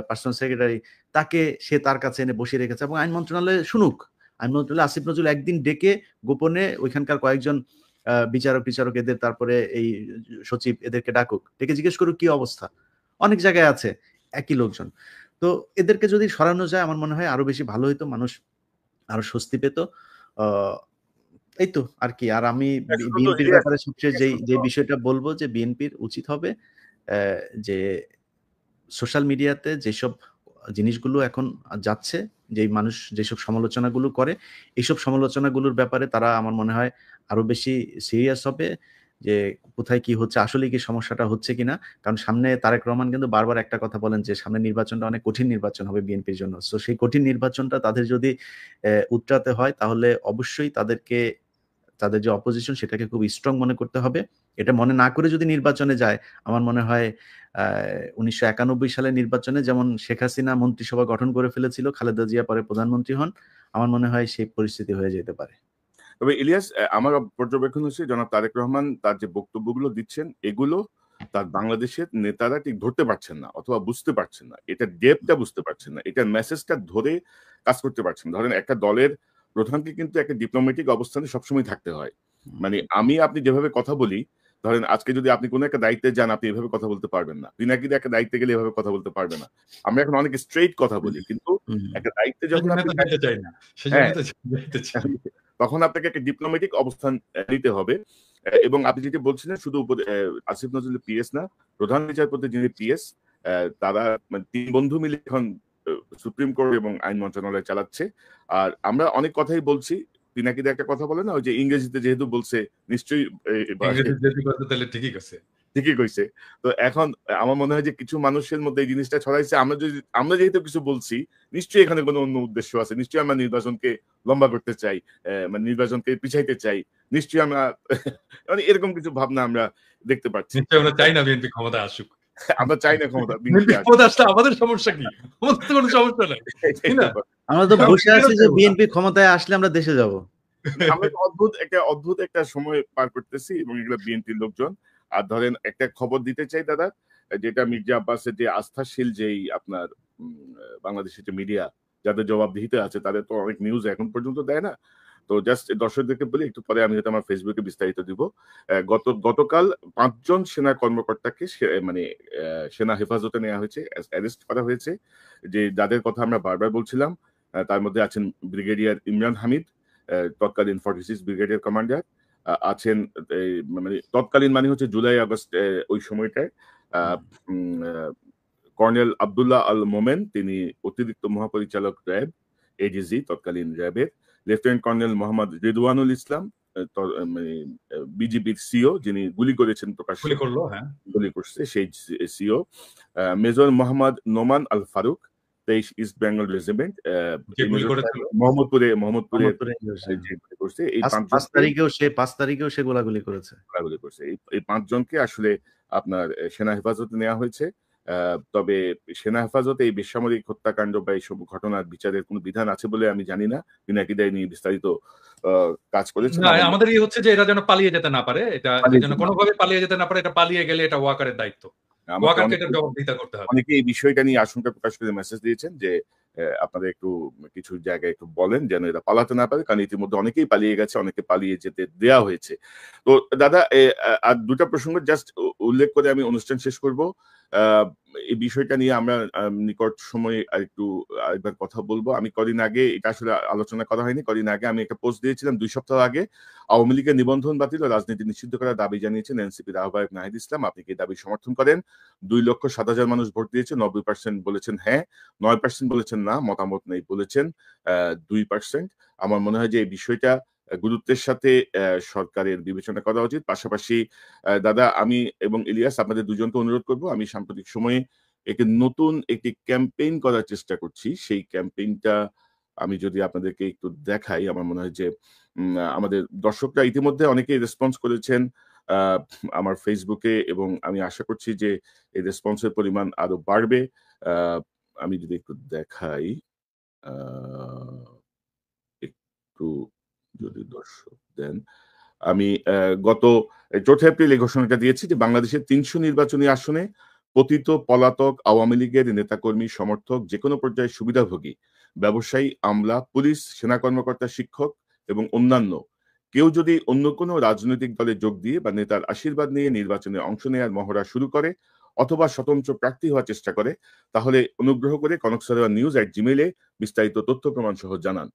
পার্সোনাল সেক্রেটারি, তাকে সে তার কাছে এনে বসিয়ে রেখেছে এবং আইন মন্ত্রণালয়ে শুনুক। আইন মন্ত্রণালয়ে আসিফ নজরুল একদিন ডেকে গোপনে ওইখানকার কয়েকজন বিচারক এদের, তারপরে এই সচিব এদেরকে ডাকুক, ডেকে জিজ্ঞেস করুক কি অবস্থা। অনেক জায়গায় আছে একই লোকজন। তো এদেরকে যদি সরানো যায় আমার মনে হয় আরো বেশি ভালো হইতো, মানুষ আরো স্বস্তি পেত। এই তো আর কি। আর আমি বিএনপির ব্যাপারে সবচেয়ে যে বিষয়টা বলবো যে বিএনপির উচিত হবে যে সোশ্যাল মিডিয়াতে যেসব জিনিসগুলো এখন যাচ্ছে, যেই মানুষ যেসব সমালোচনাগুলো করে, এইসব সমালোচনাগুলোর ব্যাপারে তারা আমার মনে হয় আরো বেশি সিরিয়াস হবে যে কোথায় কি হচ্ছে, আসলে কি সমস্যাটা হচ্ছে কিনা। কারণ সামনে তারেক রহমান কিন্তু বারবার একটা কথা বলেন যে সামনে নির্বাচনটা অনেক কঠিন নির্বাচন হবে বিএনপির জন্য। সো সেই কঠিন নির্বাচনটা তাদের যদি উতরাতে হয়, তাহলে অবশ্যই তাদের যে অপোজিশন সেটাকে খুব স্ট্রং মনে করতে হবে। এটা মনে না করে যদি নির্বাচনে যায়, আমার মনে হয় 1991 সালের নির্বাচনে যেমন শেখ হাসিনা মন্ত্রিসভা গঠন করে ফেলেছিল, খালেদা জিয়া পরে প্রধানমন্ত্রী হন, আমার মনে হয় সেই পরিস্থিতি হয়ে যেতে পারে। তবে ইলিয়াস, আমার পর্যবেক্ষণ হচ্ছে জনাব তারেক রহমান তার যে বক্তব্যগুলো দিচ্ছেন, এগুলো তার বাংলাদেশের নেতারা ঠিক ধরতে পারছেন না অথবা বুঝতে পারছেন না, এটা ডেপটা বুঝতে পারছেন না, এটার মেসেজটা ধরে কাজ করতে পারছেন। ধরেন একটা দলের প্রধানকে কিন্তু একটা ডিপ্লোম্যাটিক অবস্থানে সবসময় থাকতে হয়। মানে আপনি যেভাবে কথা বলি, ধরেন আজকে যদি আপনি কোনো একটা দায়িত্বে যান, আপনি এভাবে কথা বলতে পারবেন না। পিনাকিদা একটা দায়িত্বে গেলে এভাবে কথা বলতে পারবে না। আমরা এখন অনেক স্ট্রেইট কথা বলি, কিন্তু একটা দায়িত্বে যখন আপনি হ্যাঁ, তখন আপনাকে একটা ডিপ্লোম্যাটিক অবস্থান নিতে হবে। এবং আপনি যেটা বলছিলেন, শুধু আসিফ নজরুলের পিএস না, প্রধান বিচারপতি যিনি পিএস, তারা মানে ৩ বন্ধু মিলে এখন সুপ্রিম কোর্ট এবং আইন মন্ত্রণালয় চালাচ্ছে। আর আমরা অনেক কথাই বলছি, পিনাকিদা একটা কথা বলে না, ওই যে ইংরেজিতে যেহেতু বলছে নিশ্চয়ই ঠিকই আছে, ঠিকই কইছে। তো এখন আমার মনে হয় যে কিছু মানুষের মধ্যে এই জিনিসটা ছড়াইছে, আমরা যেহেতু কিছু বলছি, নিশ্চয়ই এখানে কোনো অন্য উদ্দেশ্য আছে। নিশ্চয়ই আমরা নির্বাচনকে লম্বা করতে চাই, মানে নির্বাচনকে পিছাইতে চাই। নিশ্চয়ই আমরা মানে এরকম কিছু ভাবনা আমরা দেখতে পাচ্ছি। নিশ্চয়ই আমরা চাই না বিএনপি ক্ষমতায় আসুক। আমরা চাই না ক্ষমতা আসলে আমাদের সমস্যা কি? আমাদের তো কোনো সমস্যা নাই। আমরা তো বসে আছি যে বিএনপি ক্ষমতায় আসলে আমরা দেশে যাব। আমরা অদ্ভুত একটা সময় পার করতেছি এবং এগুলো বিএনপির লোকজন। আর ধরেন একটা খবর দিতে চাই দাদা, যেটা মির্জা আব্বাসের যে আস্থাশীল যেই আপনার বাংলাদেশের যে মিডিয়া যাদের জবাবদিহিতে আছে, তাদের তো অনেক নিউজ এখন পর্যন্ত দেয় না। তো জাস্ট দর্শকদেরকে বলি, একটু পরে আমি হয়তো আমার ফেসবুকে বিস্তারিত দিব। গতকাল 5 জন সেনা কর্মকর্তাকে মানে সেনা হেফাজতে নেওয়া হয়েছে, অ্যারেস্ট করা হয়েছে, যে যাদের কথা আমরা বারবার বলছিলাম। তার মধ্যে আছেন ব্রিগেডিয়ার ইমরান হামিদ, তৎকালীন 46 ব্রিগেডিয়ার কমান্ডার, আছেন মানে তৎকালীন মানে হচ্ছে জুলাই আগস্ট ওই সময়টায় কর্নেল আব্দুল্লাহ আল মোমেন, তিনি অতিরিক্ত মহাপরিচালক র্যাব, এডিজি তৎকালীন র্যাবের, লেফটেন্যান্ট কর্নেল মোহাম্মদ রিদওয়ানুল ইসলাম, মানে বিজিবির সিও, যিনি গুলি করেছেন, গুলি করছে সেই CO, major Mohammad Noman Al Faruk, 23 east Bengal regiment, মোহাম্মদপুরে করছে। এই 5 তারিখেও সে গোলাগুলি করেছে। এই 5 জনকে আসলে আপনার সেনা হেফাজতে নেওয়া হয়েছে। তবে সেনা হেফাজতে এই বেসামরিক হত্যাকাণ্ড বা এইসব ঘটনার বিচারের কোনো বিধান আছে বলে আমি জানি না। পিনাকিদা নিয়ে বিস্তারিত কাজ করেছেন। আমাদের হচ্ছে যে এরা যেন পালিয়ে যেতে না পারে, এটা যেন কোনোভাবে পালিয়ে যেতে না পারে, এটা পালিয়ে গেলে এটা ওয়াকারের দায়িত্ব। অনেকে এই বিষয়টা নিয়ে আশঙ্কা প্রকাশ করে মেসেজ দিয়েছেন যে আপনারা একটু কিছু জায়গায় একটু বলেন যেন এরা পালাতে না পারে, কারণ ইতিমধ্যে অনেকেই পালিয়ে গেছে, অনেকে পালিয়ে যেতে দেওয়া হয়েছে। তো দাদা, আর দুটা প্রসঙ্গ জাস্ট উল্লেখ করে আমি অনুষ্ঠান শেষ করব। এই বিষয়টা নিয়ে আমরা নিকট সময়ে আরেকবার কথা বলবো। আমি কদিন আগে এটা আসলে আলোচনা করা হয়নি। কদিন আগে আমি একটা পোস্ট দিয়েছিলাম 2 সপ্তাহ আগে। আওয়ামী লীগের নিবন্ধন বাতিল ও রাজনীতি নিষিদ্ধ করার দাবি জানিয়েছেন এনসিপির আহ্বায়ক নাহিদ ইসলাম। আপনি কি দাবি সমর্থন করেন? 2,07,000 মানুষ ভোট দিয়েছে। 90% বলেছেন হ্যাঁ, 9% বলেছেন না, মতামত নেই বলেছেন 2%। আমার মনে হয় যে এই বিষয়টা গুরুত্বের সাথে সরকারের বিবেচনা করা উচিত। পাশাপাশি দাদা, আমি এবং ইলিয়াস আপনাদের দুজনকে অনুরোধ করব, আমি সাম্প্রতিক সময়ে নতুন একটি ক্যাম্পেইন করার চেষ্টা করছি। সেই ক্যাম্পেইনটা আমি যদি আপনাদেরকে একটু দেখাই, আমার মনে হয় যে আমাদের দর্শকরা ইতিমধ্যে অনেকেই রেসপন্স করেছেন আমার ফেসবুকে, এবং আমি আশা করছি যে এই রেসপন্সের পরিমাণ আরো বাড়বে। আমি যদি একটু দেখাই, একটু যদি দর্শক দেন, আমি গত 4 এপ্রিল এই ঘোষণাটা দিয়েছি যে বাংলাদেশের 300 নির্বাচনী আসনে পতিত পলাতক আওয়ামী লীগের নেতাকর্মী, সমর্থক, যেকোনো পর্যায়ে সুবিধাভোগী, ব্যবসায়ী, আমলা, পুলিশ, সেনা কর্মকর্তা, শিক্ষক এবং অন্যান্য কেউ যদি অন্য কোনো রাজনৈতিক দলে যোগ দিয়ে বা নেতার আশীর্বাদ নিয়ে নির্বাচনে অংশ নেওয়ার মহড়া শুরু করে অথবা স্বতন্ত্র প্রার্থী হওয়ার চেষ্টা করে, তাহলে অনুগ্রহ করে কনকসারোয়ারনিউজ@gmail-এ বিস্তারিত তথ্য প্রমাণ সহ জানান।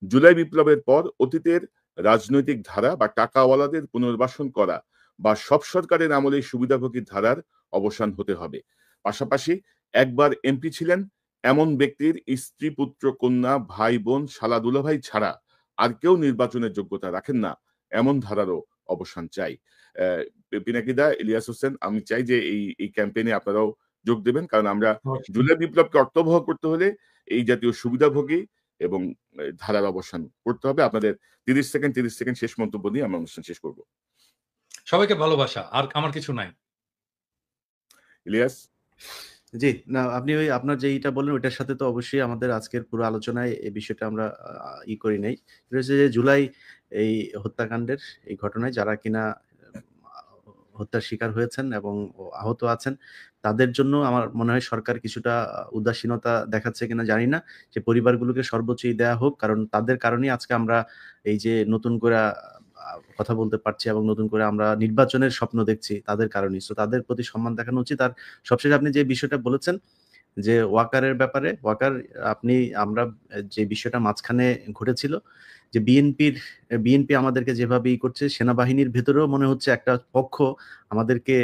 জুলাই বিপ্লবের পর অতীতের রাজনৈতিক ধারা বা টাকাওয়ালাদের পুনর্বাসন করা বা সব সরকারের আমলে সুবিধাভোগীর ধারার অবসান হতে হবে। পাশাপাশি একবার এমপি ছিলেন এমন ব্যক্তির স্ত্রী, পুত্র, কন্যা, ভাই, বোন, শালা, দুলাভাই ছাড়া আর কেউ নির্বাচনের যোগ্যতা রাখেন না, এমন ধারারও অবসান চাই। পিনাকিদা, ইলিয়াস হোসেন, আমি চাই যে এই ক্যাম্পেইনে আপনারাও যোগ দেবেন, কারণ আমরা জুলাই বিপ্লবকে অর্থবহ করতে হলে এই জাতীয় সুবিধাভোগী এবং ধারার অবসান করতে হবে। আপনাদের 30 সেকেন্ড শেষ মন্তব্য দিয়ে আমরা অনুষ্ঠান শেষ করব। সবাইকে ভালোবাসা, আর আমার কিছু নাই। ইলিয়াস? জি, না আপনি আপনার যেইটা বললেন ওইটার সাথে তো অবশ্যই আমাদের আজকের পুরো আলোচনায় এই বিষয়টা আমরা করি নাই। সেটা হচ্ছে যে জুলাই এই হত্যাকাণ্ডের এই ঘটনায় যারা কিনা হত্যার শিকার হয়েছেন এবং আহত আছেন, তাদের জন্য আমার মনে হয় সরকার কিছুটা উদাসীনতা দেখাচ্ছে কিনা জানি না। যে পরিবারগুলোকে সর্বোচ্চই দেয়া হোক, কারণ তাদের কারণেই আজকে আমরা এই যে নতুন করে কথা বলতে পারছি এবং নতুন করে আমরা নির্বাচনের স্বপ্ন দেখছি তাদের কারণেই। সো তাদের প্রতি সম্মান দেখানো উচিত। আর সবশেষে আপনি যে বিষয়টা বলেছেন যে ওয়াকারের ব্যাপারে, আমরা যে বিষয়টা মাঝখানে ঘটেছিল যে বিএনপি আমাদেরকে যেভাবে করছে, সেনাবাহিনীর ভেতরেও মনে হচ্ছে একটা পক্ষ আমাদেরকে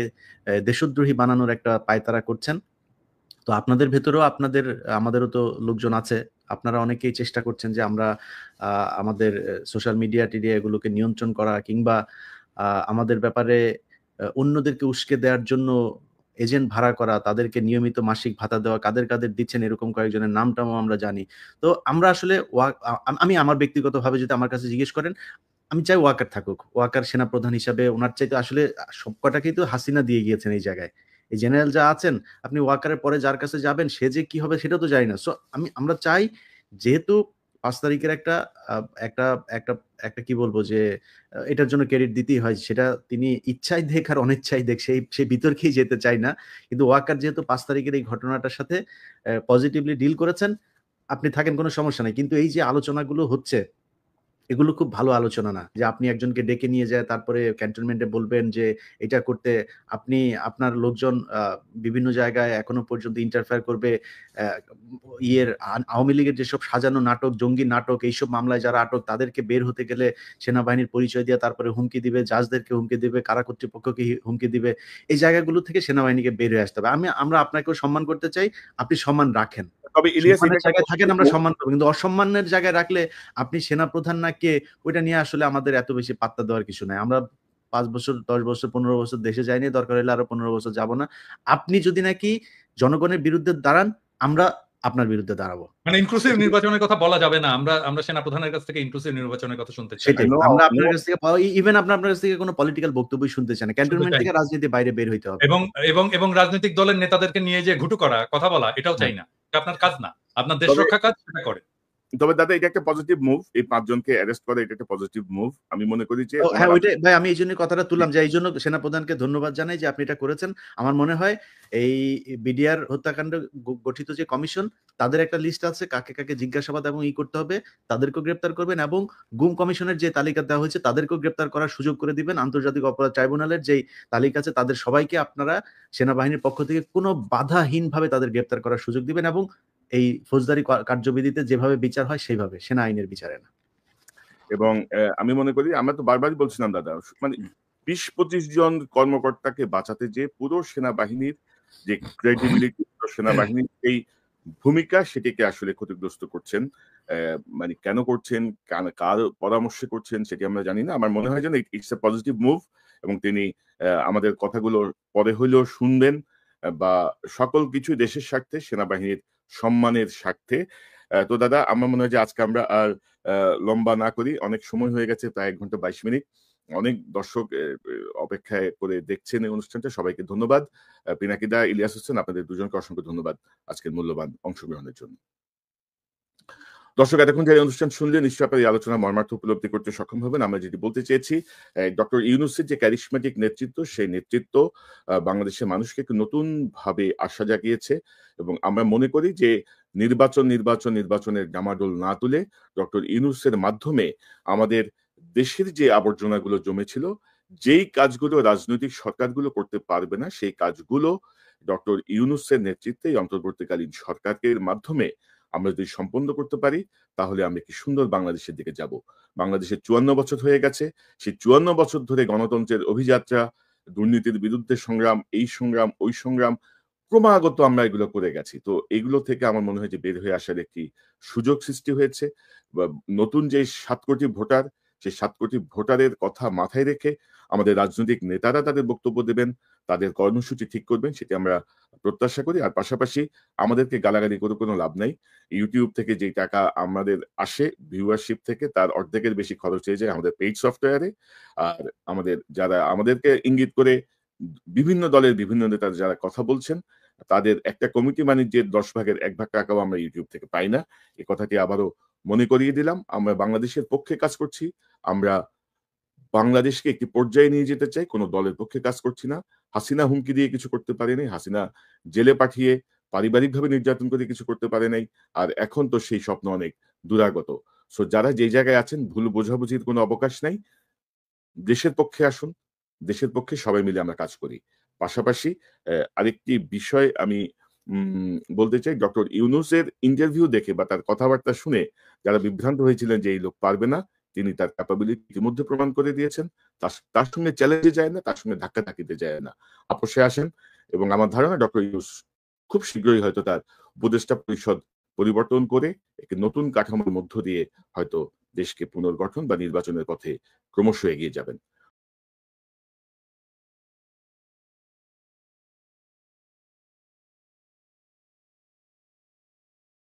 দেশদ্রোহী বানানোর একটা পায়তারা করছেন। তো আপনাদের ভেতরেও আমাদেরও তো লোকজন আছে, আপনারা অনেকেই চেষ্টা করছেন যে আমরা আমাদের সোশ্যাল মিডিয়া এগুলোকে নিয়ন্ত্রণ করা কিংবা আমাদের ব্যাপারে অন্যদেরকে উস্কে দেওয়ার জন্য এজেন্ট ভাড়া করা, তাদেরকে নিয়মিত মাসিক ভাতা দেওয়া, কাদের দিচ্ছেন এরকম কয়েকজনের নামটাও আমরা জানি। তো আমরা আসলে আমি আমার ব্যক্তিগতভাবে যদি আমার কাছে জিজ্ঞেস করেন, আমি চাই ওয়াকার থাকুক। ওয়াকার সেনাপ্রধান হিসাবে ওনার চাইতে আসলে সবকটাকেই তো হাসিনা দিয়ে গিয়েছেন এই জায়গায়। এই জেনারেল যা আছেন, আপনি ওয়াকারের পরে যার কাছে যাবেন সে যে কি হবে সেটা তো জানি না। সো আমরা চাই, যেহেতু 5 তারিখের একটা কি বলবো যে এটার জন্য ক্রেডিট দিতেই হয়, সেটা তিনি ইচ্ছায় দেখ আর অনিচ্ছায় দেখ সেই বিতর্কেই যেতে চাই না। কিন্তু ওয়াকার যেহেতু 5 তারিখের এই ঘটনাটার সাথে পজিটিভলি ডিল করেছেন, আপনি থাকেন, কোনো সমস্যা নাই। কিন্তু এই যে আলোচনাগুলো হচ্ছে, এগুলো খুব ভালো আলোচনা না। যে আপনি একজনকে ডেকে নিয়ে যায় তারপরে ক্যান্টনমেন্টে বলবেন যে এটা করতে, আপনার লোকজন বিভিন্ন জায়গায় এখনো পর্যন্ত ইন্টারফেয়ার করবে। আওয়ামী লীগের যেসব সাজানো নাটক, জঙ্গি নাটক, এইসব মামলায় যারা আটক তাদেরকে বের হতে গেলে সেনাবাহিনীর পরিচয় দিয়ে তারপরে হুমকি দিবে, জাজদেরকে হুমকি দিবে, কারা কর্তৃপক্ষকে হুমকি দিবে। এই জায়গাগুলো থেকে সেনাবাহিনীকে বের হয়ে আসতে হবে। আমরা আপনাকেও সম্মান করতে চাই, আপনি সম্মান রাখেন। তবে ইলিয়াস, সম্মানের জায়গায় থাকেন, আমরা সম্মান করবো, কিন্তু অসম্মানের জায়গায় রাখলে আপনি সেনাপ্রধান না কে ওইটা নিয়ে আসলে আমাদের এত বেশি পাত্তা দেওয়ার কিছু নাই। আমরা 5 বছর, 10 বছর, 15 বছর দেশে যাইনি, দরকার হলে আরো 15 বছর যাব না। আপনি যদি নাকি জনগণের বিরুদ্ধে দাঁড়ান, আমরা আপনার বিরুদ্ধে দাঁড়াবো। মানে ইনক্লুসিভ নির্বাচনের কথা বলা যাবে না। আমরা সেনাপ্রধানের কাছ থেকে ইনক্লুসিভ নির্বাচনের কথা শুনতে চাই। সেটাই আমরা আপনার কাছ থেকে ইভেন আপনার কাছ থেকে কোনো পলিটিক্যাল বক্তব্যই শুনতে চাই না। ক্যান্টনমেন্ট থেকে রাজনীতির বাইরে বের হইতে হবে। এবং রাজনৈতিক দলের নেতাদেরকে নিয়ে যে ঘুটু করা, কথা বলা, এটাও চাই না। এটা আপনার কাজ না। আপনার দেশ রক্ষা কাজ, সেটা করে। তবে দাদা এটা একটা পজিটিভ মুভ, এই 5 জনকে অ্যারেস্ট করা এটা একটা পজিটিভ মুভ। আমি মনে করি যে হ্যাঁ, ওনারা ওইটাই ভাই, আমি এই জন্য কথাটা তুললাম যে এই জন্য সেনাপ্রধানকে ধন্যবাদ জানাই যে আপনি এটা করেছেন। আমার মনে হয় এই বিডিআর হত্যাকাণ্ড গঠিত যে কমিশন, তাদের একটা লিস্ট আছে কাকে কাকে জিজ্ঞাসাবাদ এবং করতে হবে, তাদেরকেও গ্রেপ্তার করবেন, এবং গুম কমিশনের যে তালিকা দেওয়া হয়েছে তাদেরকেও গ্রেপ্তার করার সুযোগ করে দিবেন। আন্তর্জাতিক অপরাধ ট্রাইব্যুনালের যেই তালিকা আছে তাদের সবাইকে আপনারা সেনাবাহিনীর পক্ষ থেকে কোনো বাধাহীনভাবে তাদের গ্রেপ্তার করার সুযোগ দিবেন, এবং এই ফৌজদারি কার্যবিধিতে যেভাবে বিচার হয় সেইভাবে, সেনা আইনের বিচারে না। এবং আমি মনে করি আমরা তো বারবারই বলছিলাম দাদা, মানে 20-25 জন কর্মকর্তাকে বাঁচাতে যে পুরো সেনাবাহিনীর যে ক্রেডিবিলিটি, সেনাবাহিনীর এই ভূমিকা, সেটিকে আসলে ক্ষতিগ্রস্ত করছেন। মানে কেন করছেন, কার পরামর্শে করছেন সেটি আমরা জানি না। আমার মনে হয় যেন ইটস এ পজিটিভ মুভ, এবং তিনি আমাদের কথাগুলো পরে হইলেও শুনবেন, বা সকল কিছু দেশের স্বার্থে, সেনাবাহিনীর সম্মানের স্বার্থে। তো দাদা আমার মনে হয় যে আজকে আমরা আর লম্বা না করি, অনেক সময় হয়ে গেছে, প্রায় 1 ঘন্টা 22 মিনিট। অনেক দর্শক অপেক্ষায় করে দেখছেন এই অনুষ্ঠানটা। সবাইকে ধন্যবাদ। পিনাকিদা, ইলিয়াস হোসেন, আপনাদের দুজনকে অসংখ্য ধন্যবাদ আজকের মূল্যবান অংশগ্রহণের জন্য। দর্শক এতক্ষণ যে অনুষ্ঠান শুনলেন, নিশ্চয়ই আপনার এই আলোচনা মর্মার্থ উপলব্ধি করতে সক্ষম হবেন। আমরা যেটি বলতে চেয়েছি, ডক্টর ইউনূসের যে ক্যারিশম্যাটিক নেতৃত্ব, সেই নেতৃত্ব বাংলাদেশের মানুষকে একটু নতুন ভাবে আশা জাগিয়েছে, এবং আমরা মনে করি যে নির্বাচনের ডামাডোল না তুলে ডক্টর ইউনূসের মাধ্যমে আমাদের দেশের যে আবর্জনাগুলো জমেছিল, যেই কাজগুলো রাজনৈতিক সরকারগুলো করতে পারবে না, সেই কাজগুলো ডক্টর ইউনূসের নেতৃত্বে এই অন্তর্বর্তীকালীন সরকারের মাধ্যমে আমরা যদি সম্পন্ন করতে পারি, তাহলে আমরা কি সুন্দর বাংলাদেশের দিকে যাব। বাংলাদেশের 54 বছর হয়ে গেছে। সেই 54 বছর ধরে গণতন্ত্রের অভিযাত্রা, দুর্নীতির বিরুদ্ধে সংগ্রাম, এই সংগ্রাম, ওই সংগ্রাম, ক্রমাগত আমরা এগুলো করে গেছি। তো এগুলো থেকে আমার মনে হয় যে বের হয়ে আসার একটি সুযোগ সৃষ্টি হয়েছে। নতুন যে 7 কোটি ভোটার, সেই 7 কোটি ভোটারের কথা মাথায় রেখে আমাদের রাজনৈতিক নেতারা তাদের বক্তব্য দেবেন, তাদের কর্মসূচি ঠিক করবেন, সেটি আমরা প্রত্যাশা করি। আর পাশাপাশি আমাদেরকে গালাগালি করে কোনো লাভ নাই। ইউটিউব থেকে যেই টাকা আমাদের আসে ভিউয়ারশিপ থেকে, তার অর্ধেকের বেশি খরচ হয়ে যায় আমাদের পেইড সফটওয়্যারে। আর আমাদের যারা আমাদেরকে ইঙ্গিত করে বিভিন্ন দলের বিভিন্ন নেতা যারা কথা বলছেন, তাদের একটা কমিটি বাণিজ্যের 10 ভাগের 1 ভাগ টাকাও আমরা ইউটিউব থেকে পাই না। এই কথাটি আবারও মনে করিয়ে দিলাম। আমরা বাংলাদেশের পক্ষে কাজ করছি। আমরা বাংলাদেশকে একটি পর্যায়ে নিয়ে যেতে চাই, কোনো দলের পক্ষে কাজ করছি না। হাসিনা হুমকি দিয়ে কিছু করতে পারে নাই, হাসিনা জেলে পাঠিয়ে পারিবারিকভাবে নির্যাতন করে কিছু করতে পারে নাই। আর এখন তো সেই স্বপ্ন অনেক দূরাগত। সো যারা যেই জায়গায় আছেন, ভুল বোঝাবুঝির কোনো অবকাশ নাই। দেশের পক্ষে আসুন, দেশের পক্ষে সবাই মিলে আমরা কাজ করি। পাশাপাশি আরেকটি বিষয় আমি বলতে চাই, ডক্টর ইউনূসের ইন্টারভিউ দেখে বা তার কথাবার্তা শুনে যারা বিভ্রান্ত হয়েছিলেন যে এই লোক পারবে না, তিনি তার ক্যাপাবিলিটি ইতিমধ্যে প্রমাণ করে দিয়েছেন। তার সঙ্গে চ্যালেঞ্জে যায় না, তার সঙ্গে ধাক্কাধাক্কিতে যায় না। আপোষে আসেন, এবং আমার ধারণা ডক্টর ইউনূস খুব শীঘ্রই হয়তো তার উপদেষ্টা পরিষদ পরিবর্তন করে একটি নতুন কাঠামোর মধ্য দিয়ে হয়তো দেশকে পুনর্গঠন বা নির্বাচনের পথে ক্রমশ এগিয়ে যাবেন।